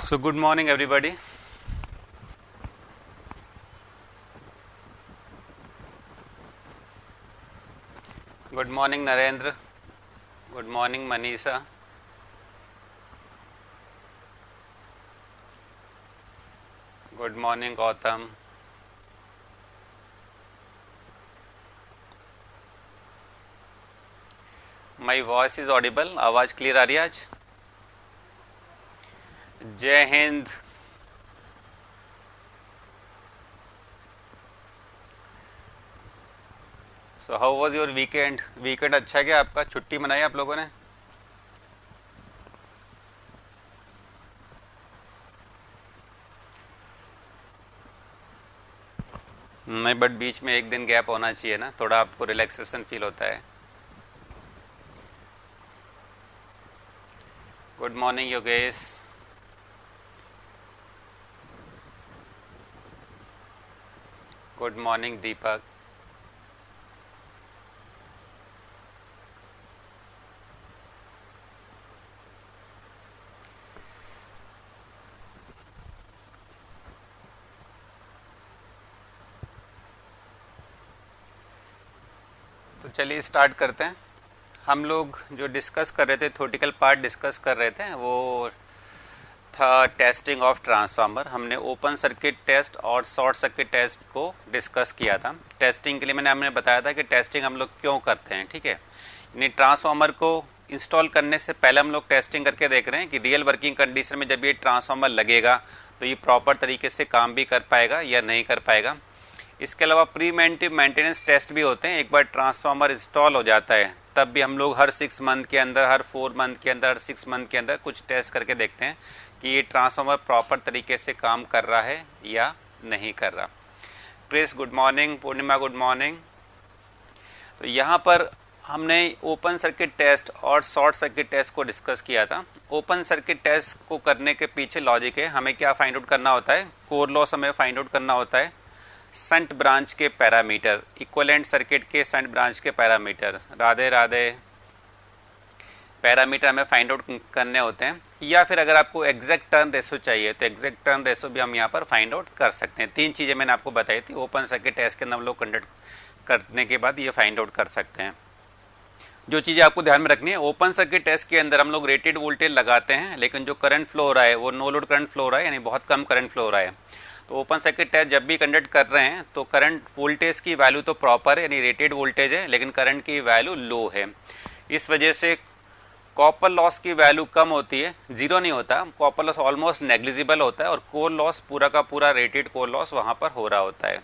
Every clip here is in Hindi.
So good morning everybody. Good morning Narendra. Good morning Manisha. Good morning Gautam. My voice is audible. आवाज क्लियर आ रही है आज? जय Hind. So how was your weekend? Weekend अच्छा है क्या आपका? छुट्टी मनाई आप लोगों ने? नहीं, बट बीच में एक दिन गैप होना चाहिए ना, थोड़ा आपको रिलैक्सेशन फील होता है. Good morning Yogesh. Good morning Deepak. तो चलिए स्टार्ट करते हैं. हम लोग जो डिस्कस कर रहे थे, थ्योरेटिकल पार्ट डिस्कस कर रहे थे, वो था टेस्टिंग ऑफ ट्रांसफार्मर. हमने ओपन सर्किट टेस्ट और शॉर्ट सर्किट टेस्ट को डिस्कस किया था. टेस्टिंग के लिए हमने बताया था कि टेस्टिंग हम लोग क्यों करते हैं. ठीक है, यानी ट्रांसफार्मर को इंस्टॉल करने से पहले हम लोग टेस्टिंग करके देख रहे हैं कि रियल वर्किंग कंडीशन में जब ये ट्रांसफार्मर लगेगा तो ये प्रॉपर तरीके से काम भी कर पाएगा या नहीं कर पाएगा. इसके अलावा प्रीवेंटिव मेंटेनेंस टेस्ट भी होते हैं. एक बार ट्रांसफार्मर इंस्टॉल हो जाता है तब भी हम लोग हर 6 मंथ के अंदर, हर 4 मंथ के अंदर, हर 6 मंथ के अंदर कुछ टेस्ट करके देखते हैं कि ये ट्रांसफार्मर प्रॉपर तरीके से काम कर रहा है या नहीं कर रहा. Chris good morning. Purnima good morning. तो यहाँ पर हमने ओपन सर्किट टेस्ट और शॉर्ट सर्किट टेस्ट को डिस्कस किया था. ओपन सर्किट टेस्ट को करने के पीछे लॉजिक है, हमें क्या फाइंड आउट करना होता है? कोर लॉस हमें फाइंड आउट करना होता है, संट ब्रांच के पैरामीटर, इक्विवेलेंट सर्किट के संट ब्रांच के पैरामीटर, राधे राधे, पैरामीटर हमें फाइंड आउट करने होते हैं. या फिर अगर आपको एग्जैक्ट टर्न रेशो चाहिए तो एग्जैक्ट टर्न रेशो भी हम यहाँ पर फाइंड आउट कर सकते हैं. 3 चीजें मैंने आपको बताई थी. ओपन सर्किट टेस्ट के अंदर हम लोग कंडक्ट करने के बाद ये फाइंड आउट कर सकते हैं. जो चीजें आपको ध्यान में रखनी है, ओपन सर्किट टेस्ट के अंदर हम लोग रेटेड वोल्टेज लगाते हैं, लेकिन जो करंट फ्लो हो रहा है वो नो लोड करंट फ्लो हो रहा है, यानी बहुत कम करंट फ्लो हो रहा है. तो ओपन सर्किट टेस्ट जब भी कंडक्ट कर रहे हैं तो करंट वोल्टेज की वैल्यू तो प्रॉपर है, यानी रेटेड वोल्टेज है, लेकिन करंट की वैल्यू लो है. इस वजह से कॉपर लॉस की वैल्यू कम होती है, जीरो नहीं होता. कॉपर लॉस ऑलमोस्ट नेग्लिजिबल होता है और कोर लॉस पूरा का पूरा रेटेड कोर लॉस वहां पर हो रहा होता है.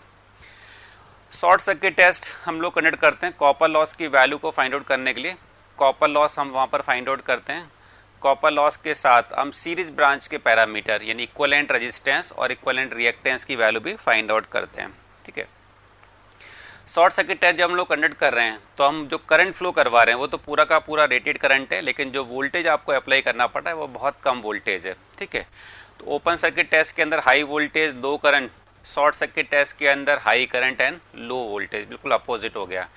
शॉर्ट सर्किट टेस्ट हम लोग कंडक्ट करते हैं कॉपर लॉस की वैल्यू को फाइंड आउट करने के लिए. कॉपर लॉस हम वहां पर फाइंड आउट करते हैं. कॉपर लॉस के साथ हम सीरीज ब्रांच के पैरामीटर यानी इक्विवेलेंट रेजिस्टेंस और इक्विवेलेंट रिएक्टेंस की वैल्यू भी फाइंड आउट करते हैं. ठीक है, शॉर्ट सर्किट टेस्ट जब हम लोग कंडक्ट कर रहे हैं तो हम जो करंट फ्लो करवा रहे हैं वो तो पूरा का पूरा रेटेड करंट है, लेकिन जो वोल्टेज आपको अप्लाई करना पड़ता है वो बहुत कम वोल्टेज है. ठीक है, तो ओपन सर्किट टेस्ट के अंदर हाई वोल्टेज लो करंट, शॉर्ट सर्किट टेस्ट के अंदर high current and low voltage, बिल्कुल अपोजिट हो गया.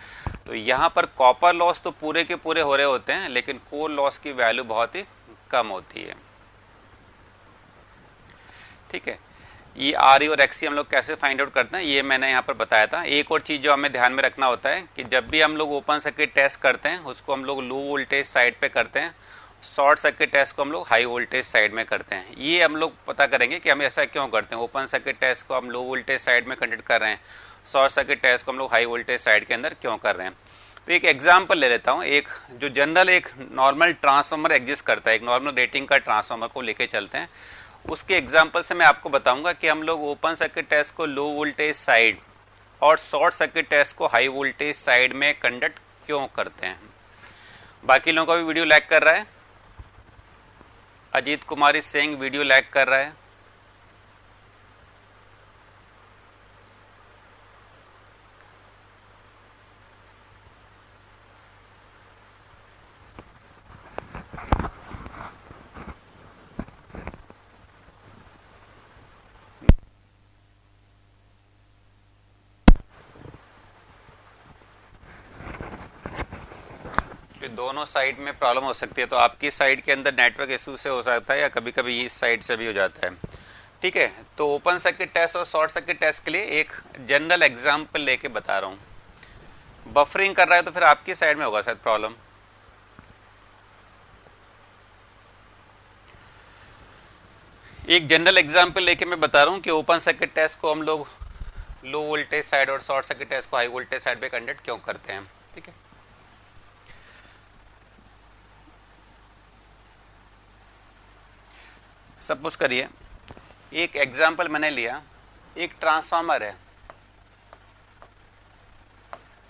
तो यहाँ पर कॉपर लॉस तो पूरे के पूरे हो रहे होते हैं, लेकिन कोर लॉस की वैल्यू बहुत ही कम होती है. ठीक है, ये आर ई और एक्सी हम लोग कैसे फाइंड आउट करते हैं ये मैंने यहाँ पर बताया था. एक और चीज जो हमें ध्यान में रखना होता है कि जब भी हम लोग ओपन सर्किट टेस्ट करते हैं उसको हम लोग लो वोल्टेज साइड पे करते हैं, शॉर्ट सर्किट टेस्ट को हम लोग हाई वोल्टेज साइड में करते हैं. ये हम लोग पता करेंगे कि हम ऐसा क्यों करते हैं. ओपन सर्किट टेस्ट को हम लो वोल्टेज साइड में कंडक्ट कर रहे हैं, शॉर्ट सर्किट टेस्ट को हम लोग हाई वोल्टेज साइड के अंदर क्यों कर रहे हैं. तो एक एग्जाम्पल ले लेता हूं. एक जो जनरल एक नॉर्मल ट्रांसफार्मर एग्जिस्ट करता है, एक नॉर्मल रेटिंग का ट्रांसफार्मर को लेके चलते हैं, उसके एग्जाम्पल से मैं आपको बताऊंगा कि हम लोग ओपन सर्किट टेस्ट को लो वोल्टेज साइड और शॉर्ट सर्किट टेस्ट को हाई वोल्टेज साइड में कंडक्ट क्यों करते हैं. बाकी लोगों का भी वीडियो लैग कर रहा है. अजीत कुमार सिंह वीडियो लैग कर रहा है. दोनों साइड में प्रॉब्लम हो सकती है, तो आपकी साइड के अंदर नेटवर्क इशू से हो सकता है या कभी कभी इस साइड से भी हो जाता है। ठीक है, तो ओपन सर्किट टेस्ट और शॉर्ट सर्किट टेस्ट के लिए एक जनरल एग्जांपल लेके बता रहा हूं। बफरिंग कर रहा है तो फिर आपकी साइड में होगा शायद प्रॉब्लम। एक जनरल एग्जांपल लेके मैं बता रहा हूं कि ओपन सर्किट टेस्ट को हम लोग लो वोल्टेज साइड और शॉर्ट सर्किट टेस्ट को हाई वोल्टेज साइड पे कंडक्ट क्यों करते हैं। ठीक है, सपोज करिए एक एग्जांपल मैंने लिया, एक ट्रांसफार्मर है,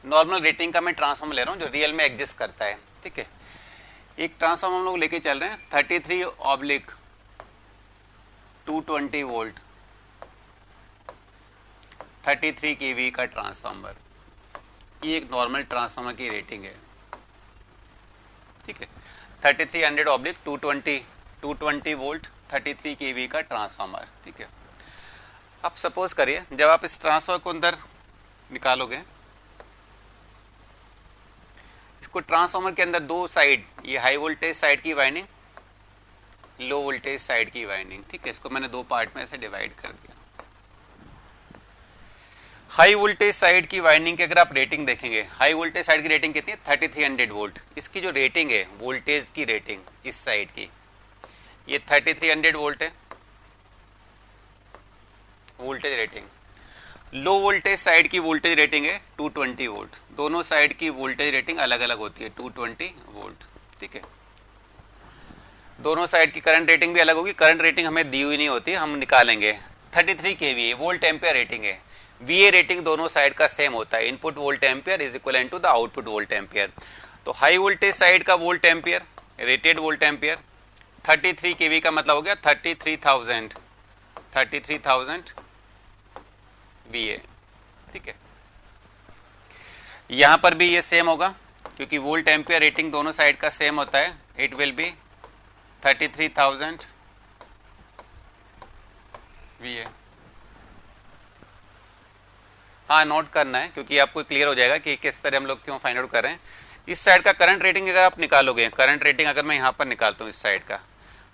नॉर्मल रेटिंग का मैं ट्रांसफार्मर ले रहा हूं जो रियल में एग्जिस्ट करता है। ठीक है, एक ट्रांसफार्मर हम लोग लेके चल रहे हैं 33/220 वोल्ट 33 kV का ट्रांसफार्मर। ये एक नॉर्मल ट्रांसफार्मर की रेटिंग है। ठीक है, 3300/220 वोल्ट 33 kV का ट्रांसफार्मर। ठीक है, अब सपोज करिए जब आप इस ट्रांसफार्मर को अंदर निकालोगे, इसको ट्रांसफार्मर के अंदर दो साइड, ये हाई वोल्टेज साइड की वाइंडिंग, लो वोल्टेज साइड की वाइंडिंग। ठीक है, इसको मैंने दो पार्ट में ऐसे डिवाइड कर दिया। हाई वोल्टेज साइड की वाइंडिंग की अगर आप रेटिंग देखेंगे, हाई वोल्टेज साइड की रेटिंग कितनी है 3300 वोल्ट। इसकी जो रेटिंग है वोल्टेज की रेटिंग इस साइड की, ये 3300 वोल्ट है voltage rating. Low voltage side की वोल्टेज रेटिंग है 220 वोल्ट। दोनों साइड की वोल्टेज रेटिंग अलग अलग होती है 220 वोल्ट। ठीक है, दोनों साइड की करंट रेटिंग भी अलग होगी। करंट रेटिंग हमें दी हुई नहीं होती, हम निकालेंगे। 33 kVA वोल्ट एम्पियर रेटिंग है। VA रेटिंग दोनों साइड का सेम होता है, input volt ampere is equal to the output volt ampere. तो हाई वोल्टेज साइड का volt ampere, rated volt ampere 33 kV का मतलब हो गया 33,000 VA। ठीक है, यहां पर भी ये सेम होगा क्योंकि वोल्ट एम्पियर रेटिंग दोनों साइड का सेम होता है। It will be 33,000 VA। हाँ, नोट करना है क्योंकि आपको क्लियर हो जाएगा कि किस तरह हम लोग क्यों फाइंड आउट कर रहे हैं। इस साइड का करंट रेटिंग अगर आप निकालोगे, करंट रेटिंग अगर मैं यहां पर निकालता हूं इस साइड का,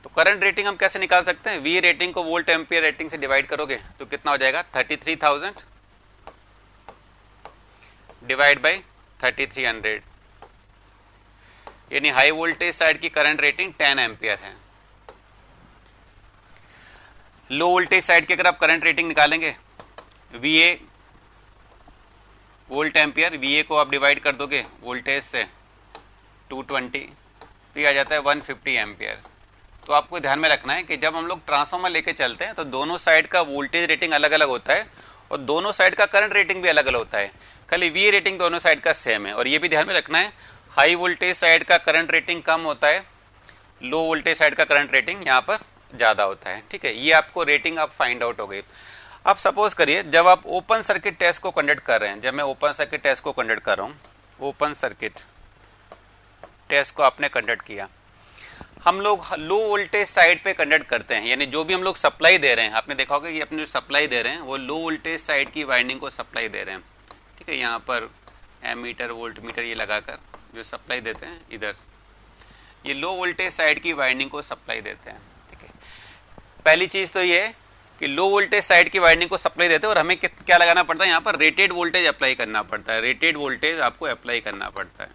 तो करंट रेटिंग हम कैसे निकाल सकते हैं। वी रेटिंग को वोल्ट एम्पियर रेटिंग से डिवाइड करोगे तो कितना हो जाएगा 33,000 डिवाइड बाई 3300, यानी हाई वोल्टेज साइड की करंट रेटिंग 10 एम्पियर है। लो वोल्टेज साइड की अगर आप करंट रेटिंग निकालेंगे, VA वोल्ट एम्पियर, VA को आप डिवाइड कर दोगे वोल्टेज से 220 तो ये आ जाता है 150 एम्पियर। तो आपको ध्यान में रखना है कि जब हम लोग ट्रांसफार्मर लेके चलते हैं तो दोनों साइड का वोल्टेज रेटिंग अलग अलग होता है और दोनों साइड का करंट रेटिंग भी अलग अलग होता है। खाली VA रेटिंग दोनों साइड का सेम है। और ये भी ध्यान में रखना है, हाई वोल्टेज साइड का करंट रेटिंग कम होता है, लो वोल्टेज साइड का करंट रेटिंग यहाँ पर ज्यादा होता है। ठीक है, ये आपको रेटिंग आप फाइंड आउट हो गई। अब सपोज करिए जब आप ओपन सर्किट टेस्ट को कंडक्ट कर रहे हैं, जब मैं ओपन सर्किट टेस्ट को कंडक्ट कर रहा हूं, ओपन सर्किट टेस्ट को आपने कंडक्ट किया, हम लोग लो वोल्टेज साइड पे कंडक्ट करते हैं, यानी जो भी हम लोग सप्लाई दे रहे हैं, आपने देखा होगा कि अपने जो सप्लाई दे रहे हैं वो लो वोल्टेज साइड की वाइंडिंग को सप्लाई दे रहे हैं। ठीक है, यहाँ पर एमीटर वोल्ट मीटर ये लगाकर जो सप्लाई देते हैं, इधर ये लो वोल्टेज साइड की वाइंडिंग को सप्लाई देते हैं। ठीक है, पहली चीज तो ये है कि लो वोल्टेज साइड की वाइंडिंग को सप्लाई देते हैं और हमें क्या लगाना पड़ता है, यहाँ पर रेटेड वोल्टेज अप्लाई करना पड़ता है। रेटेड वोल्टेज आपको अप्लाई करना पड़ता है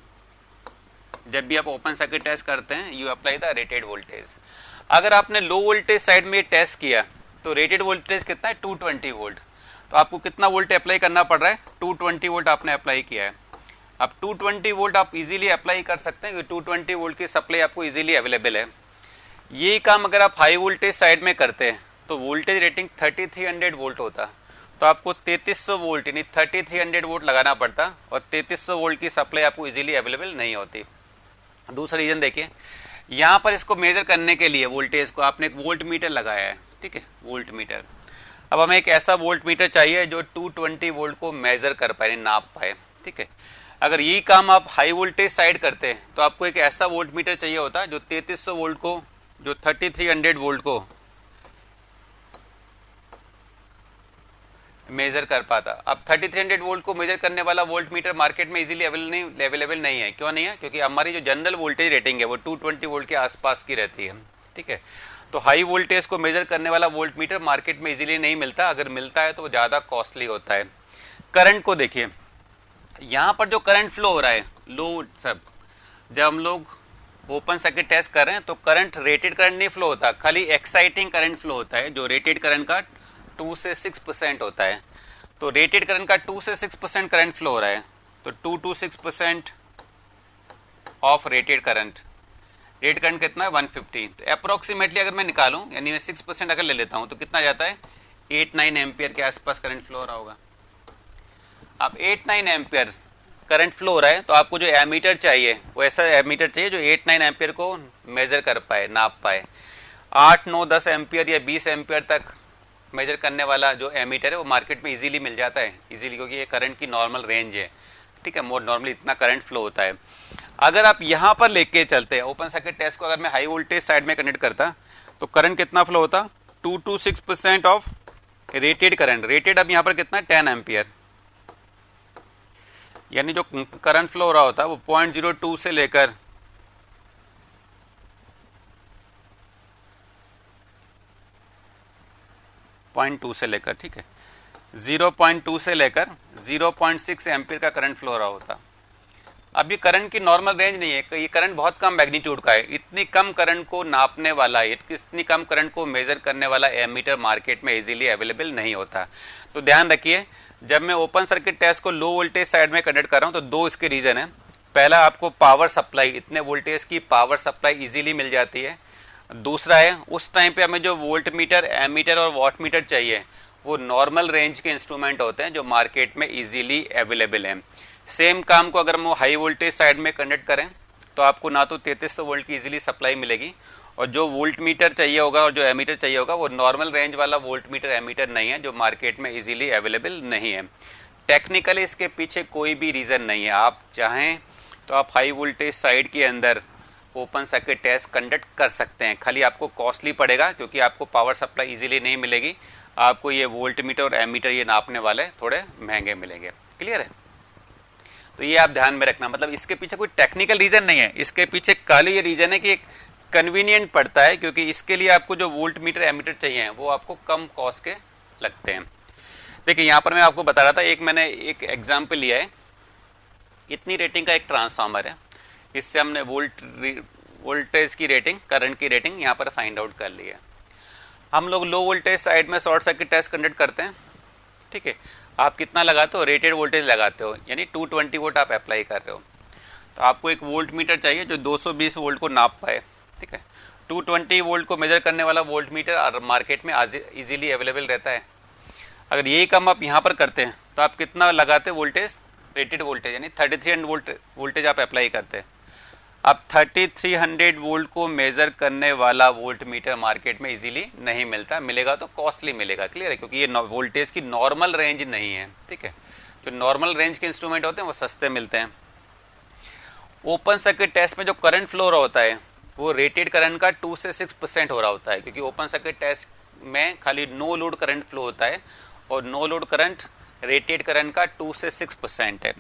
जब भी आप ओपन सर्किट टेस्ट करते हैं, you apply the rated voltage. अगर आपने लो वोल्टेज साइड में टेस्ट किया तो रेटेड वोल्टेज कितना है 220 वोल्ट, तो आपको कितना वोल्ट अप्लाई करना पड़ रहा है 220 वोल्ट आपने अप्लाई किया है। अब 220 वोल्ट आप इजीली अप्लाई कर सकते हैं, 220 वोल्ट की सप्लाई आपको इजीली अवेलेबल है। यही काम अगर आप हाई वोल्टेज साइड में करते हैं तो वोल्टेज रेटिंग 3300 वोल्ट होता, तो आपको 3300 वोल्ट यानी 3300 वोल्ट लगाना पड़ता और 3300 वोल्ट की सप्लाई आपको इजीली अवेलेबल नहीं होती। दूसरा रीजन देखिए, यहां पर इसको मेजर करने के लिए वोल्टेज को आपने एक वोल्ट मीटर लगाया है। ठीक है, वोल्ट मीटर। अब हमें एक ऐसा वोल्ट मीटर चाहिए जो 220 वोल्ट को मेजर कर पाए, नाप पाए। ठीक है, अगर यही काम आप हाई वोल्टेज साइड करते हैं तो आपको एक ऐसा वोल्ट मीटर चाहिए होता जो 3300 वोल्ट को, जो 3300 वोल्ट को मेजर कर पाता। अब 3300 वोल्ट को मेजर करने वाला वोल्ट मीटर मार्केट में इजीली अवेलेबल नहीं है। क्यों नहीं है? क्योंकि हमारी जो जनरल वोल्टेज रेटिंग है वो 220 वोल्ट के आसपास की रहती है। ठीक है, तो हाई वोल्टेज को मेजर करने वाला वोल्ट मीटर मार्केट में इजीली नहीं मिलता, अगर मिलता है तो वो ज्यादा कॉस्टली होता है। करंट को देखिए, यहां पर जो करंट फ्लो हो रहा है लो सब, जब हम लोग ओपन सर्किट टेस्ट कर रहे हैं तो करंट रेटेड करंट नहीं फ्लो होता, खाली एक्साइटिंग करंट फ्लो होता है, जो रेटेड करंट का 2 से 6% होता है। तो रेटेड करंट का 2 से 6% करंट फ्लो हो रहा है, तो 2 to 6% of rated current. Rate current कितना है? 150। तो अप्रोक्सीमेटली अगर मैं निकालूं, यानी मैं 6% अगर ले लेता हूं तो कितना जाता है? 8-9 एम्पियर के आसपास करंट फ्लो हो रहा होगा। अब 8-9 एम्पियर करंट फ्लो हो रहा है तो आपको जो एमीटर चाहिए वो ऐसा एमीटर चाहिए जो 8-9 एम्पियर को मेजर कर पाए, नाप पाए। 8-9-10 एम्पियर या 20 एम्पियर तक मेजर करने वाला जो एमीटर है वो मार्केट में इजीली मिल जाता है, इजीली, क्योंकि ये करंट की नॉर्मल रेंज है। ठीक है, मोर नॉर्मली इतना करंट फ्लो होता है। अगर आप यहां पर लेके चलते हैं ओपन सर्किट टेस्ट को, अगर मैं हाई वोल्टेज साइड में कनेक्ट करता तो करंट कितना फ्लो होता? 2 to 6% of rated current. Rated अब यहां पर कितना है? 10 एम्पियर, यानी जो करंट फ्लो हो रहा होता है वो 0.02 से लेकर 0.2 से लेकर, ठीक है, 0.2 से लेकर 0.6 एम्पियर का करंट फ्लो हो रहा होता। अब ये करंट की नॉर्मल रेंज नहीं है, ये करंट बहुत कम मैग्नीट्यूड का है। इतनी कम करंट को नापने वाला, इतनी कम करंट को मेजर करने वाला एमीटर मार्केट में इजीली अवेलेबल नहीं होता। तो ध्यान रखिए, जब मैं ओपन सर्किट टेस्ट को लो वोल्टेज साइड में कनेक्ट कर रहा हूं तो दो इसके रीजन है। पहला, आपको पावर सप्लाई, इतने वोल्टेज की पावर सप्लाई इजीली मिल जाती है। दूसरा है, उस टाइम पे हमें जो वोल्ट मीटर, एमीटर और वॉट मीटर चाहिए वो नॉर्मल रेंज के इंस्ट्रूमेंट होते हैं जो मार्केट में इजीली अवेलेबल है। सेम काम को अगर हम हाई वोल्टेज साइड में कनेक्ट करें तो आपको ना तो 3300 वोल्ट की इजीली सप्लाई मिलेगी, और जो वोल्ट मीटर चाहिए होगा और जो एमीटर चाहिए होगा वो नॉर्मल रेंज वाला वोल्ट मीटर एमीटर नहीं है, जो मार्केट में इजीली अवेलेबल नहीं है। टेक्निकली इसके पीछे कोई भी रीजन नहीं है। आप चाहें तो आप हाई वोल्टेज साइड के अंदर ओपन सर्किट टेस्ट कंडक्ट कर सकते हैं, खाली आपको कॉस्टली पड़ेगा क्योंकि आपको पावर सप्लाई इजीली नहीं मिलेगी। आपको ये वोल्ट मीटर और एमीटर ये नापने वाले थोड़े महंगे मिलेंगे। क्लियर है? तो ये आप ध्यान में रखना, मतलब इसके पीछे कोई टेक्निकल रीजन नहीं है, इसके पीछे खाली ये रीजन है कि कन्वीनियंट पड़ता है, क्योंकि इसके लिए आपको जो वोल्ट मीटर एमीटर चाहिए वो आपको कम कॉस्ट के लगते हैं। देखिए यहां पर मैं आपको बता रहा था, मैंने एक एग्जाम्पल लिया है। इतनी रेटिंग का एक ट्रांसफार्मर है, इससे हमने वोल्टेज की रेटिंग, करंट की रेटिंग यहां पर फाइंड आउट कर ली है। हम लोग लो वोल्टेज साइड में शॉर्ट सर्किट टेस्ट कंडक्ट करते हैं। ठीक है, आप कितना लगाते हो? रेटेड वोल्टेज लगाते हो, यानी 220 वोल्ट आप अप्लाई कर रहे हो। तो आपको एक वोल्ट मीटर चाहिए जो 220 वोल्ट को नाप पाए। ठीक है, 220 वोल्ट को मेजर करने वाला वोल्ट मीटर मार्केट में इजीली अवेलेबल रहता है। अगर यही काम आप यहां पर करते हैं तो आप कितना लगाते हैं वोल्टेज? रेटेड वोल्टेज, यानी 3300 वोल्टेज आप अप्लाई करते हैं। अब 3300 वोल्ट को मेजर करने वाला वोल्ट मीटर मार्केट में इजीली नहीं मिलता, मिलेगा तो कॉस्टली मिलेगा। क्लियर है? क्योंकि ये वोल्टेज की नॉर्मल रेंज नहीं है। ठीक है, जो नॉर्मल रेंज के इंस्ट्रूमेंट होते हैं वो सस्ते मिलते हैं। ओपन सर्किट टेस्ट में जो करंट फ्लो रहा होता है वो रेटेड करंट का 2 से 6% हो रहा होता है, क्योंकि ओपन सर्किट टेस्ट में खाली नो लोड करंट फ्लो होता है, और no load current rated current का 2 से 6% है।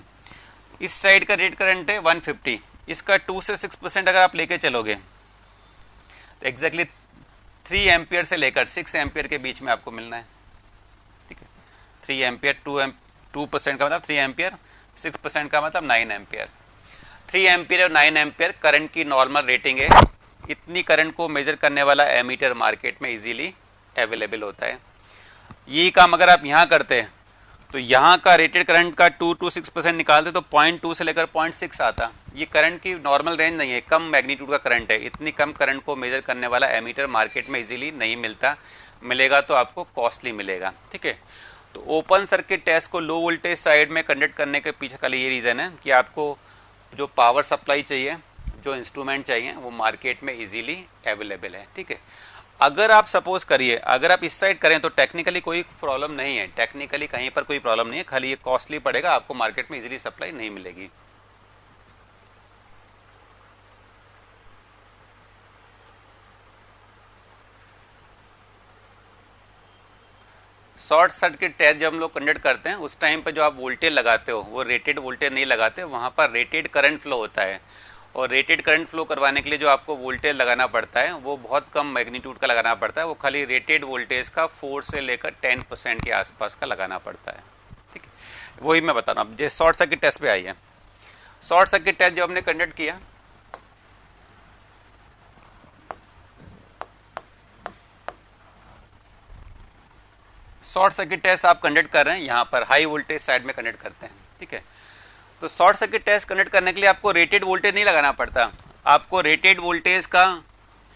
इस साइड का रेट करंट है 150, इसका 2 से 6% अगर आप लेके चलोगे तो एग्जैक्टली 3 एम्पियर से लेकर 6 एम्पियर के बीच में आपको मिलना है। ठीक है, 3 एम्पियर, 2% का मतलब 3 एम्पियर, 6% का मतलब 9 एम्पियर। 3 एम्पियर और 9 एम्पियर करंट की नॉर्मल रेटिंग है। इतनी करंट को मेजर करने वाला एमीटर मार्केट में इजीली अवेलेबल होता है। यही काम अगर आप यहां करते हैं तो यहां का रेटेड करंट का 2 to 6% निकालते तो 0.2 से लेकर 0.6 आता। ये करंट की नॉर्मल रेंज नहीं है, कम मैग्नीट्यूड का करंट है। इतनी कम करंट को मेजर करने वाला एमीटर मार्केट में इजीली नहीं मिलता, मिलेगा तो आपको कॉस्टली मिलेगा। ठीक है, तो ओपन सर्किट टेस्ट को लो वोल्टेज साइड में कंडक्ट करने के पीछे खाली ये रीजन है कि आपको जो पावर सप्लाई चाहिए, जो इंस्ट्रूमेंट चाहिए वो मार्केट में इजीली अवेलेबल है। ठीक है, अगर आप सपोज करिए, अगर आप इस साइड करें तो टेक्निकली कोई प्रॉब्लम नहीं है, टेक्निकली कहीं पर कोई प्रॉब्लम नहीं है, खाली ये कॉस्टली पड़ेगा, आपको मार्केट में इजीली सप्लाई नहीं मिलेगी। शॉर्ट सर्किट टेस्ट जब हम लोग कंडक्ट करते हैं उस टाइम पे जो आप वोल्टेज लगाते हो वो रेटेड वोल्टेज नहीं लगाते, वहां पर रेटेड करंट फ्लो होता है। और रेटेड करंट फ्लो करवाने के लिए जो आपको वोल्टेज लगाना पड़ता है वो बहुत कम मैग्नीट्यूड का लगाना पड़ता है, वो खाली रेटेड वोल्टेज का 4 से लेकर 10% के आसपास का लगाना पड़ता है। ठीक है, वही मैं बता रहा हूँ। जैसे शॉर्ट सर्किट टेस्ट पे आई है, शॉर्ट सर्किट टेस्ट जो हमने कंडक्ट किया, शॉर्ट सर्किट टेस्ट आप कंडक्ट कर रहे हैं, यहां पर हाई वोल्टेज साइड में कंडक्ट करते हैं। ठीक है, तो शॉर्ट सर्किट टेस्ट कंडक्ट करने के लिए आपको रेटेड वोल्टेज नहीं लगाना पड़ता, आपको रेटेड वोल्टेज का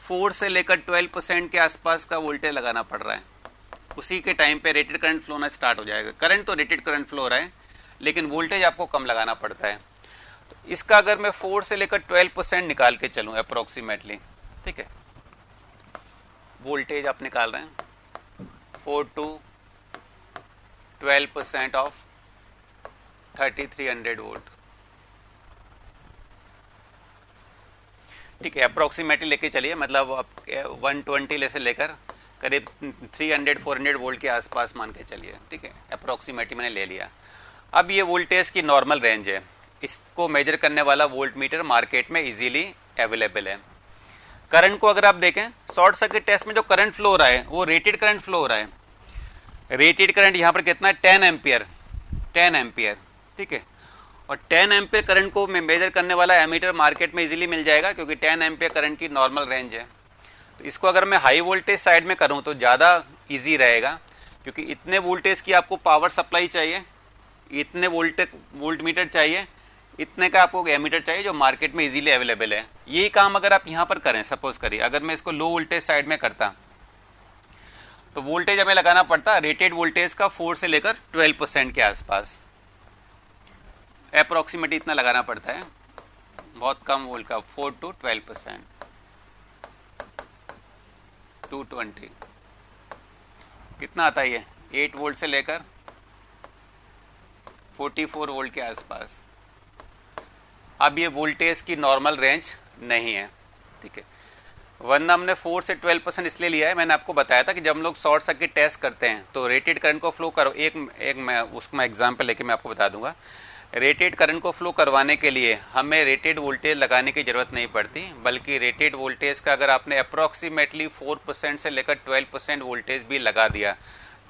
4 से लेकर 12% के आसपास का वोल्टेज लगाना पड़ रहा है। उसी के टाइम पे रेटेड करंट फ्लो होना स्टार्ट हो जाएगा। करंट तो रेटेड करंट फ्लो हो रहा है, लेकिन वोल्टेज आपको कम लगाना पड़ता है। तो इसका अगर मैं 4 से लेकर 12% निकाल के चलूं अप्रोक्सीमेटली, ठीक है, वोल्टेज आप निकाल रहे हैं 4 to 12% ऑफ 3300 वोल्ट। ठीक है, अप्रोक्सीमेटली लेके चलिए, मतलब आप 120 से लेकर करीब 300-400 वोल्ट के आसपास मान के चलिए। ठीक है, अप्रोक्सीमेटली मैंने ले लिया। अब ये वोल्टेज की नॉर्मल रेंज है, इसको मेजर करने वाला वोल्ट मीटर मार्केट में इजीली अवेलेबल है। करंट को अगर आप देखें, शॉर्ट सर्किट टेस्ट में जो करंट फ्लो हो रहा है वो रेटेड करंट फ्लो हो रहा है। रेटेड करंट यहां पर कितना है, 10 एम्पियर, 10 एम्पियर। ठीक है, और 10 एम्पियर करंट को मेजर करने वाला एमीटर मार्केट में इजीली मिल जाएगा, क्योंकि 10 एम्पियर करंट की नॉर्मल रेंज है। तो इसको अगर मैं हाई वोल्टेज साइड में करूं तो ज्यादा इजी रहेगा, क्योंकि इतने वोल्टेज की आपको पावर सप्लाई चाहिए, इतने वोल्ट मीटर चाहिए, इतने का आपको एमीटर चाहिए जो मार्केट में इजीली अवेलेबल है। यही काम अगर आप यहां पर करें, सपोज करिए अगर मैं इसको लो वोल्टेज साइड में करता तो वोल्टेज हमें लगाना पड़ता रेटेड वोल्टेज का 4 से लेकर 12% के आसपास, अप्रोक्सीमेटली इतना लगाना पड़ता है, बहुत कम वोल्ट का, 4 to 12%, 220 कितना आता है ये, 8 वोल्ट से लेकर 44 वोल्ट के आसपास। अब ये वोल्टेज की नॉर्मल रेंज नहीं है। ठीक है, वरना हमने 4 से 12% इसलिए लिया है, मैंने आपको बताया था कि जब हम लोग शॉर्ट सर्किट टेस्ट करते हैं तो रेटेड करंट को फ्लो करो, एक मैं उसका एग्जांपल लेके मैं आपको बता दूंगा। रेटेड करंट को फ्लो करवाने के लिए हमें रेटेड वोल्टेज लगाने की जरूरत नहीं पड़ती, बल्कि रेटेड वोल्टेज का अगर आपने अप्रोक्सीमेटली 4% से लेकर 12% वोल्टेज भी लगा दिया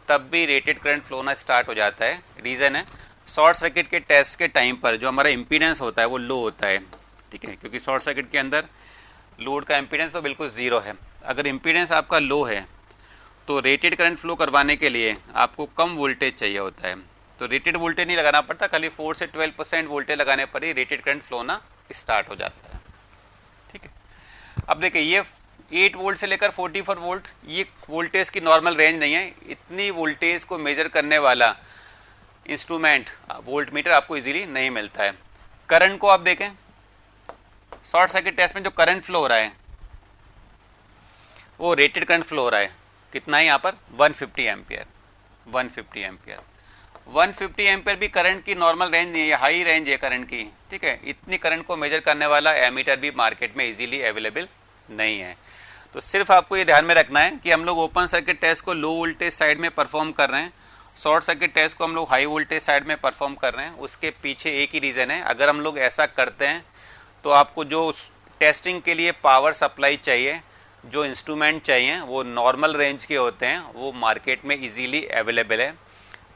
तब भी रेटेड करंट फ्लो होना स्टार्ट हो जाता है। रीजन है, शॉर्ट सर्किट के टेस्ट के टाइम पर जो हमारा इम्पीडेंस होता है वो लो होता है। ठीक है, क्योंकि शॉर्ट सर्किट के अंदर लोड का इम्पीडेंस तो बिल्कुल जीरो है। अगर इम्पीडेंस आपका लो है तो रेटेड करंट फ्लो करवाने के लिए आपको कम वोल्टेज चाहिए होता है, तो रेटेड वोल्टेज नहीं लगाना पड़ता, खाली 4 से 12% वोल्टेज लगाने पर ही रेटेड करंट फ्लो होना स्टार्ट हो जाता है। ठीक है, अब देखिए ये 8 वोल्ट से लेकर 44 वोल्ट, ये वोल्टेज की नॉर्मल रेंज नहीं है। इतनी वोल्टेज को मेजर करने वाला इंस्ट्रूमेंट वोल्ट मीटर आपको इजीली नहीं मिलता है। करंट को आप देखें, शॉर्ट सर्किट टेस्ट में जो करंट फ्लो हो रहा है वो रेटेड करंट फ्लो हो रहा है, कितना है यहाँ पर, 150 एम्पियर, 150 एम्पियर। 150 एम्पियर भी करंट की नॉर्मल रेंज नहीं है, हाई रेंज है करंट की। ठीक है, इतनी करंट को मेजर करने वाला एमीटर भी मार्केट में इजीली अवेलेबल नहीं है। तो सिर्फ आपको ये ध्यान में रखना है कि हम लोग ओपन सर्किट टेस्ट को लो वोल्टेज साइड में परफॉर्म कर रहे हैं, शॉर्ट सर्किट टेस्ट को हम लोग हाई वोल्टेज साइड में परफॉर्म कर रहे हैं। उसके पीछे एक ही रीजन है, अगर हम लोग ऐसा करते हैं तो आपको जो टेस्टिंग के लिए पावर सप्लाई चाहिए, जो इंस्ट्रूमेंट चाहिए, वो नॉर्मल रेंज के होते हैं, वो मार्केट में इजीली अवेलेबल है।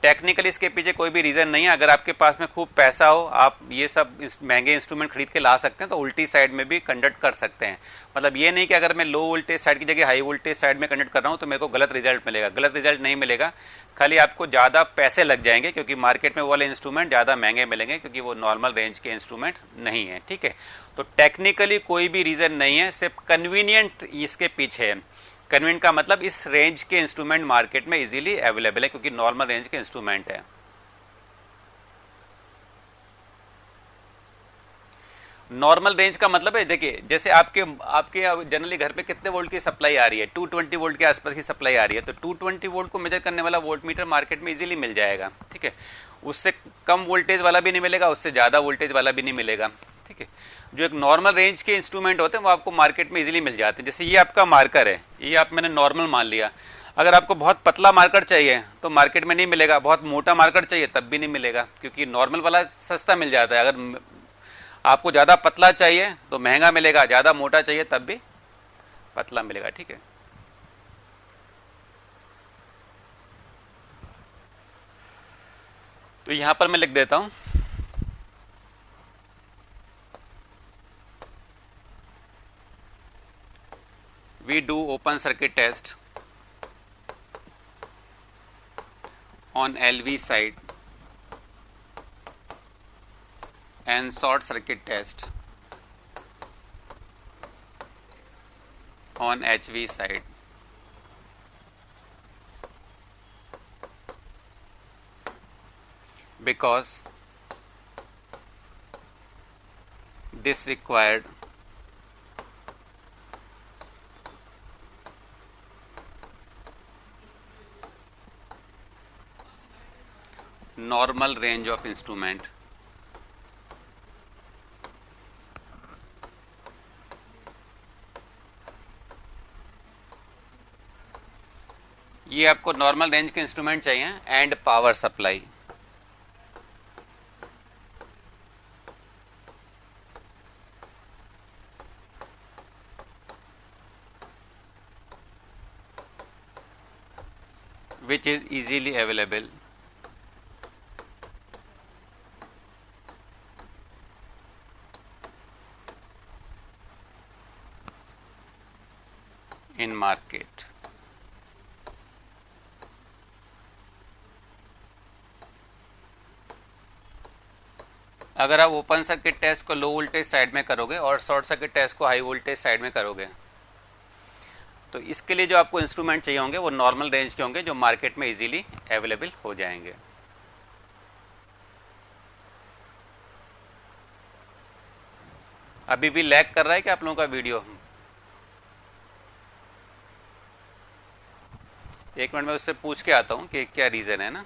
टेक्निकली इसके पीछे कोई भी रीजन नहीं है। अगर आपके पास में खूब पैसा हो, आप ये सब महंगे इंस्ट्रूमेंट खरीद के ला सकते हैं, तो उल्टी साइड में भी कंडक्ट कर सकते हैं। मतलब ये नहीं कि अगर मैं लो वोल्टेज साइड की जगह हाई वोल्टेज साइड में कंडक्ट कर रहा हूं तो मेरे को गलत रिजल्ट मिलेगा। गलत रिजल्ट नहीं मिलेगा, खाली आपको ज्यादा पैसे लग जाएंगे, क्योंकि मार्केट में वो वाले इंस्ट्रूमेंट ज्यादा महंगे मिलेंगे, क्योंकि वो नॉर्मल रेंज के इंस्ट्रूमेंट नहीं है। ठीक है, तो टेक्निकली कोई भी रीजन नहीं है, सिर्फ कन्वीनियंट इसके पीछे है। कन्वीनियंट का मतलब इस रेंज के इंस्ट्रूमेंट मार्केट में इजीली अवेलेबल है, क्योंकि नॉर्मल रेंज के इंस्ट्रूमेंट है। नॉर्मल रेंज का मतलब है, देखिए जैसे आपके जनरली घर पे कितने वोल्ट की सप्लाई आ रही है, 220 वोल्ट के आसपास की सप्लाई आ रही है, तो 220 वोल्ट को मेजर करने वाला वोल्ट मीटर मार्केट में इजीली मिल जाएगा। ठीक है, उससे कम वोल्टेज वाला भी नहीं मिलेगा, उससे ज्यादा वोल्टेज वाला भी नहीं मिलेगा। ठीक है, जो एक नॉर्मल रेंज के इंस्ट्रूमेंट होते हैं वो आपको मार्केट में इजीली मिल जाते हैं। जैसे ये आपका मार्कर है, ये आप मैंने नॉर्मल मान लिया। अगर आपको बहुत पतला मार्कर चाहिए तो मार्केट में नहीं मिलेगा, बहुत मोटा मार्कर चाहिए तब भी नहीं मिलेगा, क्योंकि नॉर्मल वाला सस्ता मिल जाता है। अगर आपको ज्यादा पतला चाहिए तो महंगा मिलेगा, ज्यादा मोटा चाहिए तब भी पतला मिलेगा। ठीक है, तो यहां पर मैं लिख देता हूं we do open circuit test on LV side and short circuit test on HV side. Because this required normal range of instrument. ये आपको नॉर्मल रेंज के इंस्ट्रूमेंट चाहिए and power supply. which is easily available in market. अगर आप ओपन सर्किट टेस्ट को लो वोल्टेज साइड में करोगे और शॉर्ट सर्किट टेस्ट को हाई वोल्टेज साइड में करोगे तो इसके लिए जो आपको इंस्ट्रूमेंट चाहिए होंगे वो नॉर्मल रेंज के होंगे जो मार्केट में इजीली अवेलेबल हो जाएंगे। अभी भी लैग कर रहा है क्या आप लोगों का वीडियो? एक मिनट में उससे पूछ के आता हूं कि क्या रीजन है ना।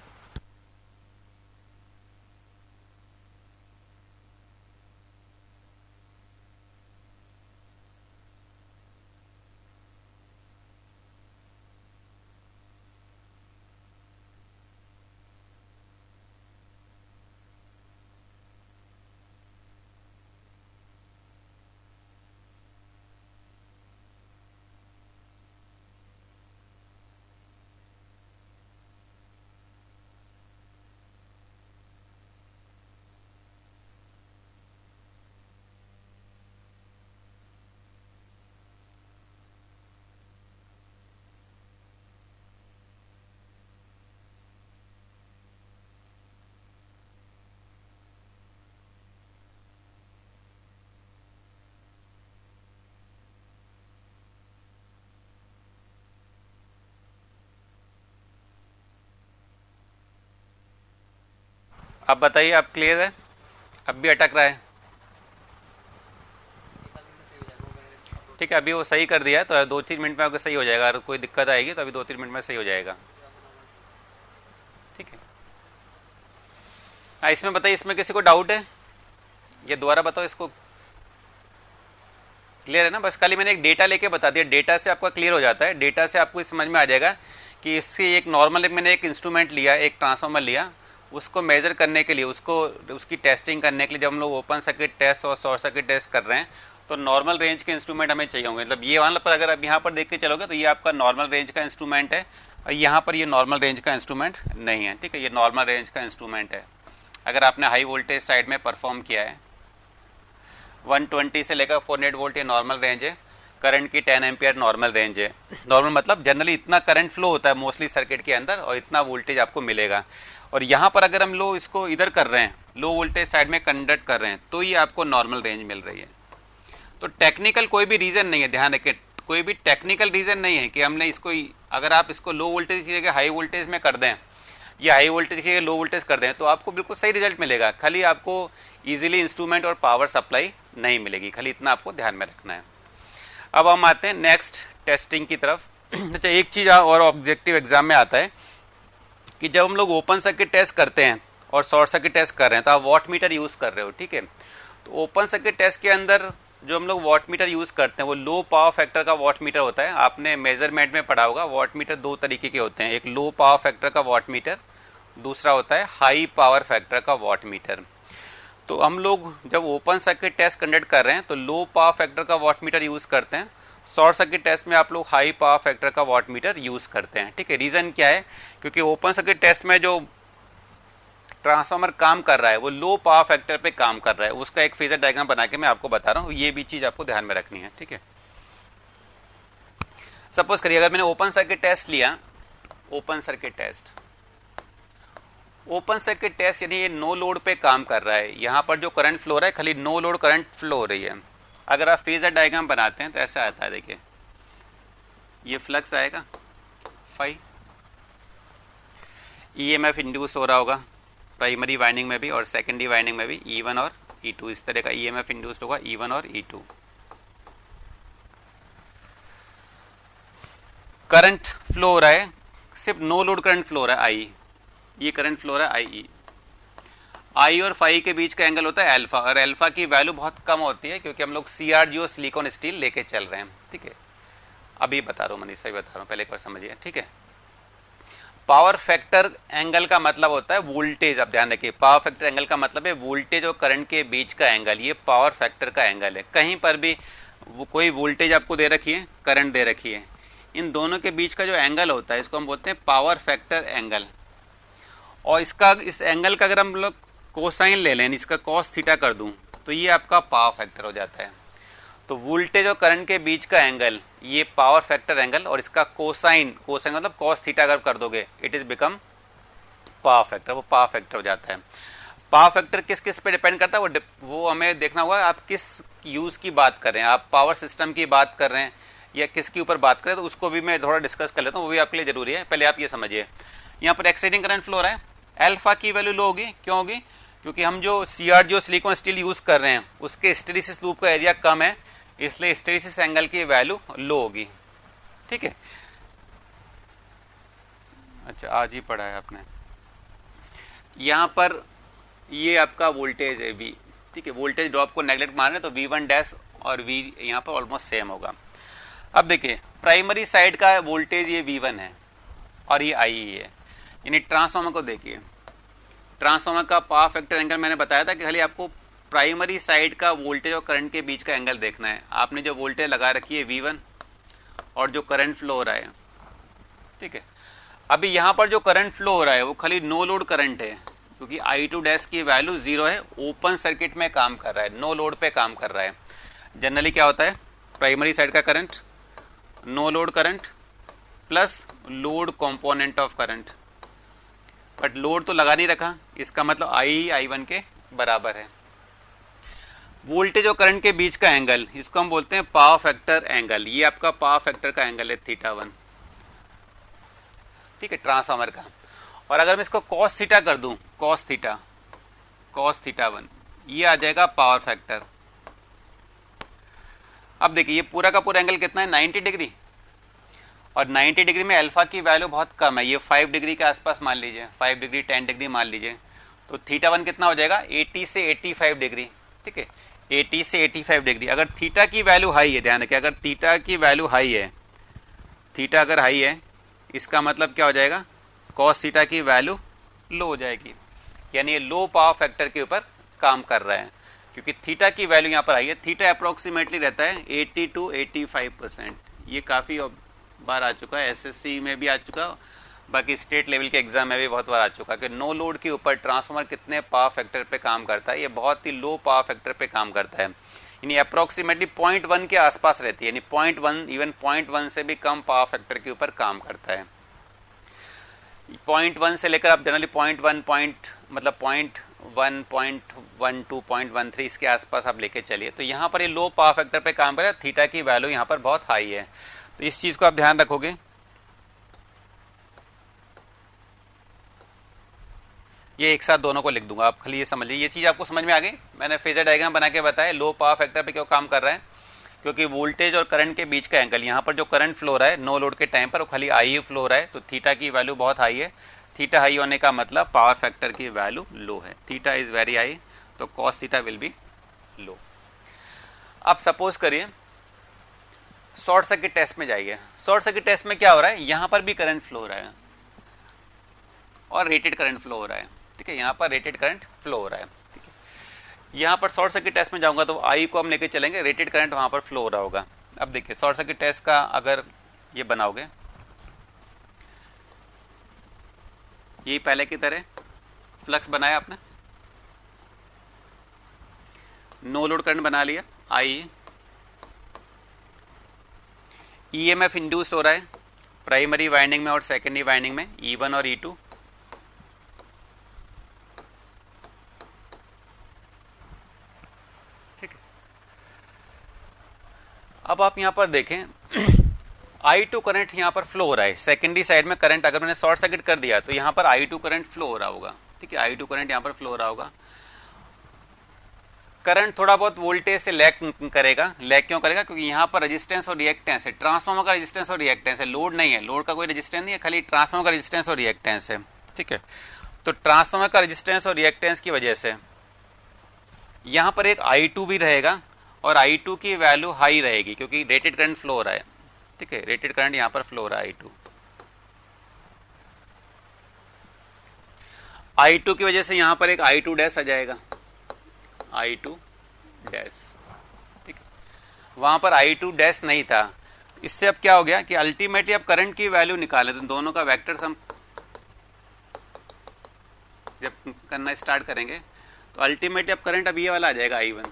अब बताइए, आप क्लियर है? अब भी अटक रहा है? ठीक है, अभी वो सही कर दिया है तो 2-3 मिनट में आपको सही हो जाएगा। अगर कोई दिक्कत आएगी तो अभी 2-3 मिनट में सही हो जाएगा। ठीक है, इसमें बताइए, इसमें किसी को डाउट है? ये दोबारा बताओ, इसको क्लियर है ना? बस खाली मैंने एक डेटा लेके बता दिया, डेटा से आपका क्लियर हो जाता है। डेटा से आपको समझ में आ जाएगा कि इससे एक नॉर्मल मैंने एक इंस्ट्रूमेंट लिया, एक ट्रांसफार्मर लिया, उसको मेजर करने के लिए, उसकी टेस्टिंग करने के लिए जब हम लोग ओपन सर्किट टेस्ट और शॉर्ट सर्किट टेस्ट कर रहे हैं तो नॉर्मल रेंज के इंस्ट्रूमेंट हमें चाहिए होंगे। मतलब ये वाला पर अगर आप यहाँ पर देख के चलोगे तो ये आपका नॉर्मल रेंज का इंस्ट्रूमेंट है और यहाँ पर ये नॉर्मल रेंज का इंस्ट्रूमेंट नहीं है। ठीक है, ये नॉर्मल रेंज का इंस्ट्रूमेंट है। अगर आपने हाई वोल्टेज साइड में परफॉर्म किया है, 120 से लेकर 400 वोल्ट ये नॉर्मल रेंज है। करंट की 10 एम्पियर नॉर्मल रेंज है। नॉर्मल मतलब जनरली इतना करंट फ्लो होता है मोस्टली सर्किट के अंदर और इतना वोल्टेज आपको मिलेगा। और यहाँ पर अगर हम लो इसको इधर कर रहे हैं, लो वोल्टेज साइड में कंडक्ट कर रहे हैं तो ये आपको नॉर्मल रेंज मिल रही है। तो टेक्निकल कोई भी रीजन नहीं है, ध्यान रखें, कोई भी टेक्निकल रीजन नहीं है कि हमने इसको, अगर आप इसको लो वोल्टेज की जगह हाई वोल्टेज में कर दें या हाई वोल्टेज की जगह लो वोल्टेज कर दें तो आपको बिल्कुल सही रिजल्ट मिलेगा। खाली आपको इजीली इंस्ट्रूमेंट और पावर सप्लाई नहीं मिलेगी, खाली इतना आपको ध्यान में रखना है। अब हम आते हैं नेक्स्ट टेस्टिंग की तरफ। अच्छा, एक चीज और ऑब्जेक्टिव एग्जाम में आता है कि जब हम लोग ओपन सर्किट टेस्ट करते हैं और शॉर्ट सर्किट टेस्ट कर रहे हैं तो आप वॉट मीटर यूज कर रहे हो। ठीक है, तो ओपन सर्किट टेस्ट के अंदर जो हम लोग वॉट मीटर यूज करते हैं वो लो पावर फैक्टर का वॉट मीटर होता है। आपने मेजरमेंट में पढ़ा होगा वॉट मीटर दो तरीके के होते हैं, एक लो पावर फैक्टर का वॉट मीटर, दूसरा होता है हाई पावर फैक्टर का वॉट मीटर। तो हम लोग जब ओपन सर्किट टेस्ट कंडक्ट कर रहे हैं तो लो पावर फैक्टर का वॉट मीटर यूज करते हैं, शॉर्ट सर्किट टेस्ट में आप लोग हाई पावर फैक्टर का वॉट मीटर यूज करते हैं। ठीक है, रीजन क्या है, क्योंकि ओपन सर्किट टेस्ट में जो ट्रांसफार्मर काम कर रहा है वो लो पावर फैक्टर पे काम कर रहा है, उसका एक फेजर डायग्राम बना के मैं आपको बता रहा हूँ, ये भी चीज आपको ध्यान में रखनी है। ठीक है, सपोज करिए अगर मैंने ओपन सर्किट टेस्ट लिया, ओपन सर्किट टेस्ट यानी ये नो लोड पे काम कर रहा है, यहां पर जो करंट फ्लो हो रहा है खाली नो लोड करंट फ्लो हो रही है। अगर आप फेजर डायग्राम बनाते हैं तो ऐसा आता है, देखिए ये फ्लक्स आएगा फाई, ईएमएफ इंड्यूस हो रहा होगा प्राइमरी वाइंडिंग में भी और सेकेंडरी वाइंडिंग में भी, E1 और E2 इस तरह का ईएमएफ इंड्यूस्ड होगा, E1 और E2। करंट फ्लो हो रहा है, सिर्फ नो लोड करंट फ्लो हो रहा है आई, ये करंट फ्लो हो रहा है आई और फाई के बीच का एंगल होता है अल्फा, और अल्फा की वैल्यू बहुत कम होती है क्योंकि हम लोग CRGO सिलिकॉन स्टील लेके चल रहे हैं। ठीक है, अभी बता रहा हूँ मनीषा, बता रहा हूँ, पहले एक बार समझिए। ठीक है, पावर फैक्टर एंगल का मतलब होता है वोल्टेज, आप ध्यान रखिए, पावर फैक्टर एंगल का मतलब है वोल्टेज और करंट के बीच का एंगल, ये पावर फैक्टर का एंगल है। कहीं पर भी कोई वोल्टेज आपको दे रखी है, करंट दे रखी है, इन दोनों के बीच का जो एंगल होता है इसको हम बोलते हैं पावर फैक्टर एंगल। और इस एंगल का अगर हम लोग कोसाइन ले लें, इसका कॉस थीटा कर दूं तो ये आपका पावर फैक्टर हो जाता है। तो वोल्टेज और करंट के बीच का एंगल ये पावर फैक्टर एंगल, और इसका कोसाइन मतलब कॉस थीटा अगर कर दोगे it is become power factor, वो पावर फैक्टर हो जाता है। पावर फैक्टर किस किस पे डिपेंड करता है वो हमें देखना होगा, आप किस यूज की बात कर रहे हैं, आप पावर सिस्टम की बात कर रहे हैं या किसके ऊपर बात करें, तो उसको भी मैं थोड़ा डिस्कस कर लेता हूँ, वो भी आपके लिए जरूरी है। पहले आप ये समझिए, यहाँ पर एक्साइटिंग करंट फ्लो रहा है, अल्फा की वैल्यू लो होगी, क्यों होगी, क्योंकि हम जो CRGO सिलिकॉन स्टील यूज कर रहे हैं उसके हिस्टैरिसीस लूप का एरिया कम है, इसलिए हिस्टैरिसीस एंगल की वैल्यू लो होगी। ठीक है, अच्छा आज ही पढ़ा है आपने। यहां पर ये आपका वोल्टेज है V, ठीक है, वोल्टेज ड्रॉप को नेगलेक्ट मान रहे तो V1 डैश और V यहां पर ऑलमोस्ट सेम होगा। अब देखिए प्राइमरी साइड का वोल्टेज ये V1 है और ये I है, यानी ट्रांसफार्मर को देखिए, ट्रांसफार्मर का पावर फैक्टर एंगल मैंने बताया था कि खाली आपको प्राइमरी साइड का वोल्टेज और करंट के बीच का एंगल देखना है। आपने जो वोल्टेज लगा रखी है V1 और जो करंट फ्लो हो रहा है, ठीक है, अभी यहां पर जो करंट फ्लो हो रहा है वो खाली नो लोड करंट है, क्योंकि I2 डैश की वैल्यू 0 है, ओपन सर्किट में काम कर रहा है, नो लोड पे काम कर रहा है। जनरली क्या होता है, प्राइमरी साइड का current no load current plus load component of current, but load तो लगा नहीं रखा, इसका मतलब I1 के बराबर है। वोल्टेज और करंट के बीच का एंगल इसको हम बोलते हैं पावर फैक्टर एंगल, ये आपका पावर फैक्टर का एंगल है θ1, ठीक है, ट्रांसफार्मर का। और अगर मैं इसको cos थीटा कर दूं, cos θ1, ये आ जाएगा पावर फैक्टर। अब देखिए ये पूरा का पूरा एंगल कितना है, 90 डिग्री, और 90 डिग्री में अल्फा की वैल्यू बहुत कम है, ये 5 डिग्री के आसपास मान लीजिए, 5 डिग्री 10 डिग्री मान लीजिए, तो θ1 कितना हो जाएगा 80 से 85 डिग्री, ठीक है, 80 से 85 डिग्री। अगर थीटा की वैल्यू हाई है, ध्यान रखिए, अगर थीटा की वैल्यू हाई है, थीटा अगर हाई है इसका मतलब क्या हो जाएगा, कॉस थीटा की वैल्यू लो हो जाएगी, यानी ये लो पावर फैक्टर के ऊपर काम कर रहा है, क्योंकि थीटा की वैल्यू यहाँ पर आई है। थीटा अप्रोक्सीमेटली रहता है 80 to 85%, ये काफी बार आ चुका है, SSC में भी आ चुका, बाकी स्टेट लेवल के एग्जाम में भी बहुत बार आ चुका कि नो लोड के ऊपर ट्रांसफार्मर कितने पावर फैक्टर पे काम करता है, ये बहुत ही लो पावर फैक्टर पे काम करता है, यानी अप्रोक्सीमेटली 0.1 के आसपास रहती है, यानी 0.1 इवन 0.1 से भी कम पावर फैक्टर के ऊपर काम करता है। 0.1 से लेकर आप जनरली 0.1 मतलब 0.1 0.12 0.13 इसके आसपास आप लेके चलिए, तो यहाँ पर ये लो पावर फैक्टर पे काम कर रहा है, थीटा की वैल्यू यहाँ पर बहुत हाई है, तो इस चीज को आप ध्यान रखोगे। ये एक साथ दोनों को लिख दूंगा, आप खाली ये समझ लीजिए, ये चीज आपको समझ में आ गई। मैंने फेजर डायग्राम बना के बताया लो पावर फैक्टर पे क्यों काम कर रहा है, क्योंकि वोल्टेज और करंट के बीच का एंगल, यहाँ पर जो करंट फ्लो हो रहा है नो लोड के टाइम पर वो खाली I फ्लो हो रहा है, तो थीटा की वैल्यू बहुत हाई है। थीटा हाई होने का मतलब पावर फैक्टर की वैल्यू लो है, थीटा इज वेरी हाई, तो कॉस थीटा विल बी लो। आप सपोज करिए शॉर्ट सर्किट टेस्ट में जाइए। शॉर्ट सर्किट टेस्ट में क्या हो रहा है, यहां पर भी करंट फ्लो हो रहा है और रेटेड करंट फ्लो हो रहा है, ठीक है, यहां पर रेटेड करंट फ्लो हो रहा है, ठीक है। यहां पर शॉर्ट सर्किट टेस्ट में जाऊंगा तो आई को हम लेके चलेंगे, रेटेड करंट वहां पर फ्लो हो रहा होगा। अब देखिए शॉर्ट सर्किट टेस्ट का अगर ये बनाओगे, ये पहले की तरह फ्लक्स बनाया आपने, नो लोड करंट बना लिया, आई ईएमएफ इंड्यूस हो रहा है प्राइमरी वाइंडिंग में और सेकेंडरी वाइंडिंग में, E1 और E2, ठीक है। अब आप यहां पर देखें I2 करंट यहां पर फ्लो हो रहा है, सेकेंडरी साइड में करंट अगर मैंने शॉर्ट सर्किट कर दिया तो यहां पर I2 करंट फ्लो हो रहा होगा, ठीक है, I2 करंट यहां पर फ्लो हो रहा होगा। करंट थोड़ा बहुत वोल्टेज से लैग करेगा, लैग क्यों करेगा, क्योंकि यहां पर रेजिस्टेंस और रिएक्टेंस है, ट्रांसफार्मर का रेजिस्टेंस और रिएक्टेंस है, लोड नहीं है, लोड का कोई रेजिस्टेंस नहीं है, खाली ट्रांसफार्मर का रेजिस्टेंस और रिएक्टेंस है, ठीक है। तो ट्रांसफार्मर का रेजिस्टेंस और रिएक्टेंस की वजह से यहां पर एक I2 भी रहेगा और I2 की वैल्यू हाई रहेगी क्योंकि रेटेड करंट फ्लो हो रहा है, ठीक है, रेटेड करंट यहां पर फ्लो हो रहा है I2 की वजह से यहां पर एक I2 डैश आ जाएगा, I2 डैश, ठीक है, वहां पर I2 डैश नहीं था। इससे अब क्या हो गया कि अल्टीमेटली अब करंट की वैल्यू निकाले तो दोनों का वेक्टर सम जब करना स्टार्ट करेंगे तो अल्टीमेटली अब करंट अब ये वाला आ जाएगा I1।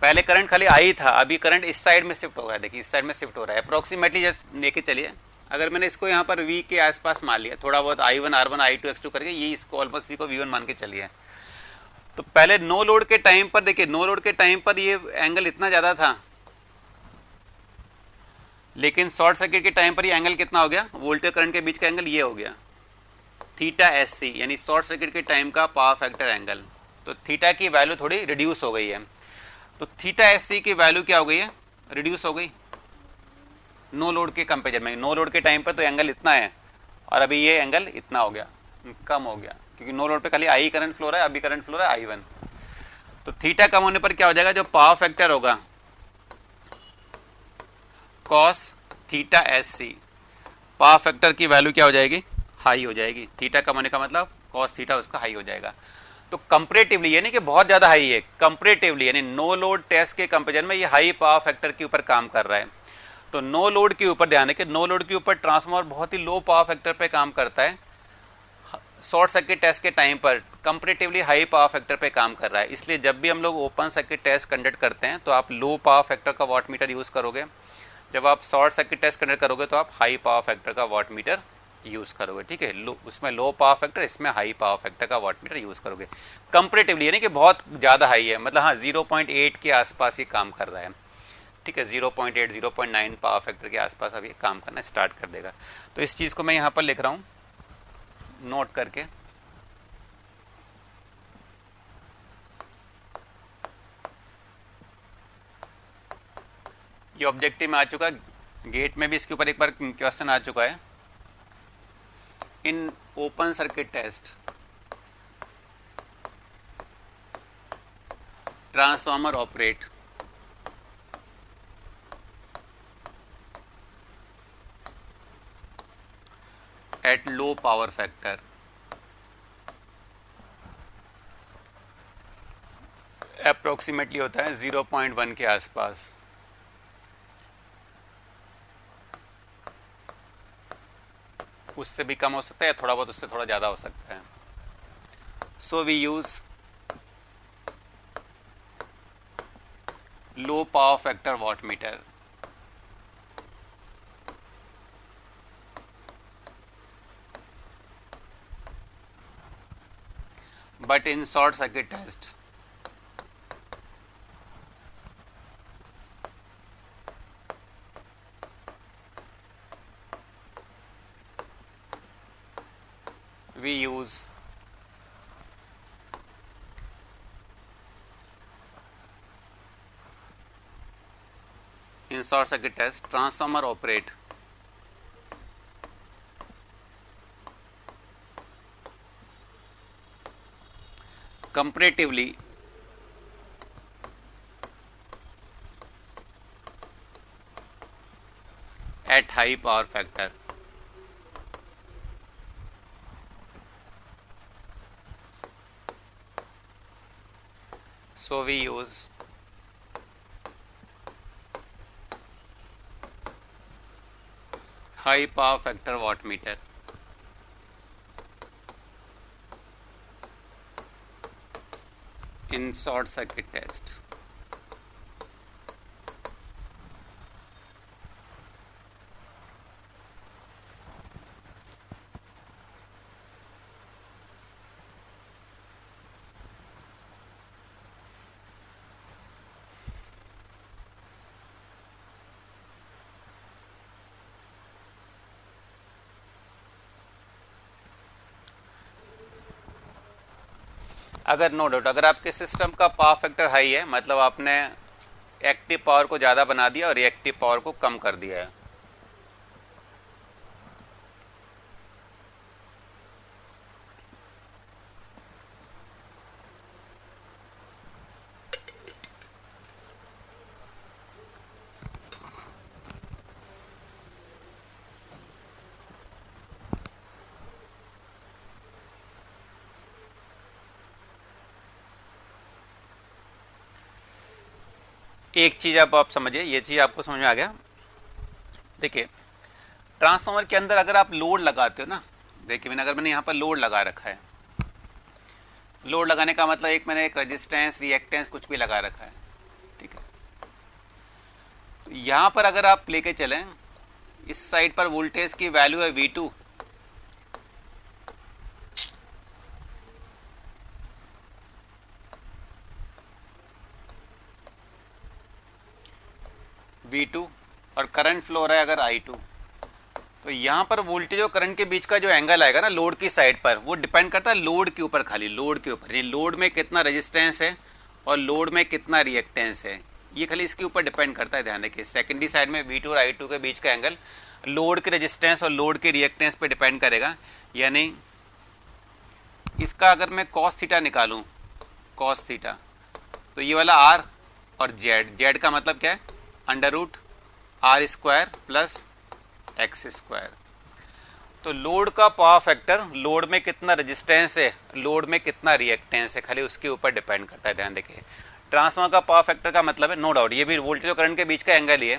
पहले करंट खाली आई था, अभी करंट इस साइड में शिफ्ट हो रहा है, देखिए इस साइड में शिफ्ट हो रहा है, अप्रोक्सीमेटली जस्ट लेके चलिए, अगर मैंने इसको यहाँ पर V के आसपास मान लिया, थोड़ा बहुत I1 R1 I2 X2 करके, ये इसको ऑलमोस्ट इसी को V1 मान के चलिए। तो पहले नो लोड के टाइम पर देखिए, नो लोड के टाइम पर ये एंगल इतना ज्यादा था, लेकिन शॉर्ट सर्किट के टाइम पर ये एंगल कितना हो गया, वोल्टेज करंट के बीच का एंगल ये हो गया थीटा SC, यानी शॉर्ट सर्किट के टाइम का पावर फैक्टर एंगल। तो थीटा की वैल्यू थोड़ी रिड्यूस हो गई है, तो थीटा SC की वैल्यू क्या हो गई है, रिड्यूस हो गई नो लोड के कंपेरिजन में। नो लोड के टाइम पर तो एंगल इतना है और अभी ये एंगल इतना हो गया, कम हो गया, क्योंकि नो लोड पे खाली आई करंट फ्लो रहा है, अभी करंट फ्लो रहा है I1। तो थीटा कम होने पर क्या हो जाएगा, जो पावर फैक्टर होगा cos theta SC, power factor की वैल्यू क्या हो जाएगी, हाई हो जाएगी। थीटा कम होने का मतलब कॉस थीटा उसका हाई हो जाएगा। तो कंपैरेटिवली यानी कि बहुत ज्यादा हाई है, कंपैरेटिवली यानी नो लोड टेस्ट के कंपैरिजन में ये हाई पावर फैक्टर के ऊपर काम कर रहा है। तो नो लोड के ऊपर ध्यान है कि नो लोड के ऊपर ट्रांसफार्मर बहुत ही लो पावर फैक्टर पे काम करता है, शॉर्ट सर्किट टेस्ट के टाइम पर कंपैरेटिवली हाई पावर फैक्टर पे काम कर रहा है। इसलिए जब भी हम लोग ओपन सर्किट टेस्ट कंडक्ट करते हैं तो आप लो पावर फैक्टर का वॉट मीटर यूज करोगे, जब आप शॉर्ट सर्किट टेस्ट कंडक्ट करोगे तो आप हाई पावर फैक्टर का वॉट मीटर यूज करोगे, ठीक है। उसमें लो पावर फैक्टर, इसमें हाई पावर फैक्टर का वॉट मीटर यूज करोगे। कंपैरेटिवली यानी कि बहुत ज्यादा हाई है, मतलब हाँ 0.8 के आसपास ही काम कर रहा है, ठीक है, 0.8 0.9 पावर फैक्टर के आसपास अभी काम करना स्टार्ट कर देगा। तो इस चीज को मैं यहां पर लिख रहा हूं नोट करके। ये ऑब्जेक्टिव में आ चुका, गेट में भी इसके ऊपर एक बार क्वेश्चन आ चुका है। In open circuit test transformer operate at low power factor, approximately होता है 0.1 के आसपास। उससे भी कम हो सकता है, थोड़ा बहुत उससे थोड़ा ज्यादा हो सकता है। So we use low power factor watt meter. But in short circuit test, we use in short circuit test transformer operate comparatively high power factor. So we use high power factor wattmeter. In short circuit test. अगर नो डाउट अगर आपके सिस्टम का पावर फैक्टर हाई है, मतलब आपने एक्टिव पावर को ज़्यादा बना दिया और रिएक्टिव पावर को कम कर दिया है। एक चीज अब आप समझिए, ये चीज आपको समझ में आ गया। देखिए ट्रांसफार्मर के अंदर अगर आप लोड लगाते हो ना, देखिए अगर मैंने यहाँ पर लोड लगा रखा है, लोड लगाने का मतलब मैंने एक रेजिस्टेंस रिएक्टेंस कुछ भी लगा रखा है, ठीक है। तो यहां पर अगर आप लेके चलें, इस साइड पर वोल्टेज की वैल्यू है V2, V2 और करंट फ्लो हो रहा है अगर I2, तो यहां पर वोल्टेज और करंट के बीच का जो एंगल आएगा ना लोड की साइड पर, वो डिपेंड करता है लोड के ऊपर, खाली लोड के ऊपर। ये लोड में कितना रेजिस्टेंस है और लोड में कितना रिएक्टेंस है, ये खाली इसके ऊपर डिपेंड करता है। ध्यान रखिए सेकेंडरी साइड में V2 और I2 के बीच का एंगल लोड के रेजिस्टेंस और लोड के रिएक्टेंस पे डिपेंड करेगा। यानी इसका अगर मैं कॉस थीटा निकालूं, कॉस थीटा, तो ये वाला R और Z का मतलब क्या है, under root R square plus x square. तो लोड का पावर फैक्टर लोड में कितना रेजिस्टेंस है, लोड में कितना रिएक्टेंस है, खाली उसके ऊपर डिपेंड करता है। ध्यान देखिए ट्रांसफार्मर का पावर फैक्टर का मतलब है, नो डाउट ये भी वोल्टेज और करंट के बीच का एंगल ही है।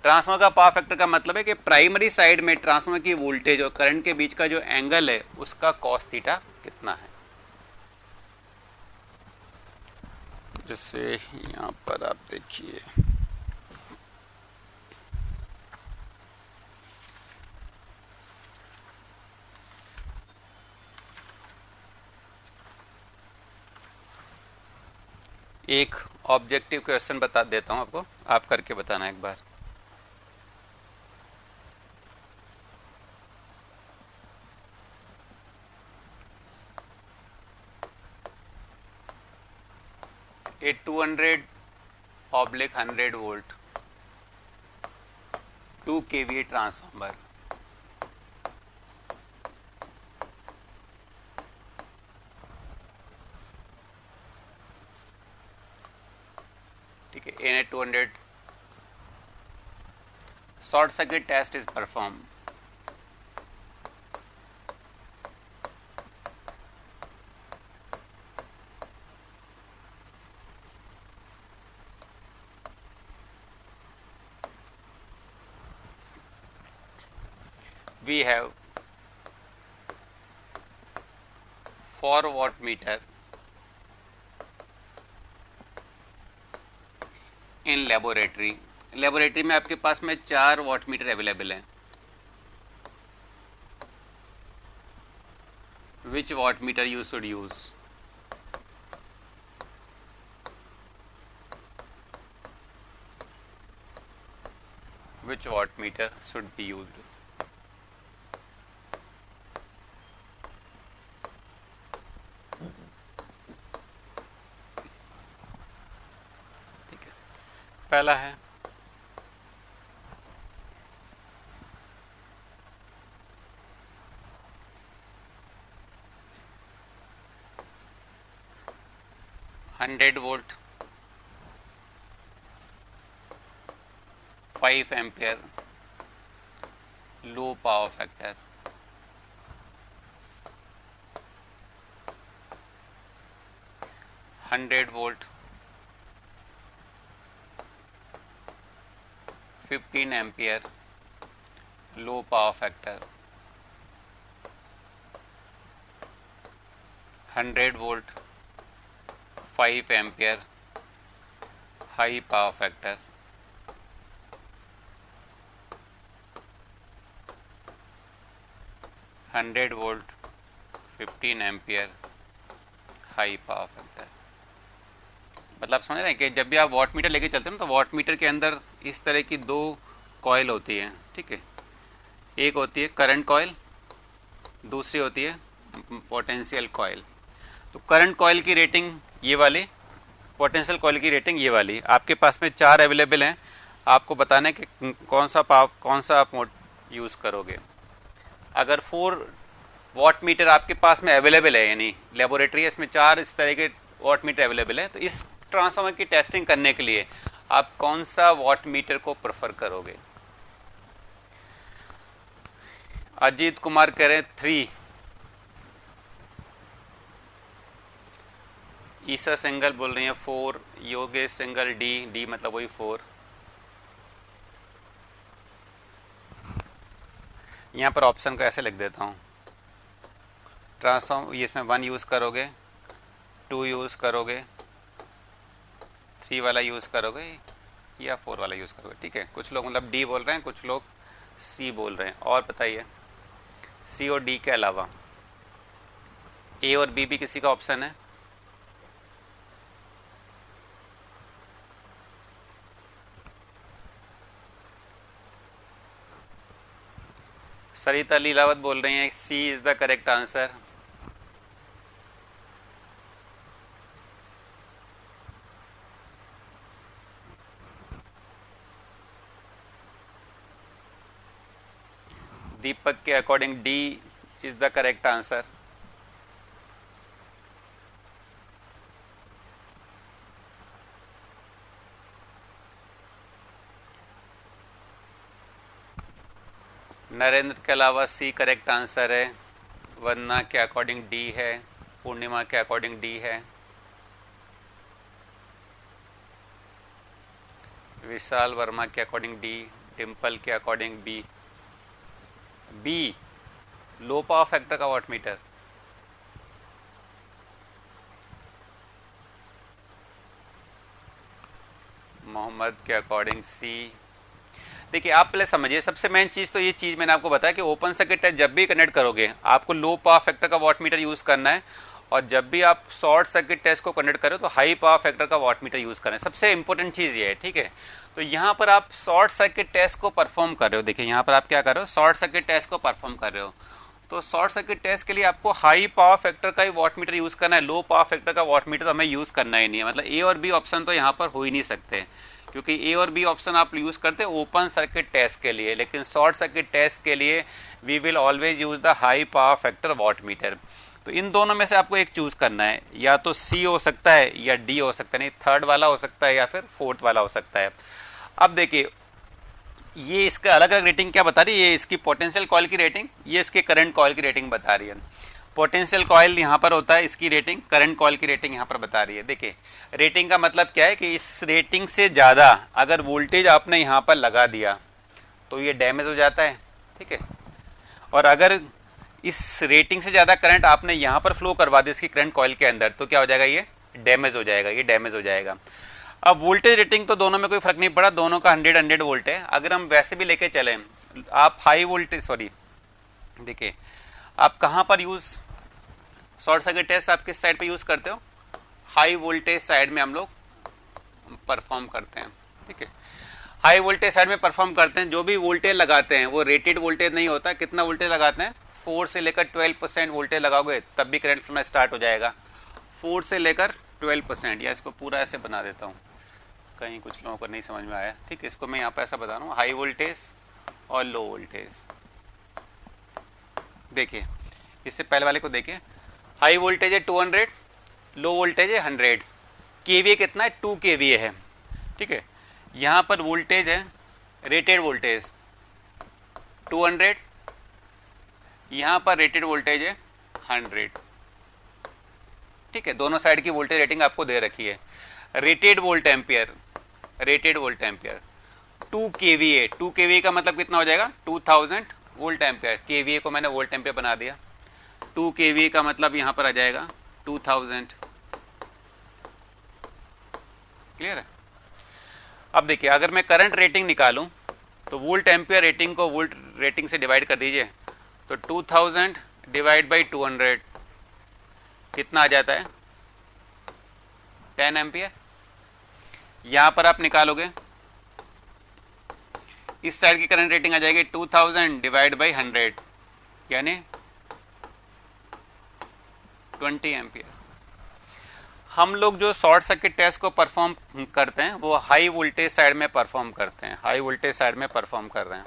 ट्रांसफार्मर का पावर फैक्टर का मतलब है कि प्राइमरी साइड में ट्रांसफार्मर की वोल्टेज और करंट के बीच का जो एंगल है उसका कॉस थीटा कितना है। जैसे यहां पर आप देखिए एक ऑब्जेक्टिव क्वेश्चन बता देता हूं आपको, आप करके बताना एक बार। ए 200/100 वोल्ट 2 kVA ट्रांसफार्मर, ठीक है। In 200 short circuit test is perform. We have 4 wattmeter in laboratory. Laboratory में आपके पास में 4 वाटमीटर अवेलेबल हैं। Which wattmeter you should use, which wattmeter should be used. पहला है hundred volt 5 ampere low power factor, 100 volt, 15 ampere, low power factor, 100 volt, 5 ampere, high power factor, 100 volt, 15 ampere, high power factor. मतलब समझ रहे हैं कि जब भी आप वाट मीटर लेके चलते हैं ना, तो वाट मीटर के अंदर इस तरह की दो कॉइल होती है, ठीक है। एक होती है करंट कॉइल, दूसरी होती है पोटेंशियल कॉइल। तो करंट कॉइल की रेटिंग ये वाली, पोटेंशियल कॉइल की रेटिंग ये वाली। आपके पास में 4 अवेलेबल हैं, आपको बताना है कि कौन सा आप मोड यूज़ करोगे। अगर 4 वाट मीटर आपके पास में अवेलेबल है, यानी लेबोरेटरी है, इसमें 4 इस तरह के वाट मीटर अवेलेबल है, तो इस ट्रांसफार्मर की टेस्टिंग करने के लिए आप कौन सा वाट मीटर को प्रेफर करोगे। अजीत कुमार कह रहे हैं 3, ईसा सिंगल बोल रही है 4, योगेश सिंगल डी मतलब वही 4। यहां पर ऑप्शन को ऐसे लिख देता हूं, ट्रांसफॉर्म इसमें 1 यूज करोगे, 2 यूज करोगे, 3 वाला यूज करोगे या 4 वाला यूज करोगे, ठीक है। कुछ लोग मतलब डी बोल रहे हैं, कुछ लोग सी बोल रहे हैं। और बताइए, सी और डी के अलावा ए और बी भी किसी का ऑप्शन है? सरिता लीलावत बोल रही हैं सी इज द करेक्ट आंसर। दीपक के according D is the correct answer. Narendra के अलावा सी करेक्ट आंसर है, वंदना के अकॉर्डिंग डी है, पूर्णिमा के अकॉर्डिंग डी है, विशाल वर्मा के अकॉर्डिंग डी, डिम्पल के according B low power factor का वाट मीटर। मोहम्मद के अकॉर्डिंग सी। देखिए आप पहले समझिए, सबसे मेन चीज तो ये चीज मैंने आपको बताया कि ओपन सर्किट टेस्ट जब भी कनेक्ट करोगे आपको लो पावर फैक्टर का वाट मीटर यूज करना है, और जब भी आप शॉर्ट सर्किट टेस्ट को कनेक्ट करो तो हाई पावर फैक्टर का वाट मीटर यूज करना है। सबसे इंपॉर्टेंट चीज ये है, ठीक है। तो यहाँ पर आप शॉर्ट सर्किट टेस्ट को परफॉर्म कर रहे हो, देखिए यहाँ पर आप क्या कर रहे हो, शॉर्ट सर्किट टेस्ट को परफॉर्म कर रहे हो। तो शॉर्ट सर्किट टेस्ट के लिए आपको हाई पावर फैक्टर का ही वाट मीटर यूज करना है, लो पावर फैक्टर का वाट मीटर तो हमें यूज करना ही नहीं है। मतलब ए और बी ऑप्शन तो यहाँ पर हो ही नहीं सकते, क्योंकि ए और बी ऑप्शन आप यूज करते हैं ओपन सर्किट टेस्ट के लिए, लेकिन शॉर्ट सर्किट टेस्ट के लिए we will always use the high power factor watt meter. तो इन दोनों में से आपको एक चूज करना है, या तो सी हो सकता है या डी हो सकता है, नहीं थर्ड वाला हो सकता है या फिर फोर्थ वाला हो सकता है। अब देखिए ये इसका अलग अलग रेटिंग क्या बता रही है, ये इसकी पोटेंशियल कॉइल की रेटिंग, ये इसके करंट कॉइल की रेटिंग बता रही है। पोटेंशियल कॉइल यहाँ पर होता है इसकी रेटिंग, करंट कॉइल की रेटिंग यहाँ पर बता रही है। देखिए रेटिंग का मतलब क्या है कि इस रेटिंग से ज्यादा अगर वोल्टेज आपने यहाँ पर लगा दिया तो ये डैमेज हो जाता है, ठीक है। और अगर इस रेटिंग से ज्यादा करंट आपने यहाँ पर फ्लो करवा दिया इसकी करंट कॉइल के अंदर, तो क्या हो जाएगा, ये डैमेज हो जाएगा, ये डैमेज हो जाएगा। अब वोल्टेज रेटिंग तो दोनों में कोई फर्क नहीं पड़ा, दोनों का 100 वोल्ट है। अगर हम वैसे भी लेके चले, आप हाई वोल्टेज, सॉरी देखिए आप कहां पर यूज शॉर्ट सर्किट टेस्ट आप किस साइड पे यूज करते हो, हाई वोल्टेज साइड में हम लोग परफॉर्म करते हैं, ठीक है। हाई वोल्टेज साइड में परफॉर्म करते हैं, जो भी वोल्टेज लगाते हैं वो रेटेड वोल्टेज नहीं होता। कितना वोल्टेज लगाते हैं, 4 से लेकर 12% वोल्टेज लगाओगे तब भी करंट फ्लो स्टार्ट हो जाएगा, 4 से लेकर 12%। या इसको पूरा ऐसे बना देता हूँ, कहीं कुछ लोगों को नहीं समझ में आया, ठीक है। इसको मैं यहाँ पर ऐसा बता रहा हूँ, हाई वोल्टेज और लो वोल्टेज। देखिए इससे पहले वाले को देखिए, हाई वोल्टेज है 200, लो वोल्टेज है 100, केवीए कितना है, 2 केवीए है, ठीक है। यहाँ पर वोल्टेज है रेटेड वोल्टेज 200, यहां पर रेटेड वोल्टेज है 100। ठीक है, दोनों साइड की वोल्टेज रेटिंग आपको दे रखी है। Rated volt ampere, rated volt ampere 2 KVA, 2 KVA का मतलब कितना हो जाएगा 2000 वोल्ट एम्पियर। केवीए को मैंने वोल्ट एम्पियर बना दिया। 2 केवीए का मतलब यहां पर आ जाएगा 2000। क्लियर है? अब देखिए, अगर मैं करंट रेटिंग निकालूं तो वोल्ट एम्पियर रेटिंग को वोल्ट रेटिंग से डिवाइड कर दीजिए, तो 2000 डिवाइड बाई 200 कितना आ जाता है 10 एम्पियर। यहां पर आप निकालोगे, इस साइड की करंट रेटिंग आ जाएगी 2000 डिवाइड बाई 100 यानी 20 एम्पियर। हम लोग जो शॉर्ट सर्किट टेस्ट को परफॉर्म करते हैं वो हाई वोल्टेज साइड में परफॉर्म करते हैं, हाई वोल्टेज साइड में परफॉर्म कर रहे हैं।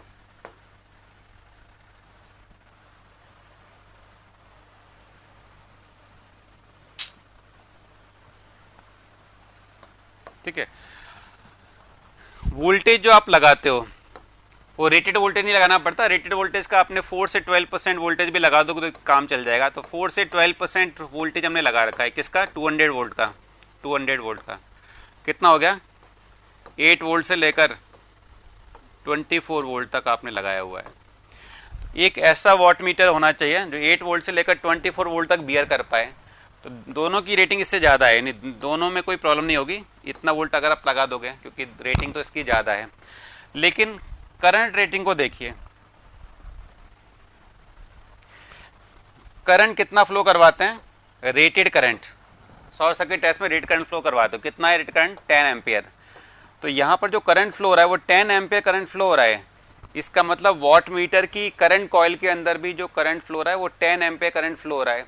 ठीक है, वोल्टेज जो आप लगाते हो वो रेटेड वोल्टेज नहीं लगाना पड़ता। रेटेड वोल्टेज का आपने 4 से 12% वोल्टेज भी लगा दोगे तो काम चल जाएगा। तो 4 से 12% वोल्टेज हमने लगा रखा है, किसका 200 वोल्ट का। 200 वोल्ट का कितना हो गया 8 वोल्ट से लेकर 24 वोल्ट तक आपने लगाया हुआ है। एक ऐसा वॉट मीटर होना चाहिए जो 8 वोल्ट से लेकर 24 वोल्ट तक बियर कर पाए। तो दोनों की रेटिंग इससे ज़्यादा है, नहीं दोनों में कोई प्रॉब्लम नहीं होगी इतना वोल्ट अगर आप लगा दोगे, क्योंकि रेटिंग तो इसकी ज़्यादा है। लेकिन करंट रेटिंग को देखिए, करंट कितना फ्लो करवाते हैं rated current. Short circuit test में रेट करंट फ्लो करवाते हो, कितना है रेट करंट 10 एम्पियर। तो यहां पर जो करंट फ्लो हो रहा है वो 10 एम्पियर करंट फ्लो हो रहा है। इसका मतलब वॉट मीटर की करंट कॉइल के अंदर भी जो करंट फ्लो हो रहा है वो 10 एम्पियर करंट फ्लो हो रहा है।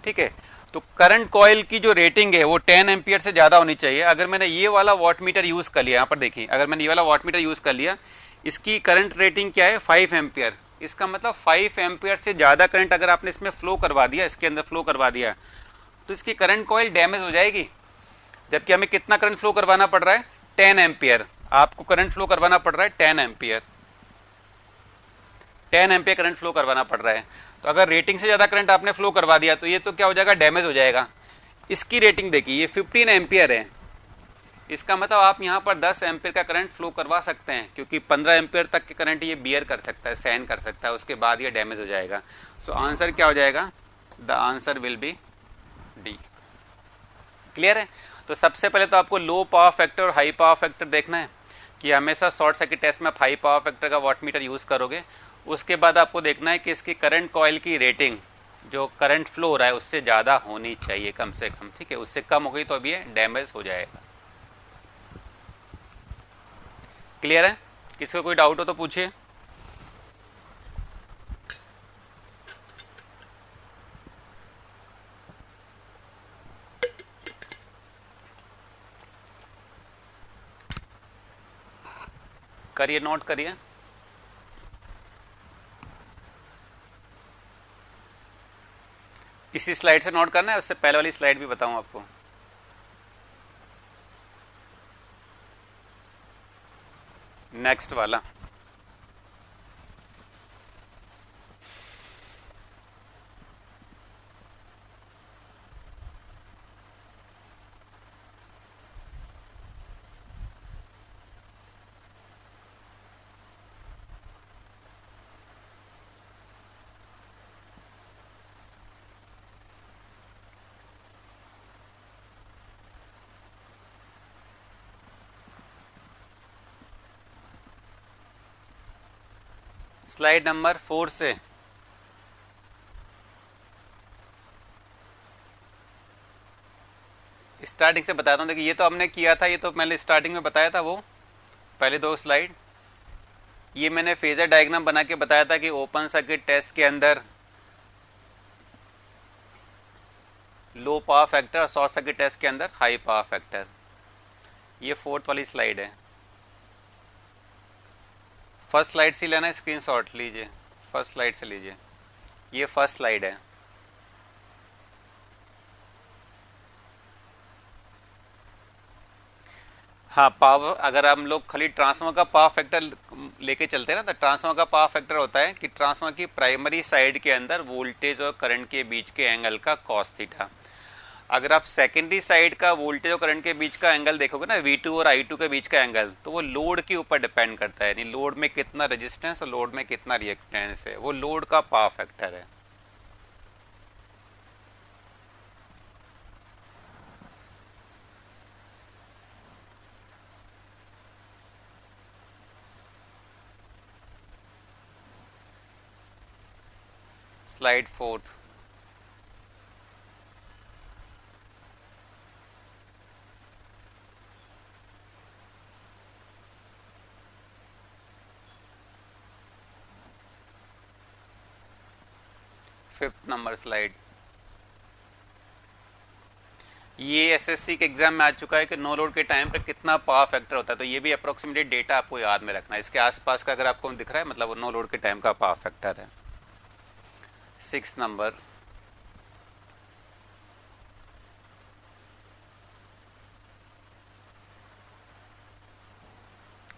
ठीक है, तो करंट कॉइल की जो रेटिंग है वो 10 एम्पियर से ज्यादा होनी चाहिए। अगर मैंने ये वाला वॉट मीटर यूज कर लिया, यहां पर देखिए, अगर मैंने ये वाला वॉट मीटर यूज कर लिया, इसकी करंट रेटिंग क्या है 5 एम्पियर। इसका मतलब 5 एम्पियर से ज्यादा करंट अगर आपने इसमें फ्लो करवा दिया, इसके अंदर फ्लो करवा दिया, तो इसकी करंट कॉइल डैमेज हो जाएगी। जबकि हमें कितना करंट फ्लो करवाना पड़ रहा है 10 एम्पियर। आपको करंट फ्लो करवाना पड़ रहा है 10 एम्पियर, 10 एम्पियर करंट फ्लो करवाना पड़ रहा है। तो अगर रेटिंग से ज्यादा करंट आपने फ्लो करवा दिया तो ये तो क्या हो जाएगा डैमेज हो जाएगा। इसकी रेटिंग देखिए, ये 15 एम्पियर है। इसका मतलब आप यहां पर 10 एम्पियर का करंट फ्लो करवा सकते हैं, क्योंकि 15 एम्पियर तक के करंट ये बियर कर सकता है, सहन कर सकता है, उसके बाद ये डैमेज हो जाएगा। सो आंसर क्या हो जाएगा, the answer will be D. Clear है? तो सबसे पहले तो आपको लो पावर फैक्टर और हाई पावर फैक्टर देखना है कि हमेशा शॉर्ट सर्किट टेस्ट में आप हाई पावर फैक्टर का वॉट मीटर यूज करोगे। उसके बाद आपको देखना है कि इसकी करंट कॉइल की रेटिंग जो करंट फ्लो हो रहा है उससे ज्यादा होनी चाहिए कम से कम। ठीक है, उससे कम हो गई तो अभी ये डैमेज हो जाएगा। क्लियर है? किसी को कोई डाउट हो तो पूछिए। करिए, नोट करिए। इसी स्लाइड से नोट करना है, उससे पहले वाली स्लाइड भी बताऊं आपको। नेक्स्ट वाला स्लाइड नंबर 4 से स्टार्टिंग से बताता हूं। देखिए, ये तो हमने किया था, ये तो मैंने स्टार्टिंग में बताया था, वो पहले 2 स्लाइड। ये मैंने फेजर डायग्राम बना के बताया था कि ओपन सर्किट टेस्ट के अंदर लो पावर फैक्टर और शॉर्ट सर्किट टेस्ट के अंदर हाई पावर फैक्टर। ये 4th वाली स्लाइड है। फर्स्ट स्लाइड से लेना है, स्क्रीनशॉट लीजिए, फर्स्ट स्लाइड से लीजिए। ये फर्स्ट स्लाइड है। हाँ, पावर अगर हम लोग खाली ट्रांसफार्मर का पावर फैक्टर लेके चलते हैं ना, तो ट्रांसफार्मर का पावर फैक्टर होता है कि ट्रांसफार्मर की प्राइमरी साइड के अंदर वोल्टेज और करंट के बीच के एंगल का कॉस थीटा। अगर आप सेकेंडरी साइड का वोल्टेज और करंट के बीच का एंगल देखोगे ना, V2 और I2 के बीच का एंगल, तो वो लोड के ऊपर डिपेंड करता है, यानी लोड में कितना रेजिस्टेंस और लोड में कितना रिएक्टेंस है, वो लोड का पावर फैक्टर है। स्लाइड 4। Fifth number slide. ये एसएससी के एग्जाम में आ चुका है कि नो लोड के टाइम पर कितना पावर फैक्टर होता है, तो ये भी अप्रोक्सीमेटली डेटा आपको याद में रखना है। इसके आसपास का अगर आपको दिख रहा है, मतलब वो नो लोड के टाइम का पावर फैक्टर है। 6 नंबर।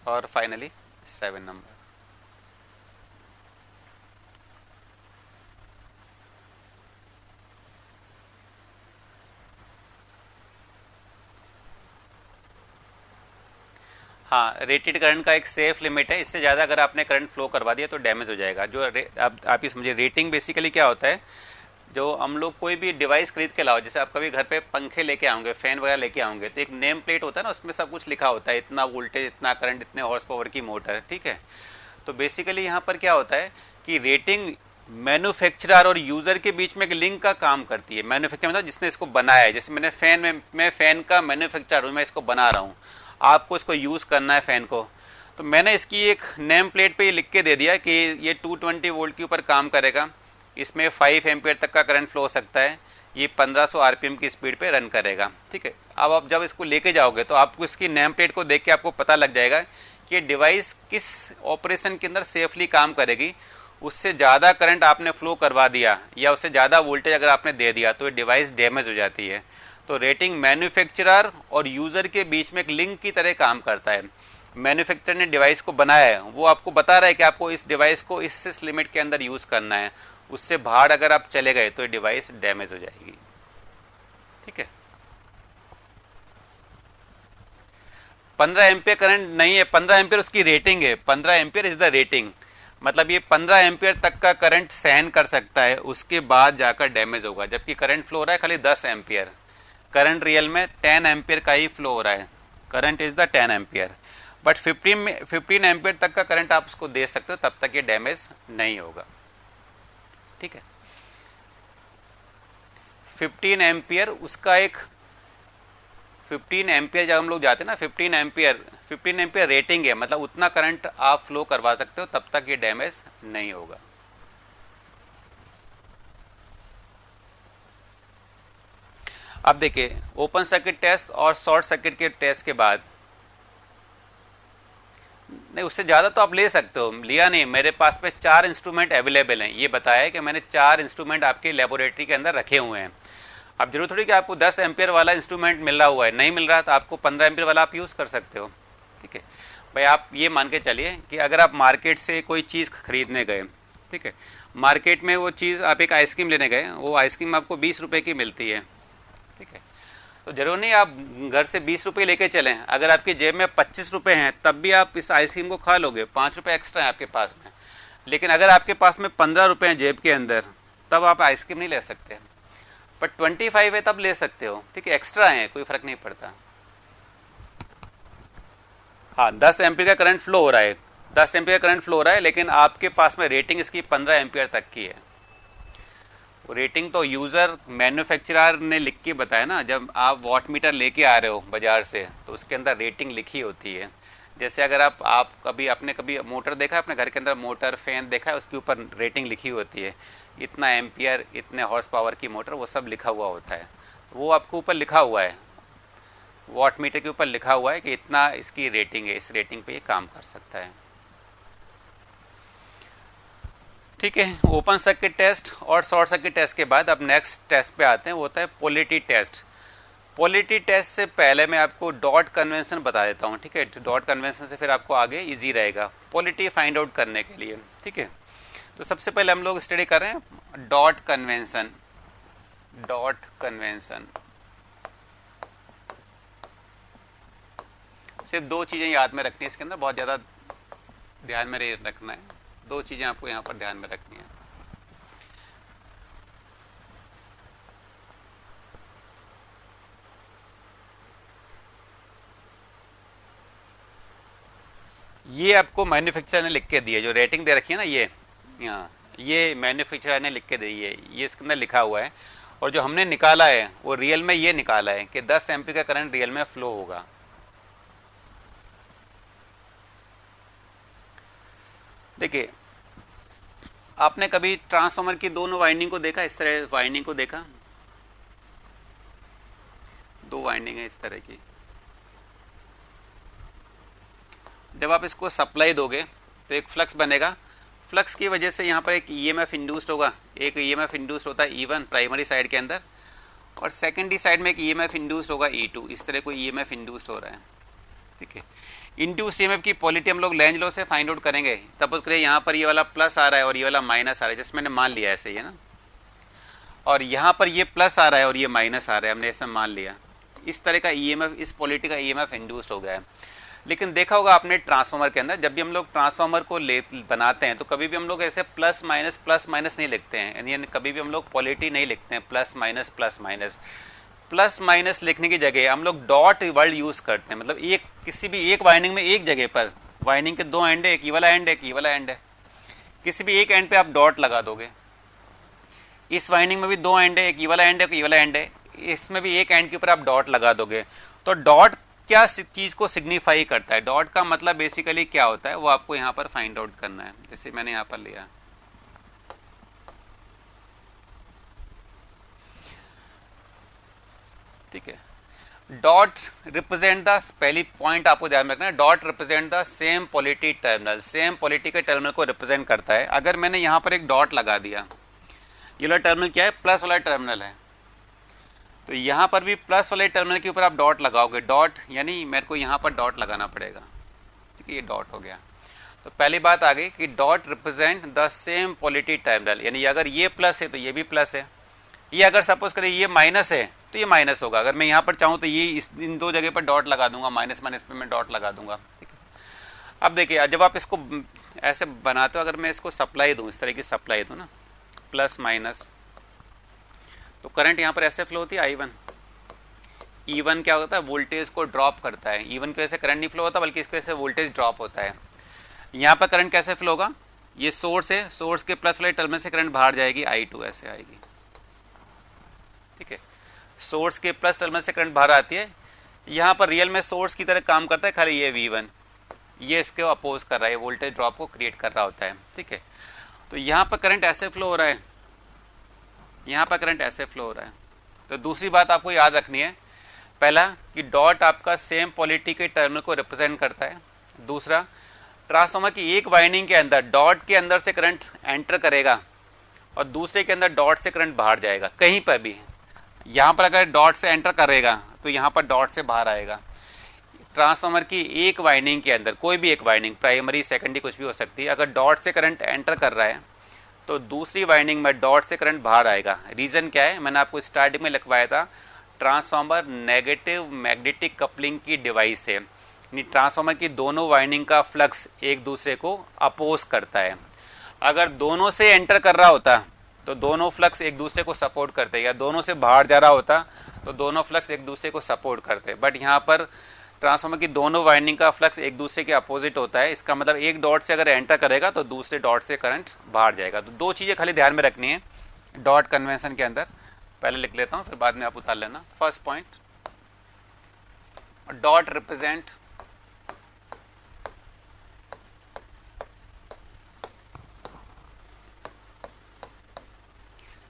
और फाइनली 7 नंबर। हाँ, रेटेड करंट का एक सेफ लिमिट है, इससे ज़्यादा अगर आपने करंट फ्लो करवा दिया तो डैमेज हो जाएगा। जो आप ही समझिए, रेटिंग बेसिकली क्या होता है, जो हम लोग कोई भी डिवाइस खरीद के लाओ, जैसे आप कभी घर पे पंखे लेके आओगे, फैन वगैरह लेके आओगे, तो एक नेम प्लेट होता है ना, उसमें सब कुछ लिखा होता है, इतना वोल्टेज, इतना करंट, इतने हॉर्स पावर की मोटर, ठीक है। तो बेसिकली यहाँ पर क्या होता है कि रेटिंग मैन्युफैक्चरर और यूजर के बीच में एक लिंक का काम करती है। मैन्युफैक्चरर मतलब जिसने इसको बनाया है, जैसे मैंने फैन में, मैं फैन का मैन्युफैक्चरर हूँ, मैं इसको बना रहा हूँ, आपको इसको यूज करना है फैन को, तो मैंने इसकी एक नेम प्लेट पे ये लिख के दे दिया कि ये 220 वोल्ट के ऊपर काम करेगा, इसमें 5 एम्पियर तक का करंट फ्लो हो सकता है, ये 1500 आरपीएम की स्पीड पे रन करेगा, ठीक है। अब आप जब इसको लेके जाओगे तो आपको इसकी नेम प्लेट को देख के आपको पता लग जाएगा कि ये डिवाइस किस ऑपरेशन के अंदर सेफली काम करेगी। उससे ज़्यादा करंट आपने फ्लो करवा दिया या उससे ज़्यादा वोल्टेज अगर आपने दे दिया तो ये डिवाइस डैमेज हो जाती है। तो रेटिंग मैन्युफैक्चरर और यूजर के बीच में एक लिंक की तरह काम करता है। मैन्युफैक्चरर ने डिवाइस को बनाया है, वो आपको बता रहा है कि आपको इस डिवाइस को इस लिमिट के अंदर यूज करना है, उससे बाहर अगर आप चले गए तो ये डिवाइस डैमेज हो जाएगी, ठीक है। 15 एम्पियर करंट नहीं है, 15 एम्पियर उसकी रेटिंग है, 15 एम्पियर इज द रेटिंग, मतलब ये 15 एम्पियर तक का करंट सहन कर सकता है, उसके बाद जाकर डैमेज होगा। जबकि करंट फ्लो हो रहा है खाली 10 एम्पियर, करंट रियल में 10 एम्पियर का ही फ्लो हो रहा है, current is the 10 ampere, but 15 ampere तक का करंट आप उसको दे सकते हो, तब तक ये डैमेज नहीं होगा, ठीक है। 15 एम्पियर उसका एक 15 एम्पियर जब हम लोग जाते हैं ना, 15 एम्पियर रेटिंग है, मतलब उतना करंट आप फ्लो करवा सकते हो, तब तक ये डैमेज नहीं होगा। अब देखिए, ओपन सर्किट टेस्ट और शॉर्ट सर्किट के टेस्ट के बाद, नहीं उससे ज़्यादा तो आप ले सकते हो, लिया नहीं, मेरे पास में 4 इंस्ट्रूमेंट अवेलेबल हैं, ये बताया है कि मैंने 4 इंस्ट्रूमेंट आपके लेबोरेटरी के अंदर रखे हुए हैं। अब जरूर थोड़ी कि आपको 10 एम्पियर वाला इंस्ट्रूमेंट मिल रहा हुआ है, नहीं मिल रहा तो आपको 15 एम्पियर वाला आप यूज़ कर सकते हो, ठीक है भाई। आप ये मान के चलिए कि अगर आप मार्केट से कोई चीज़ खरीदने गए, ठीक है, मार्केट में वो चीज़, आप एक आइसक्रीम लेने गए, वो आइसक्रीम आपको 20 रुपये की मिलती है, ठीक है, तो जरूर नहीं आप घर से 20 रुपये लेके चलें, अगर आपकी जेब में 25 रुपये हैं तब भी आप इस आइसक्रीम को खा लोगे, 5 रुपये एक्स्ट्रा है आपके पास में। लेकिन अगर आपके पास में 15 रुपये हैं जेब के अंदर, तब आप आइसक्रीम नहीं ले सकते, बट 25 है तब ले सकते हो, ठीक है, एक्स्ट्रा है, कोई फर्क नहीं पड़ता। हाँ, 10 एम्पियर का करंट फ्लो हो रहा है, 10 एम्पियर करंट फ्लो हो रहा है, लेकिन आपके पास में रेटिंग इसकी 15 एम्पियर तक की है। रेटिंग तो यूजर मैन्युफैक्चरर ने लिख के बताया ना, जब आप वॉट मीटर लेके आ रहे हो बाजार से तो उसके अंदर रेटिंग लिखी होती है। जैसे अगर आप कभी आपने कभी मोटर देखा है अपने घर के अंदर, मोटर फैन देखा है, उसके ऊपर रेटिंग लिखी होती है, इतना एम्पियर, इतने हॉर्स पावर की मोटर, वो सब लिखा हुआ होता है, तो वो आपको ऊपर लिखा हुआ है, वॉट मीटर के ऊपर लिखा हुआ है कि इतना इसकी रेटिंग है, इस रेटिंग पे ये काम कर सकता है, ठीक है। ओपन सर्किट टेस्ट और शॉर्ट सर्किट टेस्ट के बाद अब नेक्स्ट टेस्ट पे आते हैं, वो होता है पोलैरिटी टेस्ट। पॉलिटी टेस्ट से पहले मैं आपको डॉट कन्वेंशन बता देता हूँ, ठीक है। डॉट कन्वेंशन से फिर आपको आगे इजी रहेगा पॉलिटी फाइंड आउट करने के लिए, ठीक है। तो सबसे पहले हम लोग स्टडी कर रहे हैं डॉट कन्वेंशन। डॉट कन्वेंशन सिर्फ दो चीजें याद में रखनी है इसके अंदर, बहुत ज्यादा ध्यान में रखना है। दो चीजें आपको यहां पर ध्यान में रखनी है। ये आपको मैन्युफैक्चरर ने लिख के दी है, जो रेटिंग दे रखी है ना ये यहाँ, ये मैन्युफैक्चरर ने लिख के दी है, ये इसके अंदर लिखा हुआ है। और जो हमने निकाला है वो रियल में ये निकाला है कि 10 एम्पीयर का करंट रियल में फ्लो होगा। देखिए, आपने कभी ट्रांसफार्मर की दोनों वाइंडिंग को देखा, इस तरह वाइंडिंग को देखा, दो वाइंडिंग है इस तरह की। जब आप इसको सप्लाई दोगे तो एक फ्लक्स बनेगा, फ्लक्स की वजह से यहाँ पर एक ईएमएफ इंड्यूस्ड होगा। एक ईएमएफ इंड्यूस्ड होता है E1 प्राइमरी साइड के अंदर, और सेकेंडरी साइड में एक ईएमएफ इंड्यूस्ड होगा E2। इस तरह कोई ईएमएफ इंड्यूस्ड हो रहा है, ठीक है। इंड्यूस्ड ईएमएफ की पॉलिटी हम लोग लेंज लॉ से फाइंड आउट करेंगे। सपोज करिए यहाँ पर ये वाला प्लस आ रहा है और ये वाला माइनस आ रहा है, जैसे मैंने मान लिया ऐसे ही है ना, और यहाँ पर ये प्लस आ रहा है और ये माइनस आ रहा है, हमने ऐसा मान लिया। इस तरह का ईएमएफ, इस पॉलिटी का ईएमएफ इंड्यूस्ड हो गया है। लेकिन देखा होगा आपने ट्रांसफार्मर के अंदर, जब भी हम लोग ट्रांसफार्मर को बनाते हैं तो कभी भी हम लोग ऐसे प्लस माइनस नहीं लिखते हैं, यानी कभी भी हम लोग पॉलिटी नहीं लिखते हैं प्लस माइनस। प्लस माइनस लिखने की जगह हम लोग डॉट वर्ड यूज करते हैं। मतलब एक किसी भी एक वाइंडिंग में एक जगह पर, वाइंडिंग के दो एंड है, एक ये वाला एंड है, एक ये वाला एंड है, किसी भी एक एंड पे आप डॉट लगा दोगे। इस वाइंडिंग में भी दो एंड है, एक ये वाला एंड है, एक ये वाला एंड है, इसमें भी एक एंड के ऊपर आप डॉट लगा दोगे। तो डॉट क्या चीज को सिग्निफाई करता है, डॉट का मतलब बेसिकली क्या होता है, वो आपको यहां पर फाइंड आउट करना है। जैसे मैंने यहां पर लिया, ठीक है। डॉट रिप्रेजेंट द, पहली पॉइंट आपको ध्यान रखना है, dot represent the same polity terminal, same polity के टर्मिनल को रिप्रेजेंट करता है। अगर मैंने यहां पर एक डॉट लगा दिया, ये वाला टर्मिनल क्या है, प्लस वाला टर्मिनल है, तो यहां पर भी प्लस वाले टर्मिनल के ऊपर आप डॉट लगाओगे। डॉट यानी मेरे को यहां पर डॉट लगाना पड़ेगा, ठीक है, ये डॉट हो गया। तो पहली बात आ गई कि dot represent the same polity terminal, यानी अगर ये प्लस है तो ये भी प्लस है, ये अगर सपोज करें ये माइनस है तो ये माइनस होगा। अगर मैं यहां पर चाहूं तो ये इन दो जगह पर डॉट लगा दूंगा, माइनस माइनस पे मैं डॉट लगा दूंगा, ठीक है। अब देखिए, जब आप इसको ऐसे बनाते हो, अगर मैं इसको सप्लाई दूं, इस तरह की सप्लाई दूं ना, प्लस माइनस, तो करंट यहां पर ऐसे फ्लो होती है I1। E1 क्या होता है, वोल्टेज को ड्रॉप करता है। E1 की वजह से करंट नहीं फ्लो होता, बल्कि इसकी वजह से वोल्टेज ड्रॉप होता है। यहां पर करंट कैसे फ्लो होगा, ये सोर्स है, सोर्स के प्लस वाले टर्मिनल से करंट बाहर जाएगी, I2 ऐसे आएगी, ठीक है। सोर्स के प्लस टर्मिनल से करंट बाहर आती है। यहां पर रियल में सोर्स की तरह काम करता है, खाली ये V1 ये इसके अपोज कर रहा है, वोल्टेज ड्रॉप को क्रिएट कर रहा होता है, ठीक है। तो यहां पर करंट ऐसे फ्लो हो रहा है, यहां पर करंट ऐसे फ्लो हो रहा है। तो दूसरी बात आपको याद रखनी है, पहला कि डॉट आपका सेम पॉलिटी के टर्मिनल को रिप्रेजेंट करता है। दूसरा, ट्रांसफार्मर की एक वाइंडिंग के अंदर डॉट के अंदर से करंट एंटर करेगा और दूसरे के अंदर डॉट से करंट बाहर जाएगा। कहीं पर भी यहां पर अगर डॉट से एंटर करेगा तो यहां पर डॉट से बाहर आएगा। ट्रांसफार्मर की एक वाइंडिंग के अंदर, कोई भी एक वाइंडिंग, प्राइमरी सेकेंडरी कुछ भी हो सकती है, अगर डॉट से करंट एंटर कर रहा है तो दूसरी वाइंडिंग में डॉट से करंट बाहर आएगा। रीजन क्या है, मैंने आपको स्टार्टिंग में लिखवाया था, ट्रांसफार्मर नेगेटिव मैग्नेटिक कपलिंग की डिवाइस है। ट्रांसफार्मर की दोनों वाइंडिंग का फ्लक्स एक दूसरे को अपोज करता है। अगर दोनों से एंटर कर रहा होता तो दोनों फ्लक्स एक दूसरे को सपोर्ट करते, या दोनों से बाहर जा रहा होता तो दोनों फ्लक्स एक दूसरे को सपोर्ट करते। बट यहाँ पर ट्रांसफार्मर की दोनों वाइंडिंग का फ्लक्स एक दूसरे के अपोजिट होता है। इसका मतलब एक डॉट से अगर एंटर करेगा तो दूसरे डॉट से करंट बाहर जाएगा। तो दो चीजें खाली ध्यान में रखनी है डॉट कन्वेंशन के अंदर। पहले लिख लेता हूं, फिर बाद में आप उतार लेना। First point, dot represent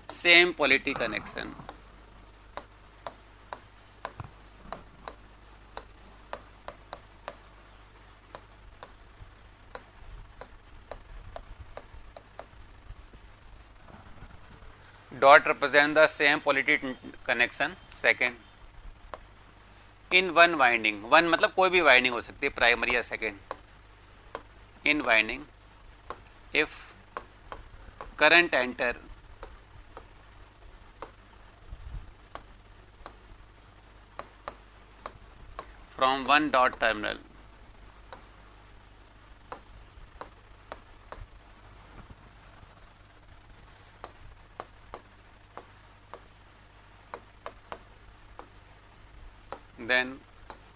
same polity connection. Dot represent the same polity connection. Second, in one winding, one मतलब कोई भी वाइंडिंग हो सकती है, प्राइमरी या second, in winding if current enter from one dot terminal then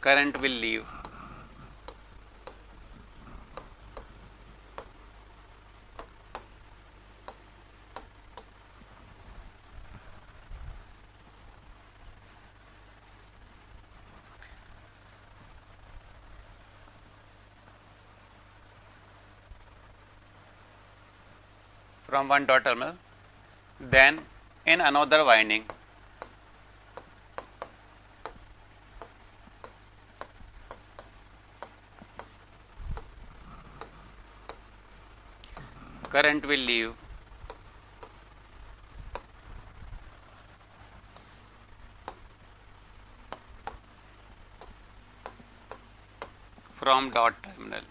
current will leave from one dot terminal, then in another winding current will leave from dot terminal,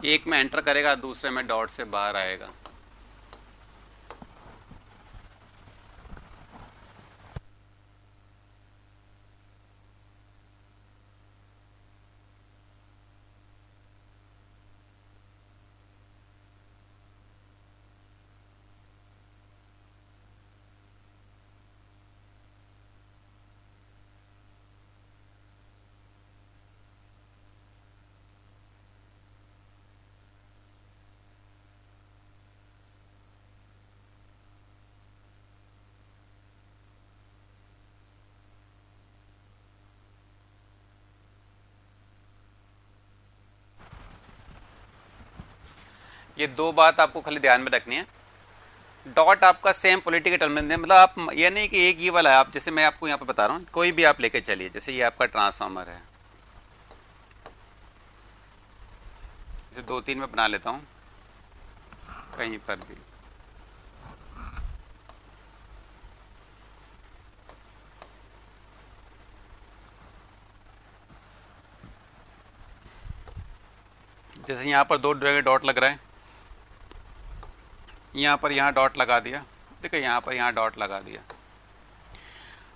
एक में एंटर करेगा, दूसरे में डॉट से बाहर आएगा। ये दो बात आपको खाली ध्यान में रखनी है। डॉट आपका सेम पोलिटिकल टर्मिनल है, मतलब आप ये नहीं कि एक ही वाला है। आप जैसे मैं आपको यहाँ पे बता रहा हूँ, कोई भी आप लेके चलिए, जैसे ये आपका ट्रांसफार्मर है, जैसे 2-3 में बना लेता हूँ कहीं पर भी। जैसे यहाँ पर 2 जगह डॉट लग रहा है, यहाँ पर यहाँ डॉट लगा दिया, देखो यहाँ पर यहाँ डॉट लगा दिया।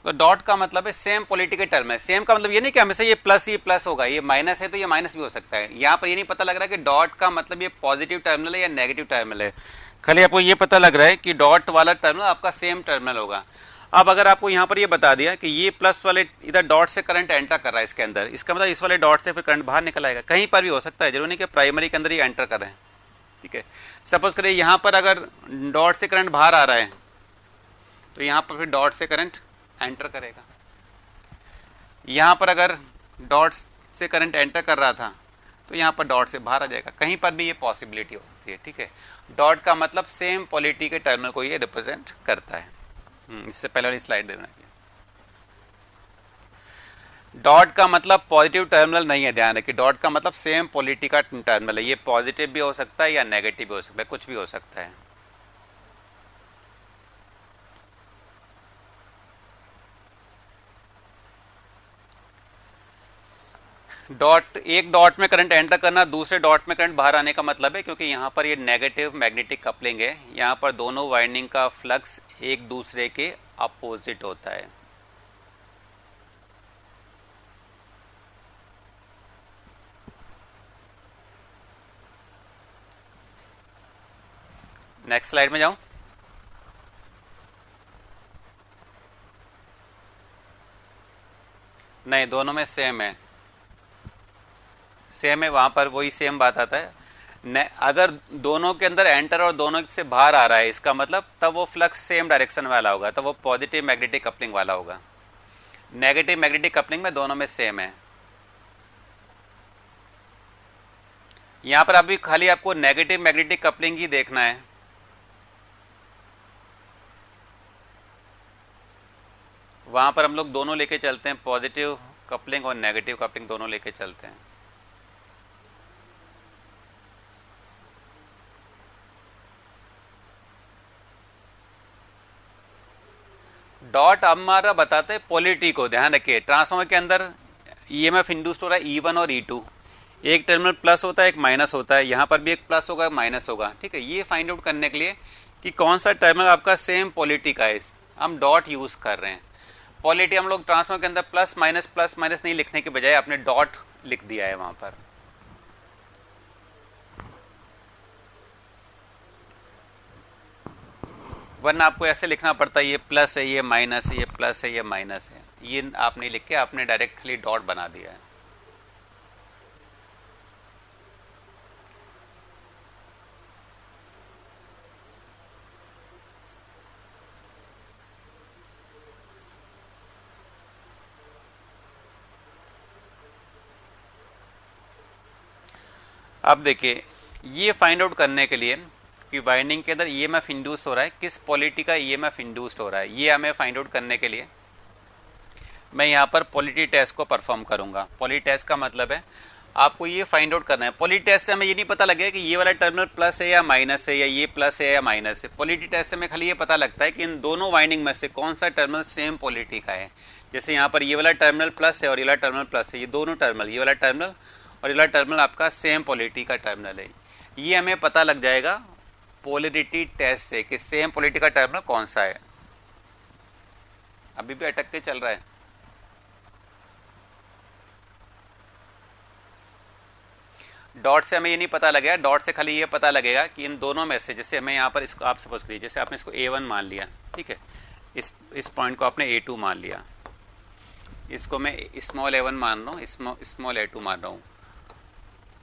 तो डॉट का मतलब है सेम पॉलिटिकल टर्म है। सेम का मतलब ये नहीं कि हमेशा ये प्लस ही प्लस होगा, ये माइनस है तो ये माइनस भी हो सकता है। यहाँ पर ये नहीं पता लग रहा है कि डॉट का मतलब ये पॉजिटिव टर्मिनल है या नेगेटिव टर्मिनल है, खाली आपको ये पता लग रहा है कि डॉट वाला टर्मिनल आपका सेम टर्मिनल होगा। अब अगर आपको यहाँ पर ये बता दिया कि ये प्लस वाले इधर डॉट से करंट एंटर कर रहा है इसके अंदर, इसका मतलब इस वाले डॉट से फिर करंट बाहर निकल आएगा। कहीं पर भी हो सकता है, जरूरी नहीं कि प्राइमरी के अंदर ही एंटर कर रहे हैं, ठीक है। सपोज करिए यहाँ पर अगर डॉट से करंट बाहर आ रहा है तो यहाँ पर फिर डॉट से करंट एंटर करेगा। यहाँ पर अगर डॉट से करंट एंटर कर रहा था तो यहाँ पर डॉट से बाहर आ जाएगा। कहीं पर भी ये पॉसिबिलिटी होती है, ठीक है। डॉट का मतलब सेम पॉलिटी के टर्मिनल को ये रिप्रेजेंट करता है। इससे पहले वाली स्लाइड देना। डॉट का मतलब पॉजिटिव टर्मिनल नहीं है, ध्यान रखिए। डॉट का मतलब सेम पॉलिटी का टर्मिनल है। ये पॉजिटिव भी हो सकता है या नेगेटिव भी हो सकता है, कुछ भी हो सकता है। डॉट, एक डॉट में करंट एंटर करना, दूसरे डॉट में करंट बाहर आने का मतलब है, क्योंकि यहां पर ये नेगेटिव मैग्नेटिक कपलिंग है, यहां पर दोनों वाइंडिंग का फ्लक्स एक दूसरे के अपोजिट होता है। नेक्स्ट स्लाइड में जाऊं। नहीं, दोनों में सेम है, सेम है। वहां पर वही सेम बात आता है। अगर दोनों के अंदर एंटर और दोनों से बाहर आ रहा है, इसका मतलब तब वो फ्लक्स सेम डायरेक्शन वाला होगा, तब वो पॉजिटिव मैग्नेटिक कपलिंग वाला होगा। नेगेटिव मैग्नेटिक कपलिंग में दोनों में सेम है। यहां पर अभी खाली आपको नेगेटिव मैग्नेटिक कपलिंग ही देखना है। वहां पर हम लोग दोनों लेके चलते हैं, पॉजिटिव कपलिंग और नेगेटिव कपलिंग दोनों लेके चलते हैं। डॉट अब हमारा बताते हैं पोलिटी को। ध्यान रखिए ट्रांसफार्मर के अंदर ईएमएफ इंड्यूस्ड हो रहा है E1 और E2, एक टर्मिनल प्लस होता है एक माइनस होता है, यहां पर भी एक प्लस होगा एक माइनस होगा। ठीक है, ये फाइंड आउट करने के लिए कि कौन सा टर्मिनल आपका सेम पोलिटी का है, हम डॉट यूज कर रहे हैं। पोलिटी हम लोग ट्रांसफार्मर के अंदर प्लस माइनस नहीं लिखने के बजाय आपने डॉट लिख दिया है वहां पर। वरना आपको ऐसे लिखना पड़ता है ये प्लस है ये माइनस है, ये प्लस है ये माइनस है, ये आप नहीं लिख के आपने डायरेक्ट खाली डॉट बना दिया है। अब देखिए ये फाइंड आउट करने के लिए कि वाइंडिंग के अंदर ईएमएफ इंड्यूस हो रहा है, किस पोलिटी का ईएमएफ इंड्यूस्ड हो रहा है, ये हमें फाइंड आउट करने के लिए मैं यहाँ पर पोलिटी टेस्ट को परफॉर्म करूंगा। पोलिटी टेस्ट का मतलब है आपको ये फाइंड आउट करना है। पोलिटी टेस्ट से हमें ये नहीं पता लगेगा कि ये वाला टर्मिनल प्लस है या माइनस है, या ये प्लस है या माइनस है। पोलिटी टेस्ट से हमें खाली ये पता लगता है कि इन दोनों वाइंडिंग में से कौन सा टर्मिनल सेम पोलिटी का है। जैसे यहाँ पर ये वाला टर्मिनल प्लस है और ये वाला टर्मिनल प्लस है, ये दोनों टर्मिनल, ये वाला टर्मिनल और ये वाला टर्मिनल आपका सेम पोलिटी का टर्मिनल है। ये हमें पता लग जाएगा पोलरिटी टेस्ट से कि सेम पोलिटी का टर्मिनल कौन सा है। अभी भी अटक के चल रहा है। डॉट से हमें ये नहीं पता लगेगा, डॉट से खाली ये पता लगेगा कि इन दोनों में से, जैसे हमें यहाँ पर इसको आप सपोज करिए, जैसे आपने इसको A1 मान लिया, ठीक है, इस पॉइंट को आपने A2 मान लिया, इसको मैं स्मॉल A1 मान रहा हूँ, स्मॉल A2 मान रहा हूँ।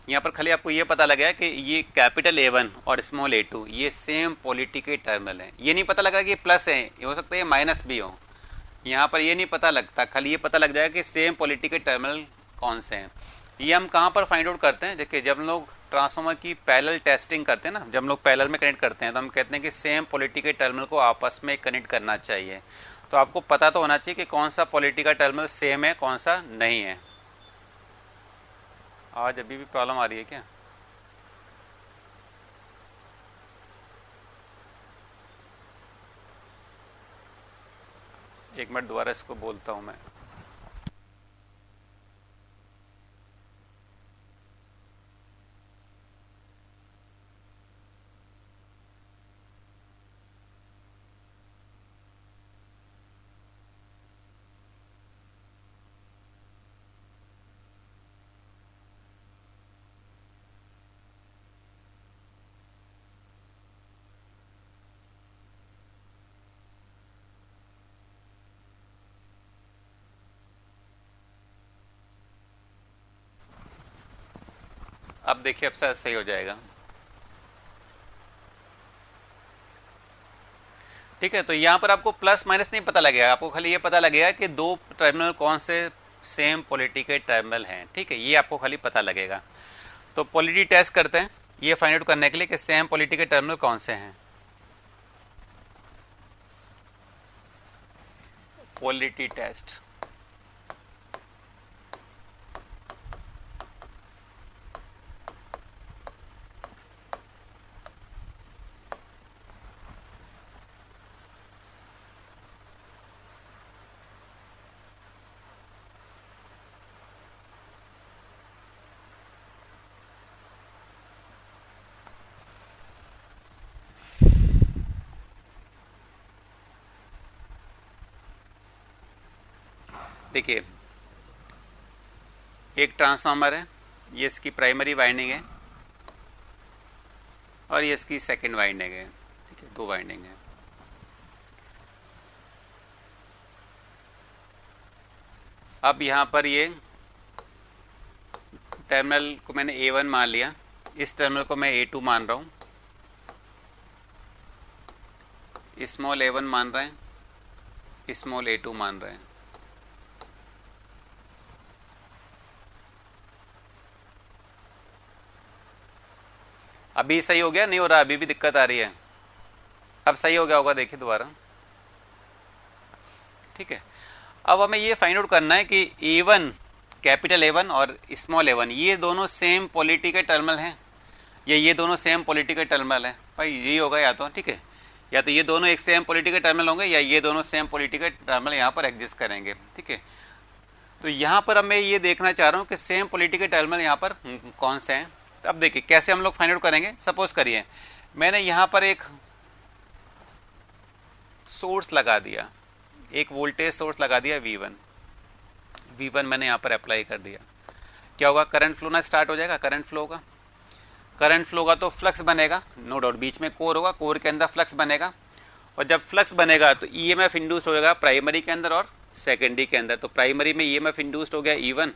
यहाँ पर खाली आपको ये पता लगेगा कि ये कैपिटल A1 और स्मॉल A2 ये सेम पोलिटी के टर्मिनल है। ये नहीं पता लगा कि प्लस है, ये हो सकता है माइनस भी हो, यहाँ पर ये नहीं पता लगता, खाली ये पता लग जाएगा कि सेम पोलिटी के टर्मिनल कौन से हैं। ये हम कहाँ पर फाइंड आउट करते हैं? देखिए जब हम लोग ट्रांसफार्मर की पैरेलल टेस्टिंग करते हैं ना, जब हम लोग पैरेलल में कनेक्ट करते हैं तो हम कहते हैं कि सेम पोलिटी के टर्मिनल को आपस में कनेक्ट करना चाहिए। तो आपको पता तो होना चाहिए कि कौन सा पोलिटी का टर्मिनल सेम है कौन सा नहीं है। आज अभी भी प्रॉब्लम आ रही है क्या? एक मिनट दोबारा इसको बोलता हूं मैं। अब देखिए अब शायद सही हो जाएगा। ठीक है, तो यहां पर आपको प्लस माइनस नहीं पता लगेगा, आपको खाली ये पता लगेगा कि दो टर्मिनल कौन से सेम पोलिटी के टर्मिनल हैं। ठीक है, ये आपको खाली पता लगेगा। तो पोलिटी टेस्ट करते हैं ये फाइंड आउट करने के लिए कि सेम पोलिटी के टर्मिनल कौन से हैं। पोलिटी टेस्ट देखिए एक ट्रांसफार्मर है, ये इसकी प्राइमरी वाइंडिंग है और ये इसकी सेकंड वाइंडिंग है। ठीक है, दो वाइंडिंग है। अब यहां पर ये टर्मिनल को मैंने A1 मान लिया, इस टर्मिनल को मैं A2 मान रहा हूं, स्मॉल A1 मान रहे हैं, स्मॉल A2 मान रहे हैं। अभी सही हो गया? नहीं हो रहा, अभी भी दिक्कत आ रही है। अब सही हो गया होगा, देखिए दोबारा। ठीक है, अब हमें ये फाइंड आउट करना है कि A1 कैपिटल A1 और स्मॉल A1 ये दोनों सेम पोलिटी के टर्मिनल हैं, ये दोनों सेम पोलिटी के टर्मिनल हैं। भाई यही होगा या तो। ठीक है, या तो ये दोनों एक सेम पोलिटी के टर्मिनल होंगे या ये दोनों सेम पोलिटी के टर्मिनल यहाँ पर एग्जिस्ट करेंगे, ठीक है। तो यहाँ पर अब मैं ये देखना चाह रहा हूँ कि सेम पोलिटी के टर्मिनल यहाँ पर कौन से हैं। तो अब देखिए कैसे हम लोग फाइंड आउट करेंगे। सपोज करिए मैंने यहाँ पर एक सोर्स लगा दिया, एक वोल्टेज सोर्स लगा दिया V1 मैंने यहाँ पर अप्लाई कर दिया। क्या होगा, करंट फ्लो ना स्टार्ट हो जाएगा, करंट फ्लो होगा। करंट फ्लो होगा तो फ्लक्स बनेगा, नो डाउट। बीच में कोर होगा, कोर के अंदर फ्लक्स बनेगा, और जब फ्लक्स बनेगा तो ईएमएफ इंड्यूस होगा प्राइमरी के अंदर और सेकेंडरी के अंदर। तो प्राइमरी में ईएमएफ इंड्यूस्ड हो गया E1,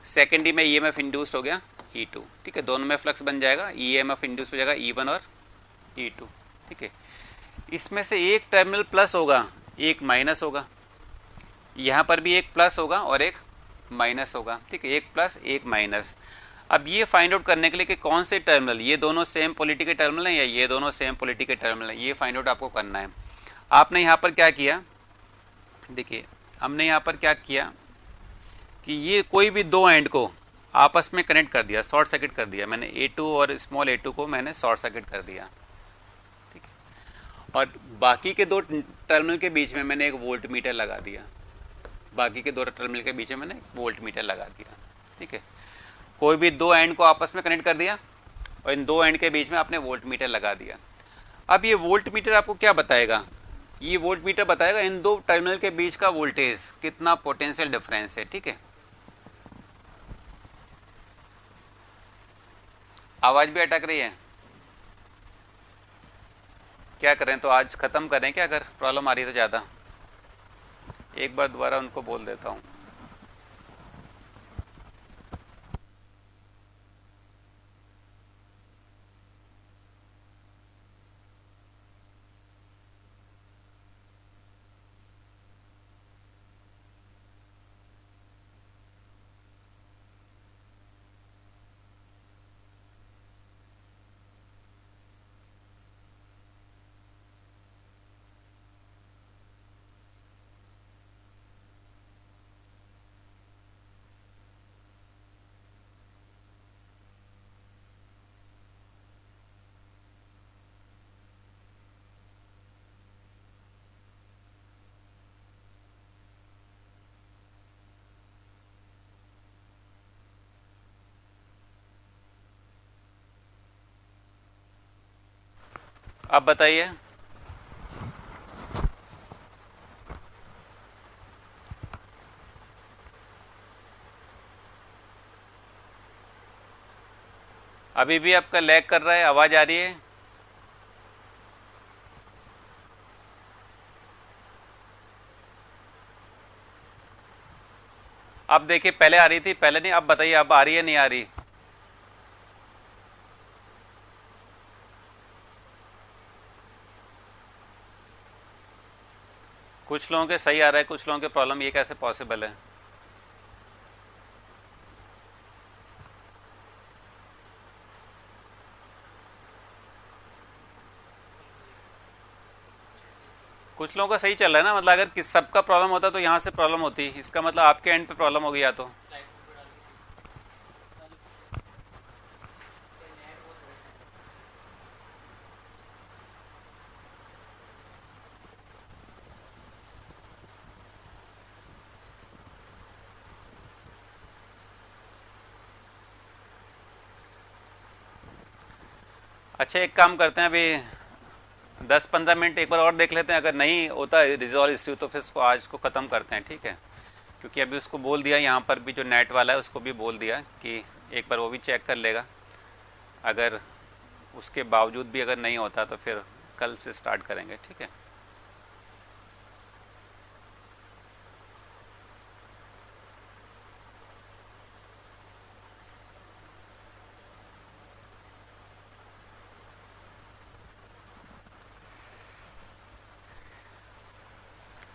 सेकेंडरी में ईएमएफ इंड्यूस्ड हो गया E2, ठीक है। दोनों में फ्लक्स बन जाएगा, ईएमएफ इंड्यूस हो जाएगा E1 और E2, ठीक है। इसमें से एक टर्मिनल प्लस होगा, एक माइनस होगा। यहां पर भी एक प्लस होगा और एक माइनस होगा, ठीक है। एक प्लस एक माइनस। अब ये फाइंड आउट करने के लिए कि कौन से टर्मिनल, ये दोनों सेम पोलिटी के टर्मिनल है या ये दोनों सेम पोलिटी के टर्मिनल है, ये फाइंड आउट आपको करना है। आपने यहां पर क्या किया, देखिए हमने यहां पर क्या किया कि ये कोई भी दो एंड को आपस में कनेक्ट कर दिया, शॉर्ट सर्किट कर दिया। मैंने A2 और स्मॉल a2 को मैंने शॉर्ट सर्किट कर दिया, ठीक है। और बाकी के दो टर्मिनल के बीच में मैंने एक वोल्ट मीटर लगा दिया, बाकी के दो टर्मिनल के बीच में मैंने वोल्ट मीटर लगा दिया, ठीक है। कोई भी दो एंड को आपस में कनेक्ट कर दिया और इन दो एंड के बीच में आपने वोल्ट मीटर लगा दिया। अब ये वोल्ट मीटर आपको क्या बताएगा, ये वोल्ट मीटर बताएगा इन दो टर्मिनल के बीच का वोल्टेज कितना पोटेंशियल डिफरेंस है, ठीक है। आवाज भी अटक रही है, क्या करें, तो आज खत्म करें क्या, अगर प्रॉब्लम आ रही है तो ज्यादा। एक बार दोबारा उनको बोल देता हूं। अब बताइए, अभी भी आपका लैग कर रहा है, आवाज आ रही है? अब देखिए पहले आ रही थी, पहले नहीं, अब बताइए अब आ रही है नहीं आ रही? कुछ लोगों के सही आ रहा है, कुछ लोगों के प्रॉब्लम, ये कैसे पॉसिबल है? कुछ लोगों का सही चल रहा है ना, मतलब अगर किस सबका प्रॉब्लम होता तो यहां से प्रॉब्लम होती, इसका मतलब आपके एंड पे प्रॉब्लम हो गई या तो। अच्छा एक काम करते हैं, अभी 10-15 मिनट एक बार और देख लेते हैं, अगर नहीं होता रिजॉल्व इश्यू तो फिर इसको आज को ख़त्म करते हैं, ठीक है। क्योंकि अभी उसको बोल दिया, यहाँ पर भी जो नेट वाला है उसको भी बोल दिया कि एक बार वो भी चेक कर लेगा। अगर उसके बावजूद भी अगर नहीं होता तो फिर कल से स्टार्ट करेंगे, ठीक है।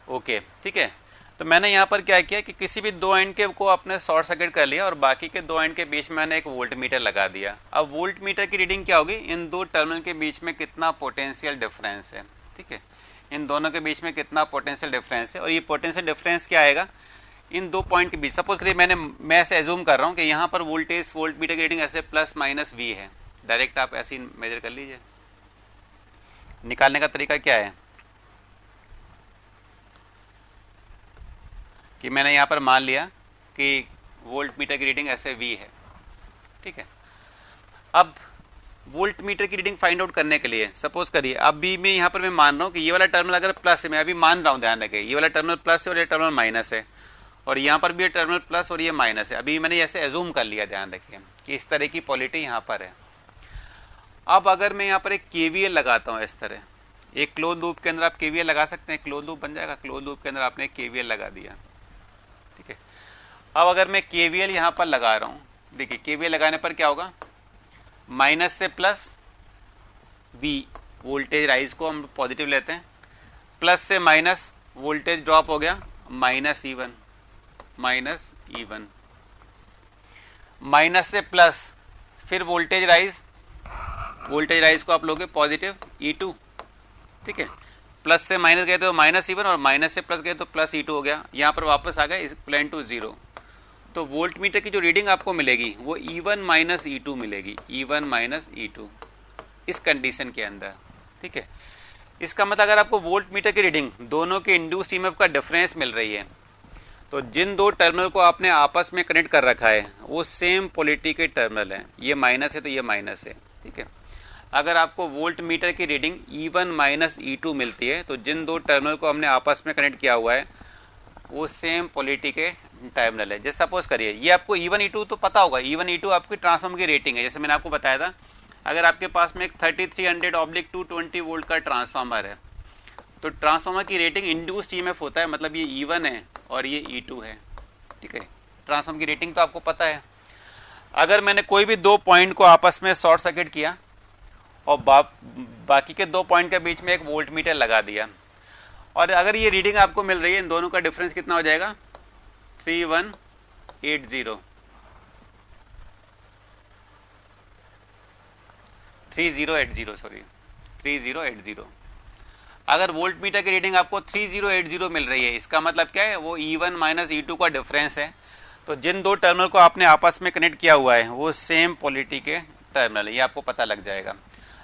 ओके ठीक है। तो मैंने यहाँ पर क्या किया कि किसी भी दो एंड के को आपने शॉर्ट सर्किट कर लिया और बाकी के दो एंड के बीच में मैंने एक वोल्ट मीटर लगा दिया। अब वोल्ट मीटर की रीडिंग क्या होगी, इन दो टर्मिनल के बीच में कितना पोटेंशियल डिफरेंस है, ठीक है। इन दोनों के बीच में कितना पोटेंशियल डिफरेंस है, और ये पोटेंशियल डिफरेंस क्या आएगा इन दो पॉइंट के बीच। सपोज करिए मैं ऐसे एज्यूम कर रहा हूँ कि यहाँ पर वोल्टेज वोल्ट मीटर की रीडिंग ऐसे प्लस माइनस V है, डायरेक्ट आप ऐसे मेजर कर लीजिए, निकालने का तरीका क्या है कि मैंने यहां पर मान लिया कि वोल्ट मीटर की रीडिंग ऐसे V है, ठीक है। अब वोल्ट मीटर की रीडिंग फाइंड आउट करने के लिए सपोज करिए अभी मैं यहां पर मैं मान रहा हूं कि ये वाला टर्मिनल अगर प्लस है, मैं अभी मान रहा हूं, ध्यान रखें ये वाला टर्मिनल प्लस है और ये टर्मिनल माइनस है, और यहां पर भी ये टर्मिनल प्लस और ये माइनस है। अभी मैंने ऐसे एज्यूम कर लिया, ध्यान रखिए कि इस तरह की पोलैरिटी यहां पर है। अब अगर मैं यहां पर एक केवीएल लगाता हूं इस तरह, एक क्लोज लूप के अंदर आप केवीएल लगा सकते हैं, क्लोज लूप बन जाएगा, क्लोज लूप के अंदर आपने केवीएल लगा दिया, ठीक है। अब अगर मैं केवीएल यहां पर लगा रहा हूं, देखिए केवीएल लगाने पर क्या होगा, माइनस से प्लस V वोल्टेज राइज को हम पॉजिटिव लेते हैं, प्लस से माइनस वोल्टेज ड्रॉप हो गया minus E1, minus E1, minus से प्लस फिर वोल्टेज राइज को आप लोगे पॉजिटिव E2, ठीक है। प्लस से माइनस गए तो माइनस E1 और माइनस से प्लस गए तो प्लस E2 हो गया, यहां पर वापस आ गए इक्वलेंट टू 0। तो वोल्ट मीटर की जो रीडिंग आपको मिलेगी वो E1 माइनस E2 मिलेगी, E1 माइनस E2 इस कंडीशन के अंदर, ठीक है। इसका मतलब अगर आपको वोल्ट मीटर की रीडिंग दोनों के इंड्यूस्ड ईएमएफ का डिफरेंस मिल रही है, तो जिन दो टर्मिनल को आपने आपस में कनेक्ट कर रखा है वो सेम पोलैरिटी के टर्मिनल हैं, ये माइनस है तो ये माइनस है, ठीक है। अगर आपको वोल्ट मीटर की रीडिंग E1 माइनस E2 मिलती है तो जिन दो टर्मिनल को हमने आपस में कनेक्ट किया हुआ है वो सेम पोलैरिटी के टर्मिनल है। जैसे सपोज करिए ये आपको E1 E2 तो पता होगा, E1 E2 आपकी ट्रांसफार्मर की रेटिंग है। जैसे मैंने आपको बताया था अगर आपके पास में एक 3300/220 वोल्ट का ट्रांसफार्मर है तो ट्रांसफार्मर की रेटिंग इंड्यूस्ड ईएमएफ होता है, मतलब ये E1 है और ये E2 है, ठीक है। ट्रांसफार्मर की रेटिंग तो आपको पता है। अगर मैंने कोई भी दो पॉइंट को आपस में शॉर्ट सर्किट किया और बाकी के दो पॉइंट के बीच में एक वोल्ट मीटर लगा दिया, और अगर ये रीडिंग आपको मिल रही है, इन दोनों का डिफरेंस कितना हो जाएगा 3180, 3080। अगर वोल्ट मीटर की रीडिंग आपको 3080 मिल रही है, इसका मतलब क्या है, वो E1 माइनस E2 का डिफरेंस है। तो जिन दो टर्मिनल को आपने आपस में कनेक्ट किया हुआ है वो सेम पोलैरिटी के टर्मिनल है, ये आपको पता लग जाएगा।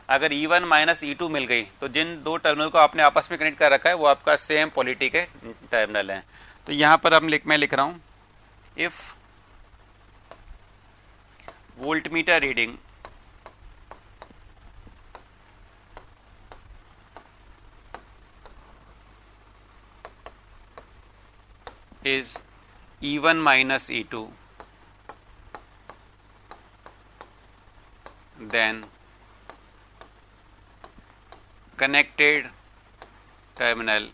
अगर E1 माइनस E2 मिल गई तो जिन दो टर्मिनल को आपने आपस में कनेक्ट कर रखा है वो आपका सेम पोलैरिटी के टर्मिनल है। तो यहां पर मैं लिख रहा हूं if volt meter reading is E1 minus E2, then connected terminal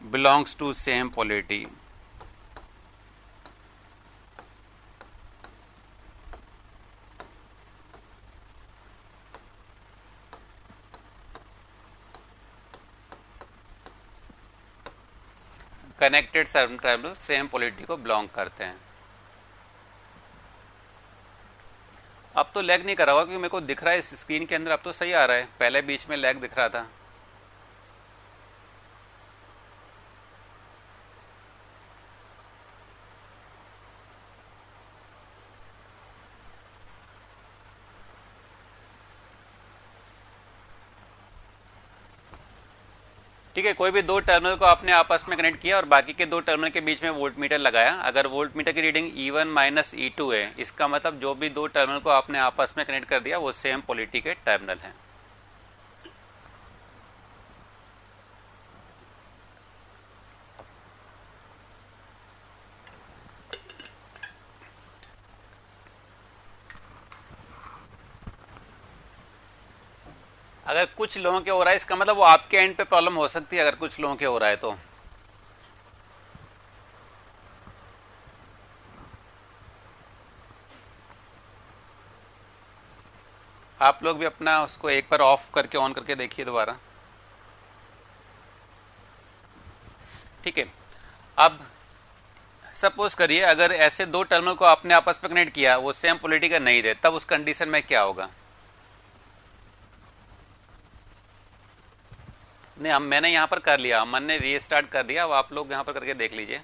belongs to same polarity. Connected terminal same polarity को बिलोंग करते हैं। अब तो लैग नहीं कर रहा होगा क्योंकि मेरे को दिख रहा है इस स्क्रीन के अंदर, अब तो सही आ रहा है, पहले बीच में लैग दिख रहा था। ठीक है, कोई भी दो टर्मिनल को आपने आपस में कनेक्ट किया और बाकी के दो टर्मिनल के बीच में वोल्ट मीटर लगाया। अगर वोल्ट मीटर की रीडिंग E1 माइनस E2 है, इसका मतलब जो भी दो टर्मिनल को आपने आपस में कनेक्ट कर दिया वो सेम पोलैरिटी के टर्मिनल हैं। अगर कुछ लोगों के हो रहा है, इसका मतलब वो आपके एंड पे प्रॉब्लम हो सकती है। अगर कुछ लोगों के हो रहा है तो आप लोग भी अपना उसको एक बार ऑफ करके ऑन करके देखिए दोबारा, ठीक है। अब सपोज करिए अगर ऐसे दो टर्मिनल को आपने आपस में कनेक्ट किया, वो सेम पोलैरिटी का नहीं थे, तब उस कंडीशन में क्या होगा? नहीं, हम मैंने यहां पर कर लिया, अमन ने रीस्टार्ट कर दिया, अब आप लोग यहां पर करके देख लीजिए।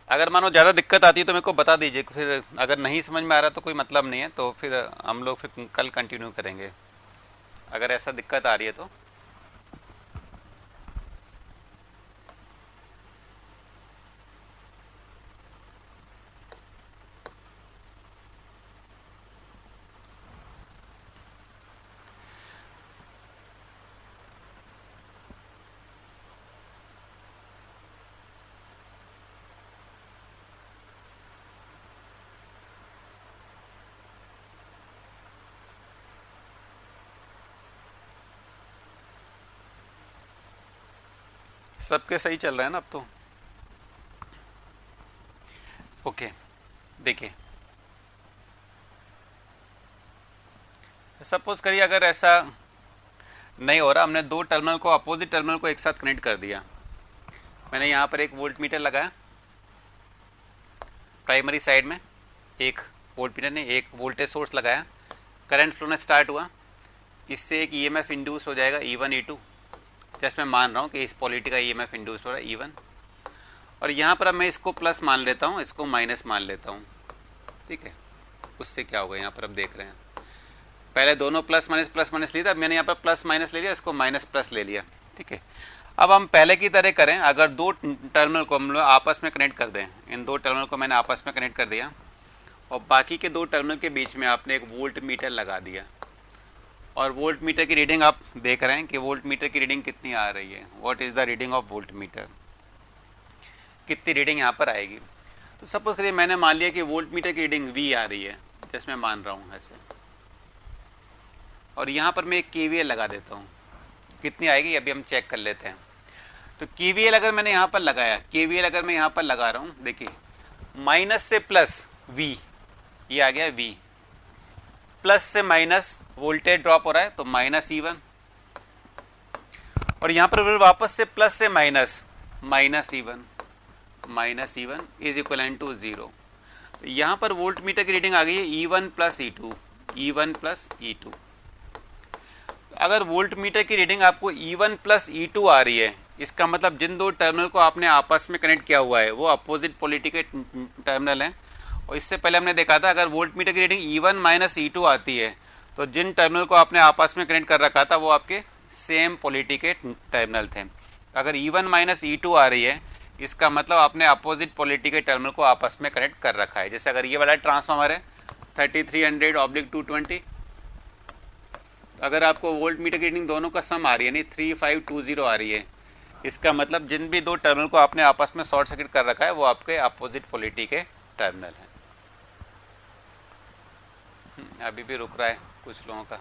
अगर मानो ज़्यादा दिक्कत आती है तो मेरे को बता दीजिए, फिर अगर नहीं समझ में आ रहा तो कोई मतलब नहीं है, तो फिर हम लोग फिर कल कंटिन्यू करेंगे, अगर ऐसा दिक्कत आ रही है तो। सबके सही चल रहा है ना अब तो? ओके, देखिए सपोज करिए अगर ऐसा नहीं हो रहा, हमने दो टर्मिनल को, अपोजिट टर्मिनल को एक साथ कनेक्ट कर दिया। मैंने यहाँ पर एक वोल्ट मीटर लगाया प्राइमरी साइड में, एक वोल्ट मीटर ने एक वोल्टेज सोर्स लगाया, करंट फ्लो ने स्टार्ट हुआ, इससे एक ईएमएफ इंड्यूस हो जाएगा E1 E2। जस्ट मैं मान रहा हूँ कि इस पॉलिटी का ईएमएफ इंड्यूस हो रहा है E1, और यहाँ पर अब मैं इसको प्लस मान लेता हूँ, इसको माइनस मान लेता हूँ, ठीक है। उससे क्या होगा, यहाँ पर अब देख रहे हैं, पहले दोनों प्लस माइनस लिए थे, अब मैंने यहाँ पर प्लस माइनस ले लिया, इसको माइनस प्लस ले लिया, ठीक है। अब हम पहले की तरह करें, अगर दो टर्मिनल को हम लोग आपस में कनेक्ट कर दें, इन दो टर्मिनल को मैंने आपस में कनेक्ट कर दिया, और बाकी के दो टर्मिनल के बीच में आपने एक वोल्ट मीटर लगा दिया, और वोल्ट मीटर की रीडिंग आप देख रहे हैं कि वोल्ट मीटर की रीडिंग कितनी आ रही है, what is the reading of volt meter, कितनी रीडिंग यहाँ पर आएगी। तो सपोज करिए मैंने मान लिया कि वोल्ट मीटर की रीडिंग V आ रही है, जैसे मैं मान रहा हूँ ऐसे, और यहाँ पर मैं एक KVL लगा देता हूँ, कितनी आएगी अभी हम चेक कर लेते हैं। तो KVL अगर मैंने यहाँ पर लगाया, KVL अगर मैं यहाँ पर लगा रहा हूँ, देखिए माइनस से प्लस V, ये आ गया V, प्लस से माइनस वोल्टेज ड्रॉप हो रहा है तो माइनस E1, और यहां पर फिर वापस से प्लस से minus minus E1 is equal to 0। यहां पर वोल्ट मीटर की रीडिंग आ गई है E1 प्लस E2। अगर वोल्ट मीटर की रीडिंग आपको E1 प्लस E2 आ रही है, इसका मतलब जिन दो टर्मिनल को आपने आपस में कनेक्ट किया हुआ है वो अपोजिट पोलैरिटी के टर्मिनल हैं। और इससे पहले हमने देखा था अगर वोल्ट मीटर की रीडिंग E1 माइनस E2 आती है तो जिन टर्मिनल को आपने आपस में कनेक्ट कर रखा था वो आपके सेम पोलैरिटी के टर्मिनल थे। अगर E1 माइनस E2 आ रही है, इसका मतलब आपने अपोजिट पोलैरिटी के टर्मिनल को आपस में कनेक्ट कर रखा है। जैसे अगर ये वाला ट्रांसफार्मर है 3300/220, अगर आपको वोल्ट मीटर की रीडिंग दोनों का सम आ रही है, नहीं 3520 आ रही है, इसका मतलब जिन भी दो टर्मिनल को आपने आपस में शॉर्ट सर्किट कर रखा है वो आपके अपोजिट पोलैरिटी के टर्मिनल है। अभी भी रुक रहा है कुछ लोगों का।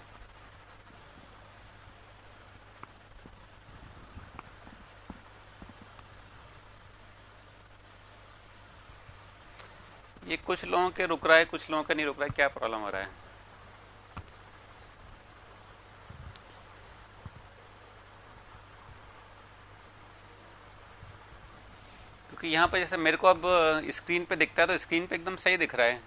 ये कुछ लोगों के रुक रहा है, कुछ लोगों का नहीं रुक रहा है, क्या प्रॉब्लम हो रहा है? क्योंकि यहाँ पर जैसे मेरे को अब स्क्रीन पे दिखता है तो स्क्रीन पे एकदम सही दिख रहा है।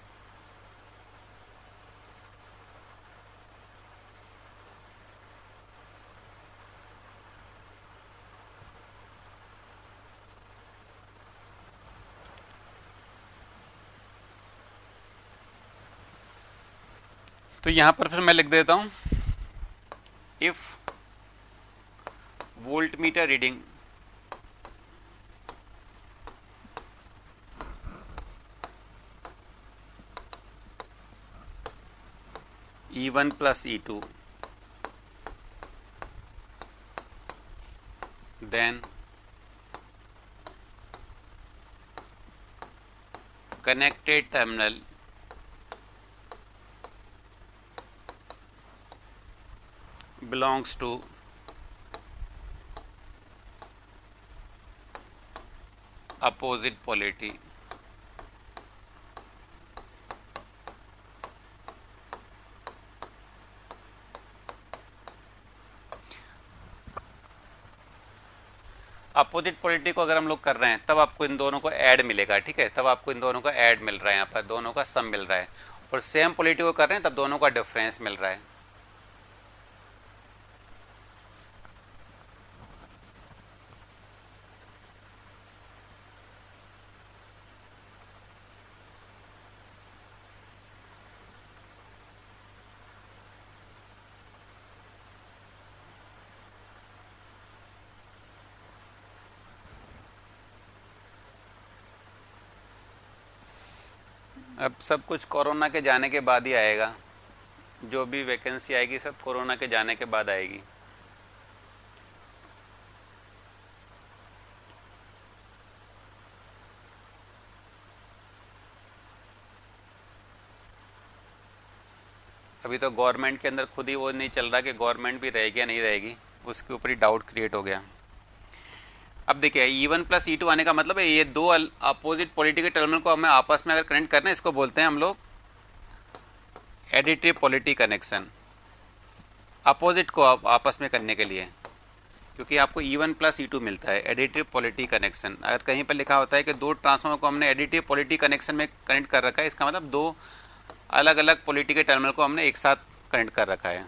तो यहाँ पर फिर मैं लिख देता हूँ, if volt meter reading E1 plus E2 then connected terminal belongs to opposite polarity. Opposite polarity को अगर हम लोग कर रहे हैं तब आपको इन दोनों को ऐड मिलेगा, ठीक है, तब आपको इन दोनों का ऐड मिल रहा है, यहाँ पर दोनों का सम मिल रहा है। और सेम पोलैरिटी को कर रहे हैं तब दोनों का डिफरेंस मिल रहा है। अब सब कुछ कोरोना के जाने के बाद ही आएगा, जो भी वैकेंसी आएगी सब कोरोना के जाने के बाद आएगी। अभी तो गवर्नमेंट के अंदर खुद ही वो नहीं चल रहा कि गवर्नमेंट भी रहेगी या नहीं रहेगी, उसके ऊपर ही डाउट क्रिएट हो गया। अब देखिए E1 प्लस E2 आने का मतलब है ये दो अपोजिट पॉलिटिकल टर्मिनल को हमें आपस में अगर कनेक्ट करना है, इसको बोलते हैं हम लोग एडिटिव पॉलिटी कनेक्शन। अपोजिट को आपस में करने के लिए, क्योंकि आपको E1 प्लस E2 मिलता है, एडिटिव पॉलिटी कनेक्शन। अगर कहीं पर लिखा होता है कि दो ट्रांसफार्मर को हमने एडिटिव पॉलिटी कनेक्शन में कनेक्ट कर रखा है, इसका मतलब दो अलग अलग पॉलिटिकल टर्मिनल को हमने एक साथ कनेक्ट कर रखा है।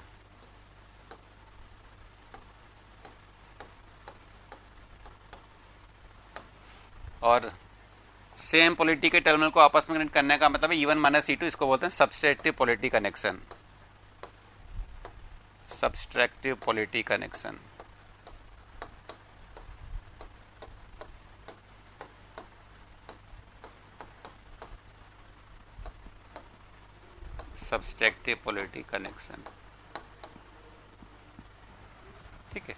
और सेम पॉलिटिकल टर्मिनल को आपस में कनेक्ट करने का मतलब है E1 माइनस E2, इसको बोलते हैं subtractive polity connection. Subtractive polity connection. Subtractive polity connection, ठीक है।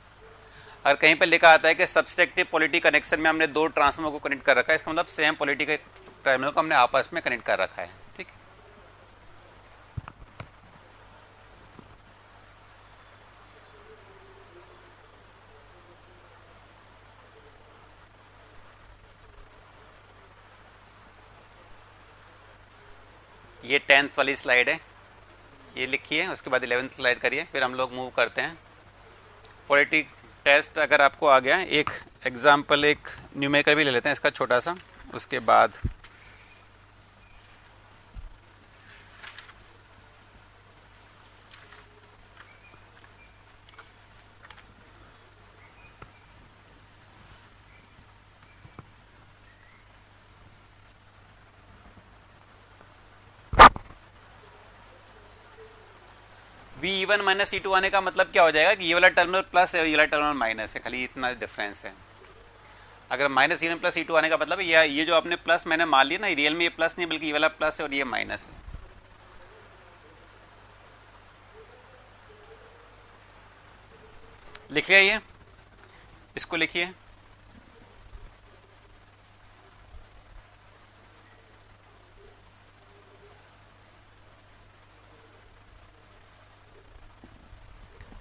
अगर कहीं पर लिखा आता है कि सब्सट्रैक्टिव पॉलिटी कनेक्शन में हमने दो ट्रांसफार्मर को कनेक्ट कर रखा है, इसका मतलब सेम पॉलिटिकल टर्मिनल को हमने आपस में कनेक्ट कर रखा है, ठीक है। ये 10th वाली स्लाइड है, ये लिखिए, उसके बाद 11th स्लाइड करिए, फिर हम लोग मूव करते हैं। पॉलिटी टेस्ट अगर आपको आ गया, एक एग्जाम्पल, एक न्यूमेरिकल भी ले लेते हैं इसका छोटा सा, उसके बाद V1 माइनस E2 आने का मतलब क्या हो जाएगा कि ये वाला टर्मिनल प्लस है, ये वाला टर्मिनल माइनस है, खाली इतना डिफरेंस है। अगर माइनस E1 प्लस E2 आने का मतलब ये जो आपने प्लस मैंने मान लिया ना, रियल में ये प्लस नहीं बल्कि ये वाला प्लस है और ये माइनस है। लिख लिया, ये इसको लिखिए।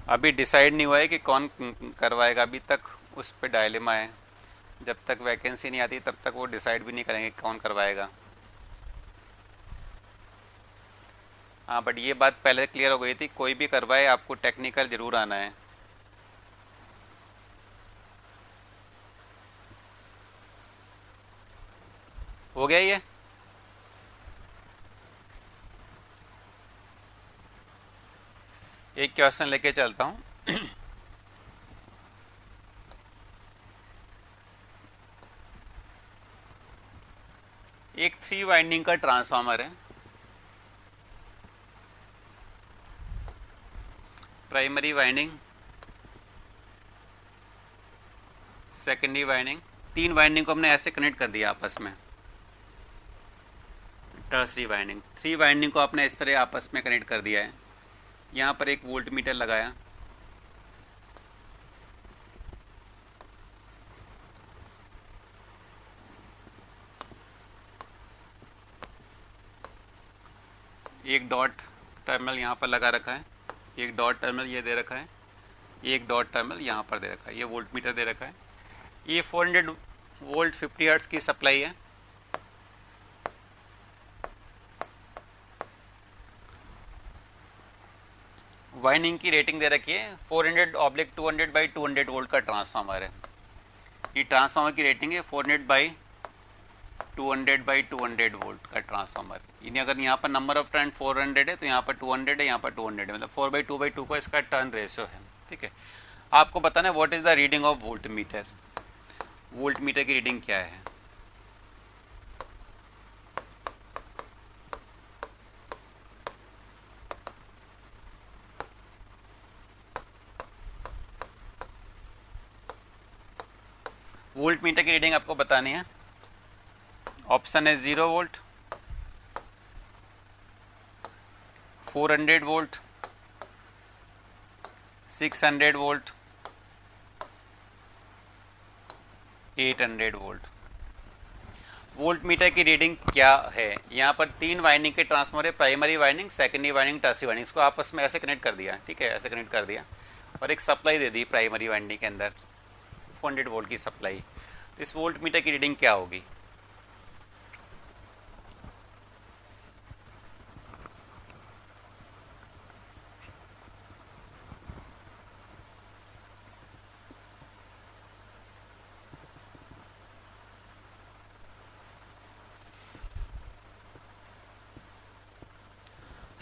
अभी डिसाइड नहीं हुआ है कि कौन करवाएगा, अभी तक उस पर डायलेमा है। जब तक वैकेंसी नहीं आती तब तक वो डिसाइड भी नहीं करेंगे कौन करवाएगा। हाँ, बट ये बात पहले क्लियर हो गई थी, कोई भी करवाए आपको टेक्निकल जरूर आना है। हो गया ये? एक क्वेश्चन लेके चलता हूं। एक 3 वाइंडिंग का ट्रांसफार्मर है, primary winding, secondary winding, 3 winding को हमने ऐसे कनेक्ट कर दिया आपस में। टर्सरी वाइंडिंग, 3 वाइंडिंग को आपने इस तरह आपस में कनेक्ट कर दिया है। यहां पर एक वोल्ट मीटर लगाया, एक डॉट टर्मिनल यहां पर लगा रखा है, एक डॉट टर्मिनल ये दे रखा है, एक डॉट टर्मिनल यहां पर दे रखा है, ये वोल्ट मीटर दे रखा है। ये 400 वोल्ट 50 हर्ट्ज की सप्लाई है। वाइंडिंग की रेटिंग दे रखी है 400/200/200 वोल्ट का ट्रांसफार्मर है। ये ट्रांसफार्मर की रेटिंग है 400/200/200 वोल्ट का ट्रांसफार्मर। यानी अगर यहाँ पर नंबर ऑफ टर्न 400 है तो यहाँ पर 200 है, यहाँ पर 200 है, मतलब 4/2/2 का इसका टर्न रेशियो है, ठीक है। आपको बताना है what is the reading of volt meter. Volt meter की रीडिंग क्या है? वोल्ट मीटर की रीडिंग आपको बतानी है। ऑप्शन है 0 volt, 400 volt, 600 volt, 800 volt. Volt meter की रीडिंग क्या है? यहाँ पर 3 वाइंडिंग के ट्रांसफार्मर है, primary winding, secondary winding, tertiary winding. इसको आपस में ऐसे कनेक्ट कर दिया, ठीक है, ऐसे कनेक्ट कर दिया और एक supply they the primary winding के अंदर 400 वोल्ट की सप्लाई। तो इस वोल्ट मीटर की रीडिंग क्या होगी?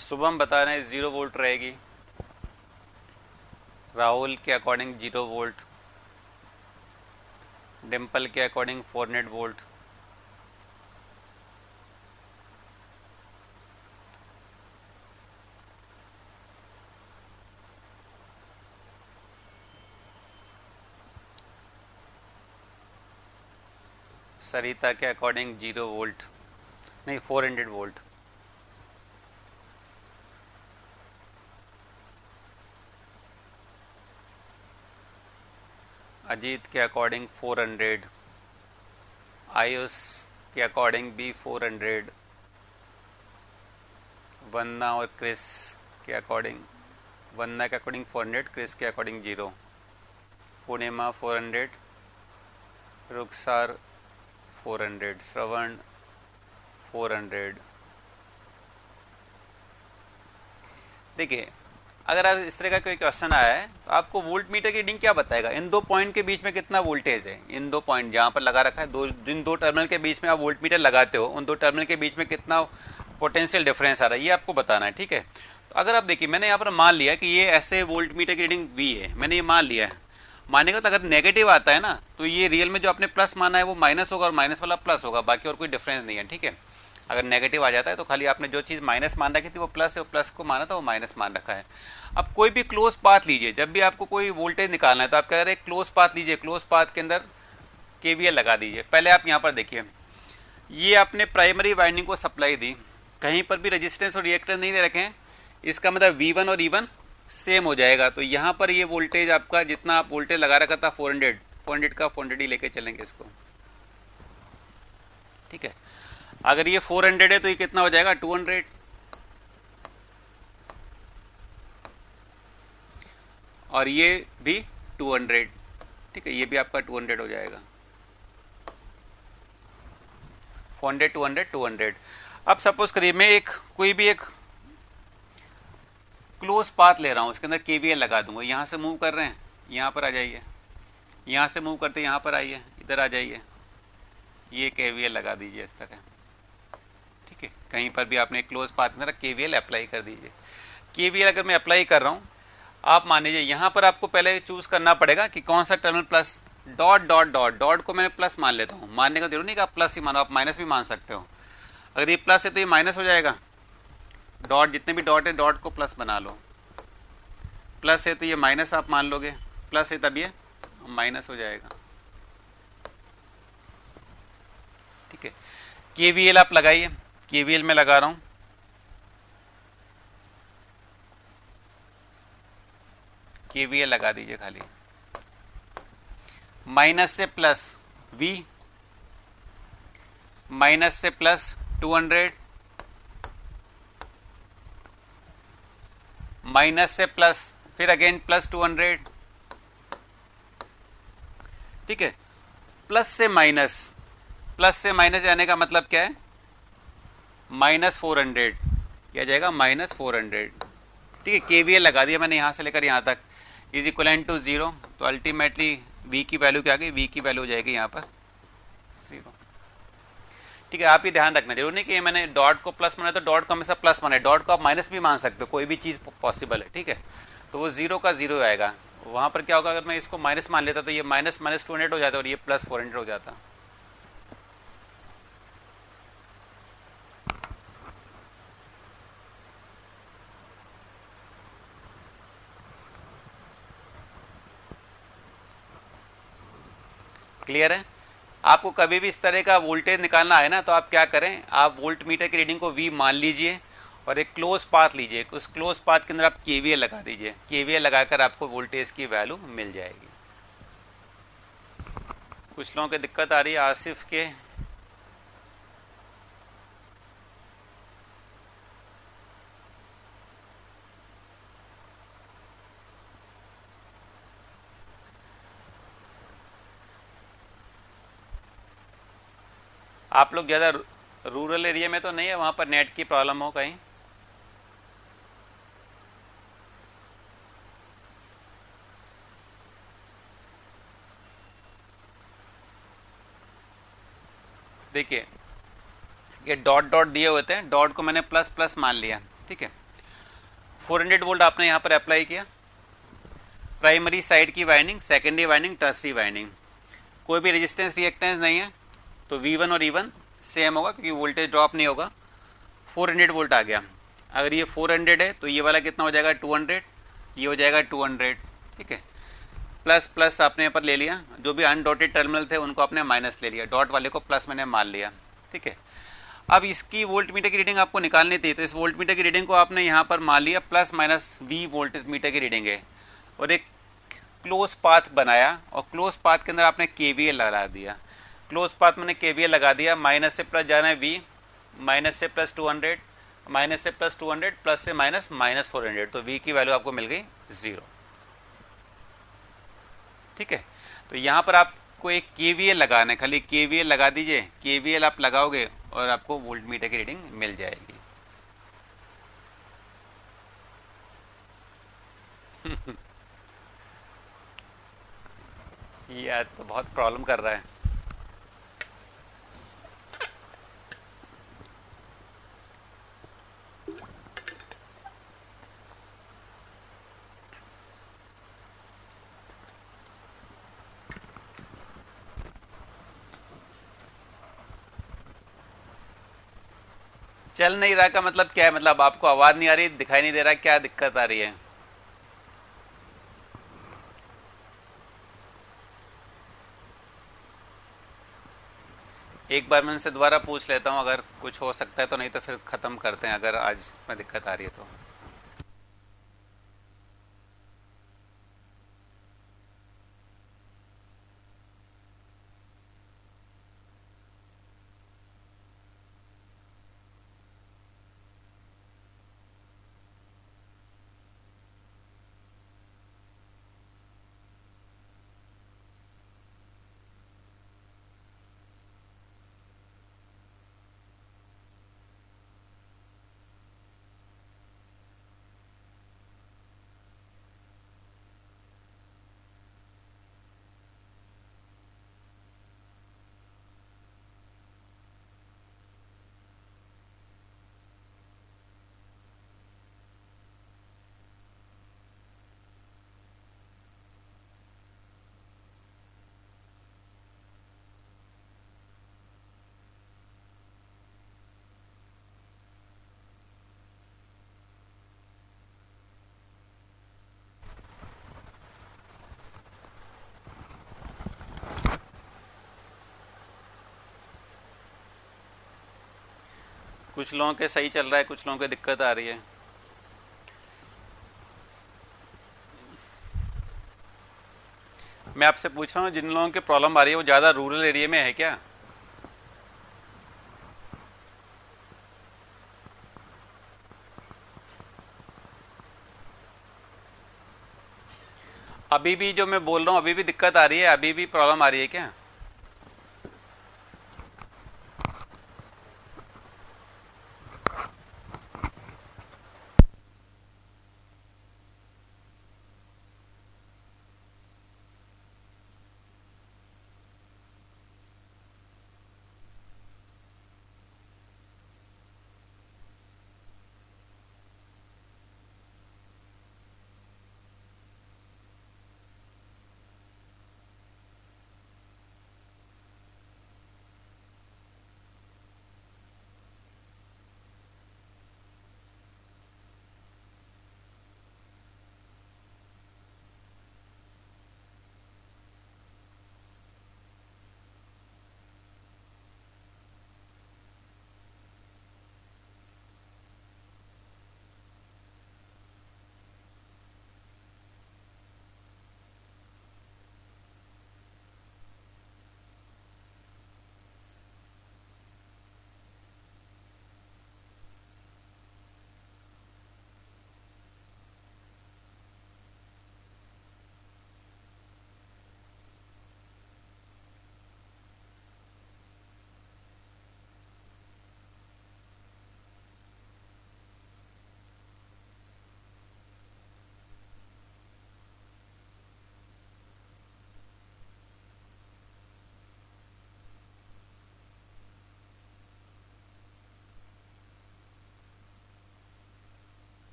शुभम बता रहे हैं 0 वोल्ट रहेगी, राहुल के अकॉर्डिंग 0 वोल्ट, डिम्पल के अकॉर्डिंग 400 वोल्ट, सरिता के अकॉर्डिंग 0 वोल्ट नहीं 400 वोल्ट, अजीत के अकॉर्डिंग 400, आयुष के अकॉर्डिंग भी 400, वंदना और क्रिस के अकॉर्डिंग, वंदना के अकॉर्डिंग 400, क्रिस के अकॉर्डिंग 0, पूर्णिमा 400, रुखसार 400, श्रवण 400। देखिए, अगर आप इस तरह का कोई क्वेश्चन आया है तो आपको वोल्ट मीटर की रीडिंग क्या बताएगा? इन दो पॉइंट के बीच में कितना वोल्टेज है, इन दो पॉइंट जहां पर लगा रखा है, जिन दो टर्मिनल के बीच में आप वोल्ट मीटर लगाते हो, उन दो टर्मिनल के बीच में कितना पोटेंशियल डिफरेंस आ रहा है, ये आपको बताना है, ठीक है। तो अगर आप देखिए, मैंने यहाँ पर मान लिया कि ये ऐसे वोल्ट मीटर की रीडिंग V है, मैंने ये मान लिया है। मानेगा तो अगर नेगेटिव आता है ना, तो ये रियल में जो आपने प्लस माना है वो माइनस होगा और माइनस वाला प्लस होगा, बाकी और कोई डिफरेंस नहीं है, ठीक है। अगर नेगेटिव आ जाता है तो खाली आपने जो चीज माइनस मान रखी थी वो प्लस है, प्लस को माना था वो माइनस मान रखा है। अब कोई भी क्लोज पाथ लीजिए, जब भी आपको कोई वोल्टेज निकालना है तो आप कह रहे हैं क्लोज पाथ लीजिए, क्लोज पाथ के अंदर KVL लगा दीजिए। पहले आप यहाँ पर देखिए, ये आपने प्राइमरी वाइंडिंग को सप्लाई दी, कहीं पर भी रेजिस्टेंस और रिएक्टेंस नहीं दे रखे हैं, इसका मतलब V1 और E1 सेम हो जाएगा। तो यहाँ पर ये वोल्टेज आपका जितना आप वोल्टेज लगा रखा था 400 का 400 ही लेके चलेंगे इसको, ठीक है। अगर ये 400 है तो ये कितना हो जाएगा 200, और ये भी 200, ठीक है, ये भी आपका 200 हो जाएगा, 400 200 200। अब सपोज करिए मैं एक कोई भी एक क्लोज पाथ ले रहा हूं, उसके अंदर KVL लगा दूंगा। यहां से मूव कर रहे हैं, यहां पर आ जाइए, यहां से मूव करते यहां पर आइए, इधर आ जाइए, ये KVL लगा दीजिए इस तरह, ठीक है। कहीं पर भी आपने क्लोज पाथ में KVL अप्लाई कर दीजिए। KVL अगर मैं अप्लाई कर रहा हूं, आप मान लीजिए यहां पर आपको पहले चूज करना पड़ेगा कि कौन सा terminal plus, dot dot dot dot को मैंने प्लस मान लेता हूं, मानने का जरूरी नहीं कि आप प्लस ही मानो, आप माइनस भी मान सकते हो। अगर ये प्लस है तो ये माइनस हो जाएगा, डॉट जितने भी डॉट है डॉट को प्लस बना लो, प्लस है तो ये माइनस आप मान लोगे, प्लस है तब ये माइनस हो जाएगा, ठीक है। KVL आप लगाइए, KVL में लगा रहा हूं, KVL लगा दीजिए खाली, माइनस से प्लस V, माइनस से प्लस 200, माइनस से प्लस फिर अगेन प्लस 200, ठीक है। प्लस से माइनस जाने का मतलब क्या है, माइनस 400, क्या जाएगा माइनस 400, ठीक है। KVL लगा दिया मैंने यहां से लेकर यहां तक, इज इक्वल टू 0, तो अल्टीमेटली V की वैल्यू क्या आ गई, V की वैल्यू हो जाएगी यहाँ पर 0, ठीक है। आप ही ध्यान रखना, जरूर नहीं कि मैंने डॉट को प्लस माना तो डॉट को हमेशा प्लस माना है, डॉट को आप माइनस भी मान सकते हो, कोई भी चीज पॉसिबल है, ठीक है। तो वो 0 का 0 आएगा, वहां पर क्या होगा, अगर मैं इसको माइनस मान लेता तो ये माइनस माइनस 200 हो जाता और ये प्लस 400 हो जाता। क्लियर है? आपको कभी भी इस तरह का वोल्टेज निकालना है ना, तो आप क्या करें, आप वोल्ट मीटर की रीडिंग को V मान लीजिए और एक क्लोज पाथ लीजिए, उस क्लोज पाथ के अंदर आप केवीएल लगा दीजिए, केवीएल लगाकर आपको वोल्टेज की वैल्यू मिल जाएगी। कुछ लोगों की दिक्कत आ रही है, आसिफ के आप लोग ज़्यादा रूरल एरिया में तो नहीं है, वहां पर नेट की प्रॉब्लम हो कहीं? देखिए ये डॉट डॉट दिए हुए थे, डॉट को मैंने प्लस प्लस मान लिया, ठीक है। 400 वोल्ट आपने यहाँ पर अप्लाई किया, प्राइमरी साइड की winding, secondary winding, tertiary winding, कोई भी रेजिस्टेंस रिएक्टेंस नहीं है, तो V1 और E1 सेम होगा क्योंकि वोल्टेज ड्रॉप नहीं होगा। 400 वोल्ट आ गया, अगर ये 400 है तो ये वाला कितना हो जाएगा 200, ये हो जाएगा 200, ठीक है। प्लस प्लस आपने यहाँ पर ले लिया, जो भी अनडॉटेड टर्मिनल थे उनको आपने माइनस ले लिया, डॉट वाले को प्लस मैंने मान लिया, ठीक है। अब इसकी वोल्ट मीटर की रीडिंग आपको निकालनी थी, तो इस वोल्ट मीटर की रीडिंग को आपने यहाँ पर मान लिया plus minus V volt meter की रीडिंग है, और एक क्लोज पाथ बनाया, और क्लोज पाथ के अंदर आपने केवीएल लगा दिया। क्लोज पाथ मैंने केवीएल लगा दिया, माइनस से प्लस जाना है V, माइनस से प्लस 200, माइनस से प्लस 200, प्लस से माइनस माइनस 400, तो V की वैल्यू आपको मिल गई 0, ठीक है। तो यहाँ पर आपको एक केवीएल लगाना है, खाली केवीएल लगा दीजिए, केवीएल आप लगाओगे और आपको वोल्ट मीटर की रीडिंग मिल जाएगी। ये आज तो बहुत प्रॉब्लम कर रहा है। चल नहीं रहा का मतलब क्या है? मतलब आपको आवाज नहीं आ रही, दिखाई नहीं दे रहा, क्या दिक्कत आ रही है? एक बार मैं उनसे दोबारा पूछ लेता हूँ, अगर कुछ हो सकता है तो, नहीं तो फिर खत्म करते हैं, अगर आज में दिक्कत आ रही है तो। कुछ लोगों के सही चल रहा है, कुछ लोगों को दिक्कत आ रही है। मैं आपसे पूछ रहा हूँ, जिन लोगों की प्रॉब्लम आ रही है वो ज्यादा रूरल एरिया में है क्या? अभी भी जो मैं बोल रहा हूँ अभी भी दिक्कत आ रही है, अभी भी प्रॉब्लम आ रही है क्या?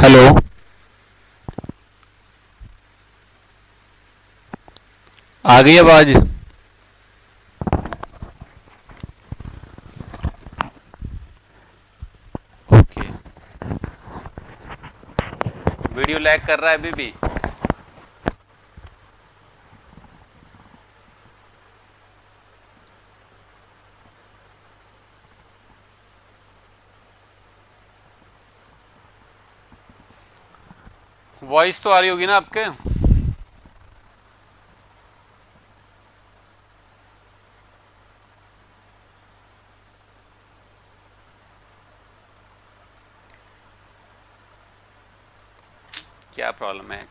हेलो, आ गई आवाज? ओके, वीडियो लैग कर रहा है अभी भी? वॉइस तो आ रही होगी ना आपके? क्या प्रॉब्लम है?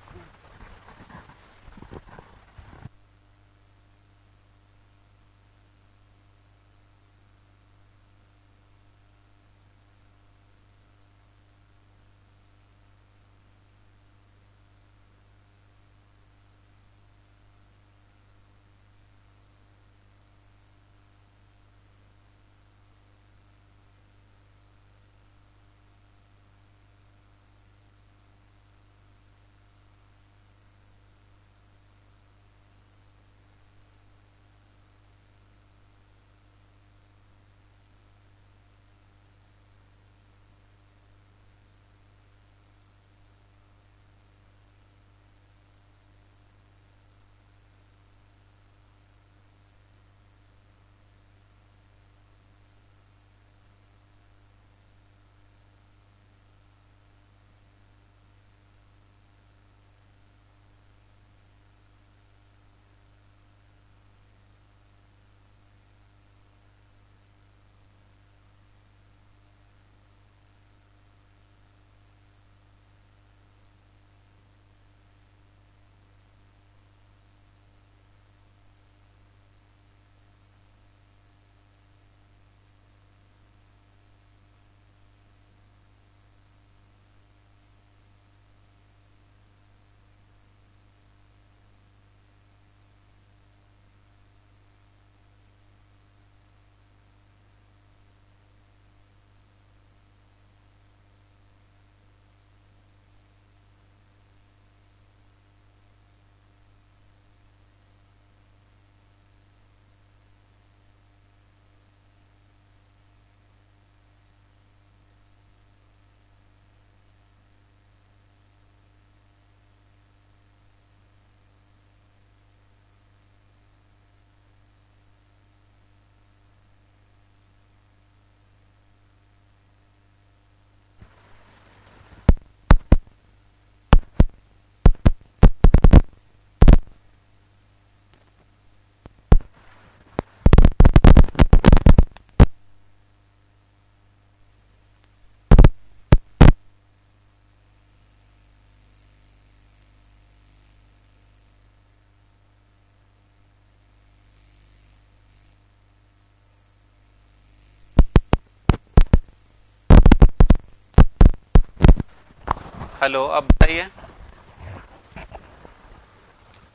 हेलो, अब बताइए।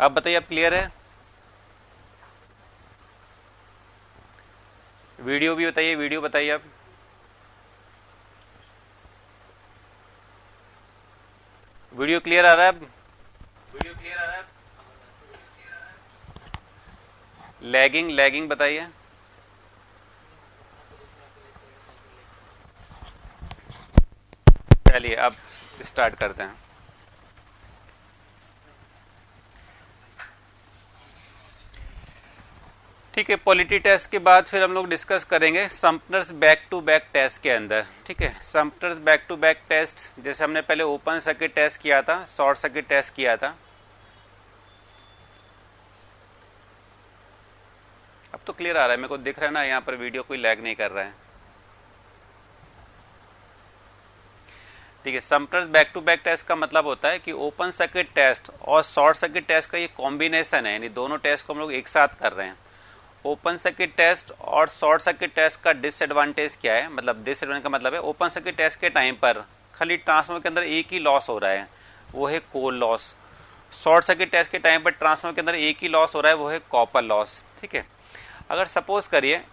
अब बताइए, अब क्लियर है? वीडियो भी बताइए, वीडियो बताइए अब। वीडियो क्लियर आ रहा है अब? वीडियो क्लियर आ रहा है? लैगिंग लैगिंग बताइए। चलिए अब स्टार्ट करते हैं। ठीक है, पॉलिटी टेस्ट के बाद फिर हम लोग डिस्कस करेंगे सम्पनर्स बैक टू बैक टेस्ट के अंदर। ठीक है, सम्पनर्स बैक टू बैक टेस्ट जैसे हमने पहले ओपन सर्किट टेस्ट किया था, शॉर्ट सर्किट टेस्ट किया था। अब तो क्लियर आ रहा है, मेरे को दिख रहा है ना यहाँ पर, वीडियो कोई लैग नहीं कर रहा है। ठीक है, सम्पनर्स बैक टू बैक टेस्ट का मतलब होता है कि ओपन सर्किट टेस्ट और शॉर्ट सर्किट टेस्ट का ये कॉम्बिनेशन है, यानी दोनों टेस्ट को हम लोग एक साथ कर रहे हैं। ओपन सर्किट टेस्ट और शॉर्ट सर्किट टेस्ट का डिसएडवांटेज क्या है? मतलब डिसएडवांटेज का मतलब है ओपन सर्किट टेस्ट के टाइम पर खाली ट्रांसफार्मर के अंदर एक ही लॉस हो रहा है, वो है core loss. Short circuit test के टाइम पर ट्रांसफार्मर के अंदर एक ही लॉस हो रहा है, वो है कॉपर लॉस। ठीक है, अगर सपोज करिए,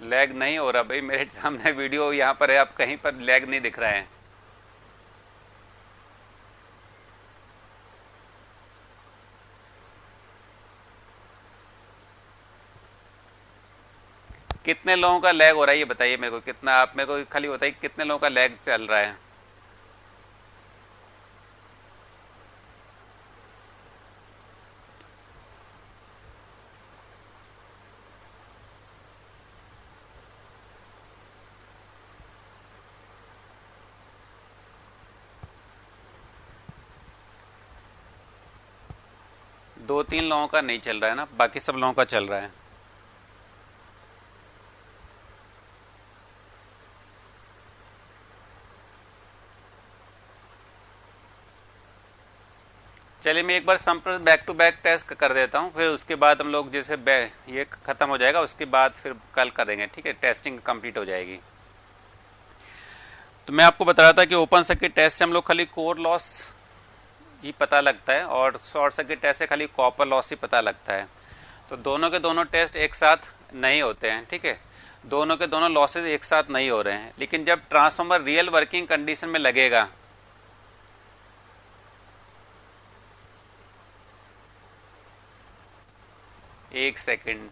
लैग नहीं हो रहा भाई, मेरे सामने वीडियो यहाँ पर है, आप कहीं पर लैग नहीं दिख रहा है। कितने लोगों का लैग हो रहा है ये बताइए मेरे को, कितना, आप मेरे को खाली बताइए कितने लोगों का लैग चल रहा है। दो तीन लोगों का नहीं चल रहा है ना, बाकी सब लोगों का चल रहा है। चलिए मैं एक बार संपर्क बैक टू बैक टेस्ट कर देता हूँ, फिर उसके बाद हम लोग जैसे ये खत्म हो जाएगा उसके बाद फिर कल करेंगे, ठीक है, टेस्टिंग कंप्लीट हो जाएगी। तो मैं आपको बता रहा था कि ओपन सर्किट टेस्ट से हम लोग खाली कोर लॉस ही पता लगता है और शॉर्ट सर्किट टेस्ट से खाली कॉपर लॉस ही पता लगता है। तो दोनों के दोनों टेस्ट एक साथ नहीं होते हैं, ठीक है, दोनों के दोनों लॉसेज एक साथ नहीं हो रहे हैं। लेकिन जब ट्रांसफार्मर रियल वर्किंग कंडीशन में लगेगा, एक सेकंड,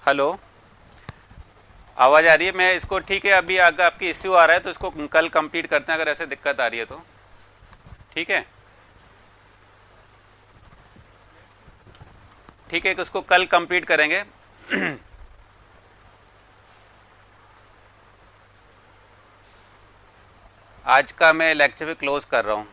हेलो, आवाज आ रही है? मैं इसको, ठीक है, अभी अगर आपकी इश्यू आ रहा है तो इसको कल कंप्लीट करते हैं, अगर ऐसे दिक्कत आ रही है तो। ठीक है, ठीक है, इसको कल कंप्लीट करेंगे। आज का मैं लेक्चर भी क्लोज कर रहा हूँ।